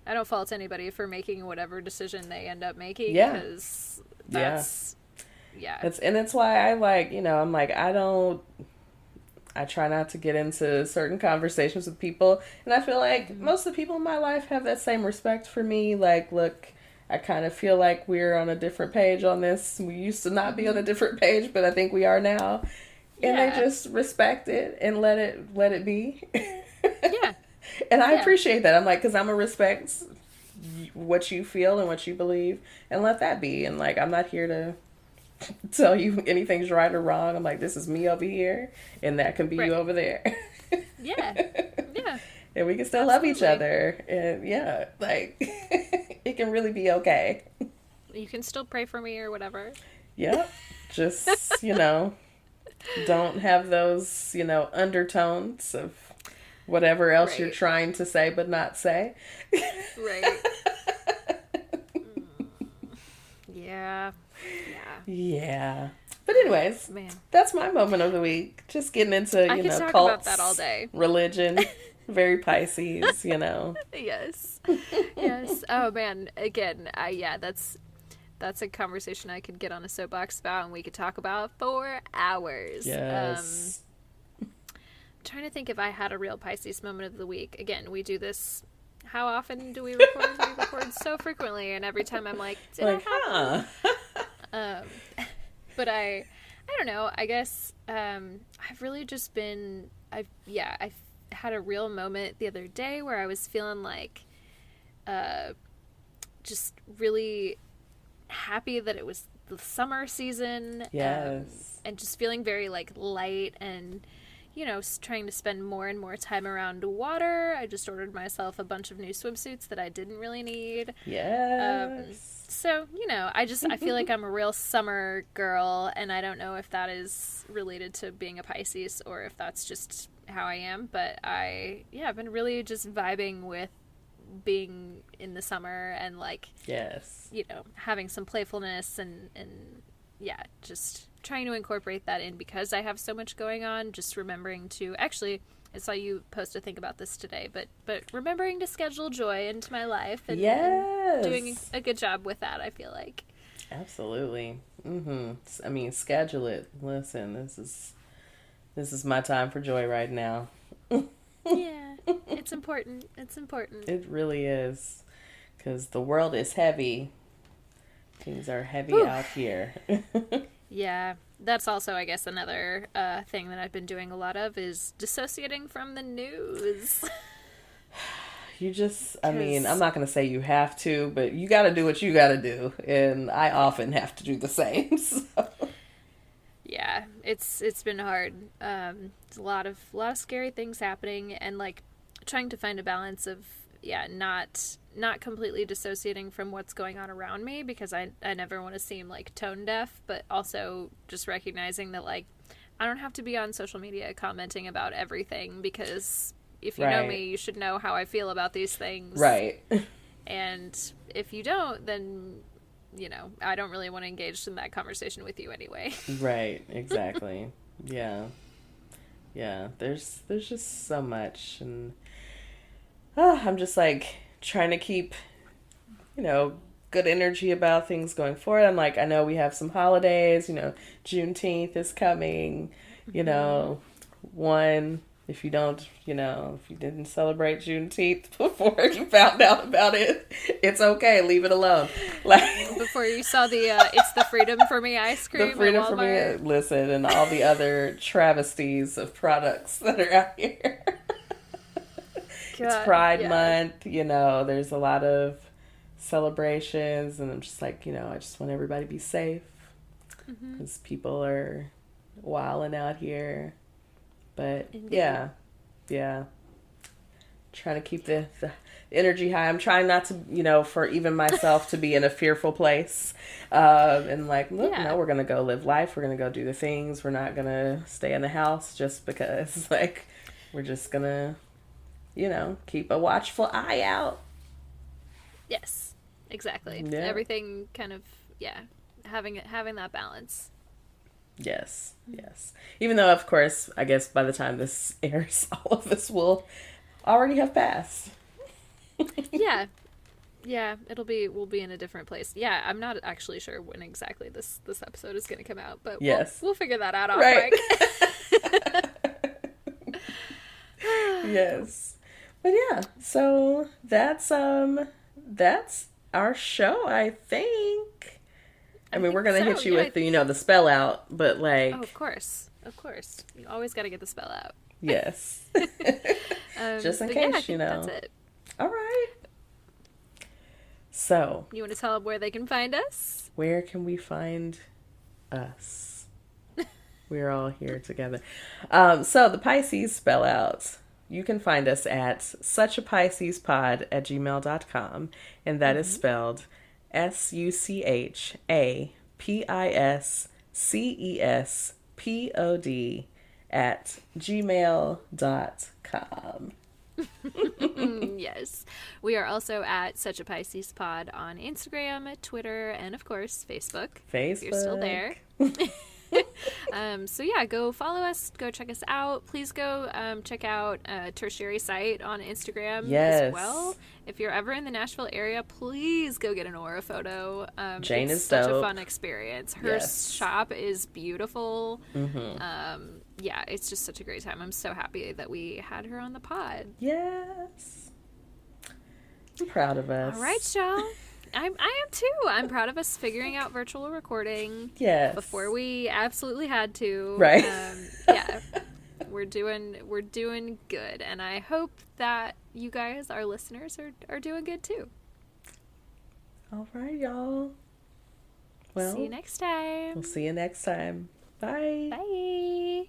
don't fault anybody for making whatever decision they end up making, Yeah. because that's, yeah. It's why I, like, you know, I'm like, I try not to get into certain conversations with people, and I feel like most of the people in my life have that same respect for me. Like, look, I kind of feel like we're on a different page on this. We used to not be on a different page, but I think we are now. And they just respect it and let it be. Yeah. And I appreciate that. I'm like, because I'm going to respect what you feel and what you believe and let that be. And, like, I'm not here to tell you anything's right or wrong. I'm like, this is me over here and that can be you over there. Yeah. Yeah. And we can still love each other. And yeah, like, it can really be okay. You can still pray for me or whatever. Yep. Just, you know, don't have those, you know, undertones of whatever else you're trying to say but not say. Right. Yeah. Yeah. But anyways, Man, that's my moment of the week. Just getting into, I you could know, talk cults, about that all day. religion, very Pisces, you know. Yes. Yes. Oh man. Again, yeah, that's a conversation I could get on a soapbox about, and we could talk about for hours. Yes. Trying to think if I had a real Pisces moment of the week. Again, we do this. How often do we record? We record so frequently, and every time I'm like, did like, I have but I don't know. I guess I've really just been. I had a real moment the other day where I was feeling like, just really happy that it was the summer season. Yes. And just feeling very, like, light and, you know, trying to spend more and more time around water. I just ordered myself a bunch of new swimsuits that I didn't really need. Yes. So, you know, I feel like I'm a real summer girl, and I don't know if that is related to being a Pisces or if that's just how I am, but I've been really just vibing with being in the summer and, like, Yes. you know, having some playfulness and yeah, just trying to incorporate that in because I have so much going on. Just remembering to, actually, I saw you post a thing about this today, but remembering to schedule joy into my life and, and doing a good job with that, I feel like. Absolutely. I mean, schedule it. Listen, this is my time for joy right now. Yeah, it's important. It's important. It really is. Because the world is heavy. Things are heavy out here. Yeah, that's also, I guess, another thing that I've been doing a lot of is dissociating from the news. You just, I mean, I'm not going to say you have to, but you got to do what you got to do. And I often have to do the same. So. Yeah, it's been hard. It's a lot of scary things happening, and, like, trying to find a balance of, not completely dissociating from what's going on around me, because I never want to seem, like, tone deaf, but also just recognizing that, like, I don't have to be on social media commenting about everything, because if you know me, you should know how I feel about these things. Right. And if you don't, then, you know, I don't really want to engage in that conversation with you anyway. Right, exactly. Yeah. There's just so much, and I'm just, like, trying to keep, you know, good energy about things going forward. I'm like, I know we have some holidays, you know, Juneteenth is coming, you know, if you don't, you know, if you didn't celebrate Juneteenth before you found out about it, it's okay. Leave it alone. Like, before you saw the it's the Freedom for Me ice cream. The Freedom for Me, listen, and all the other travesties of products that are out here. God, it's Pride Month, you know, there's a lot of celebrations, and I'm just like, you know, I just want everybody to be safe. because people are wilding out here. But Indeed. yeah. Trying to keep the energy high. I'm trying not to, for even myself to be in a fearful place. And like, look, no, we're going to go live life. We're going to go do the things. We're not going to stay in the house just because, like, we're just going to, keep a watchful eye out. Yes, exactly. Yeah. Everything kind of, having that balance. Yes. Even though, of course, I guess by the time this airs, all of this will already have passed. Yeah, we'll be in a different place. Yeah, I'm not actually sure when exactly this episode is going to come out, but yes, we'll figure that out off right. mic. Yes, but yeah, so that's our show, I think. I mean, we're gonna hit you with the spell out, but like, oh, of course, you always got to get the spell out. Yes. Just in case, That's it. All right. So, you want to tell them where they can find us? Where can we find us? We're all here together. So the Pisces spell out. You can find us at suchapiscespod@gmail.com, and that is spelled SuchaPiscespod@gmail.com. Yes. We are also at Such a Pisces Pod on Instagram, Twitter, and of course, Facebook. If you're still there. So yeah, go follow us, go check us out. Please go check out Tertiary Site on Instagram as well. If you're ever in the Nashville area, please go get an aura photo. Jane it's is such dope. a fun experience. Her shop is beautiful. Yeah, it's just such a great time. I'm so happy that we had her on the pod. Yes. I'm proud of us. All right, y'all. I am too. I'm proud of us figuring out virtual recording. Yes. Before we absolutely had to. Right. Yeah. We're doing good, and I hope that you guys, our listeners, are doing good too. All right, y'all. Well, see you next time. We'll see you next time. Bye. Bye.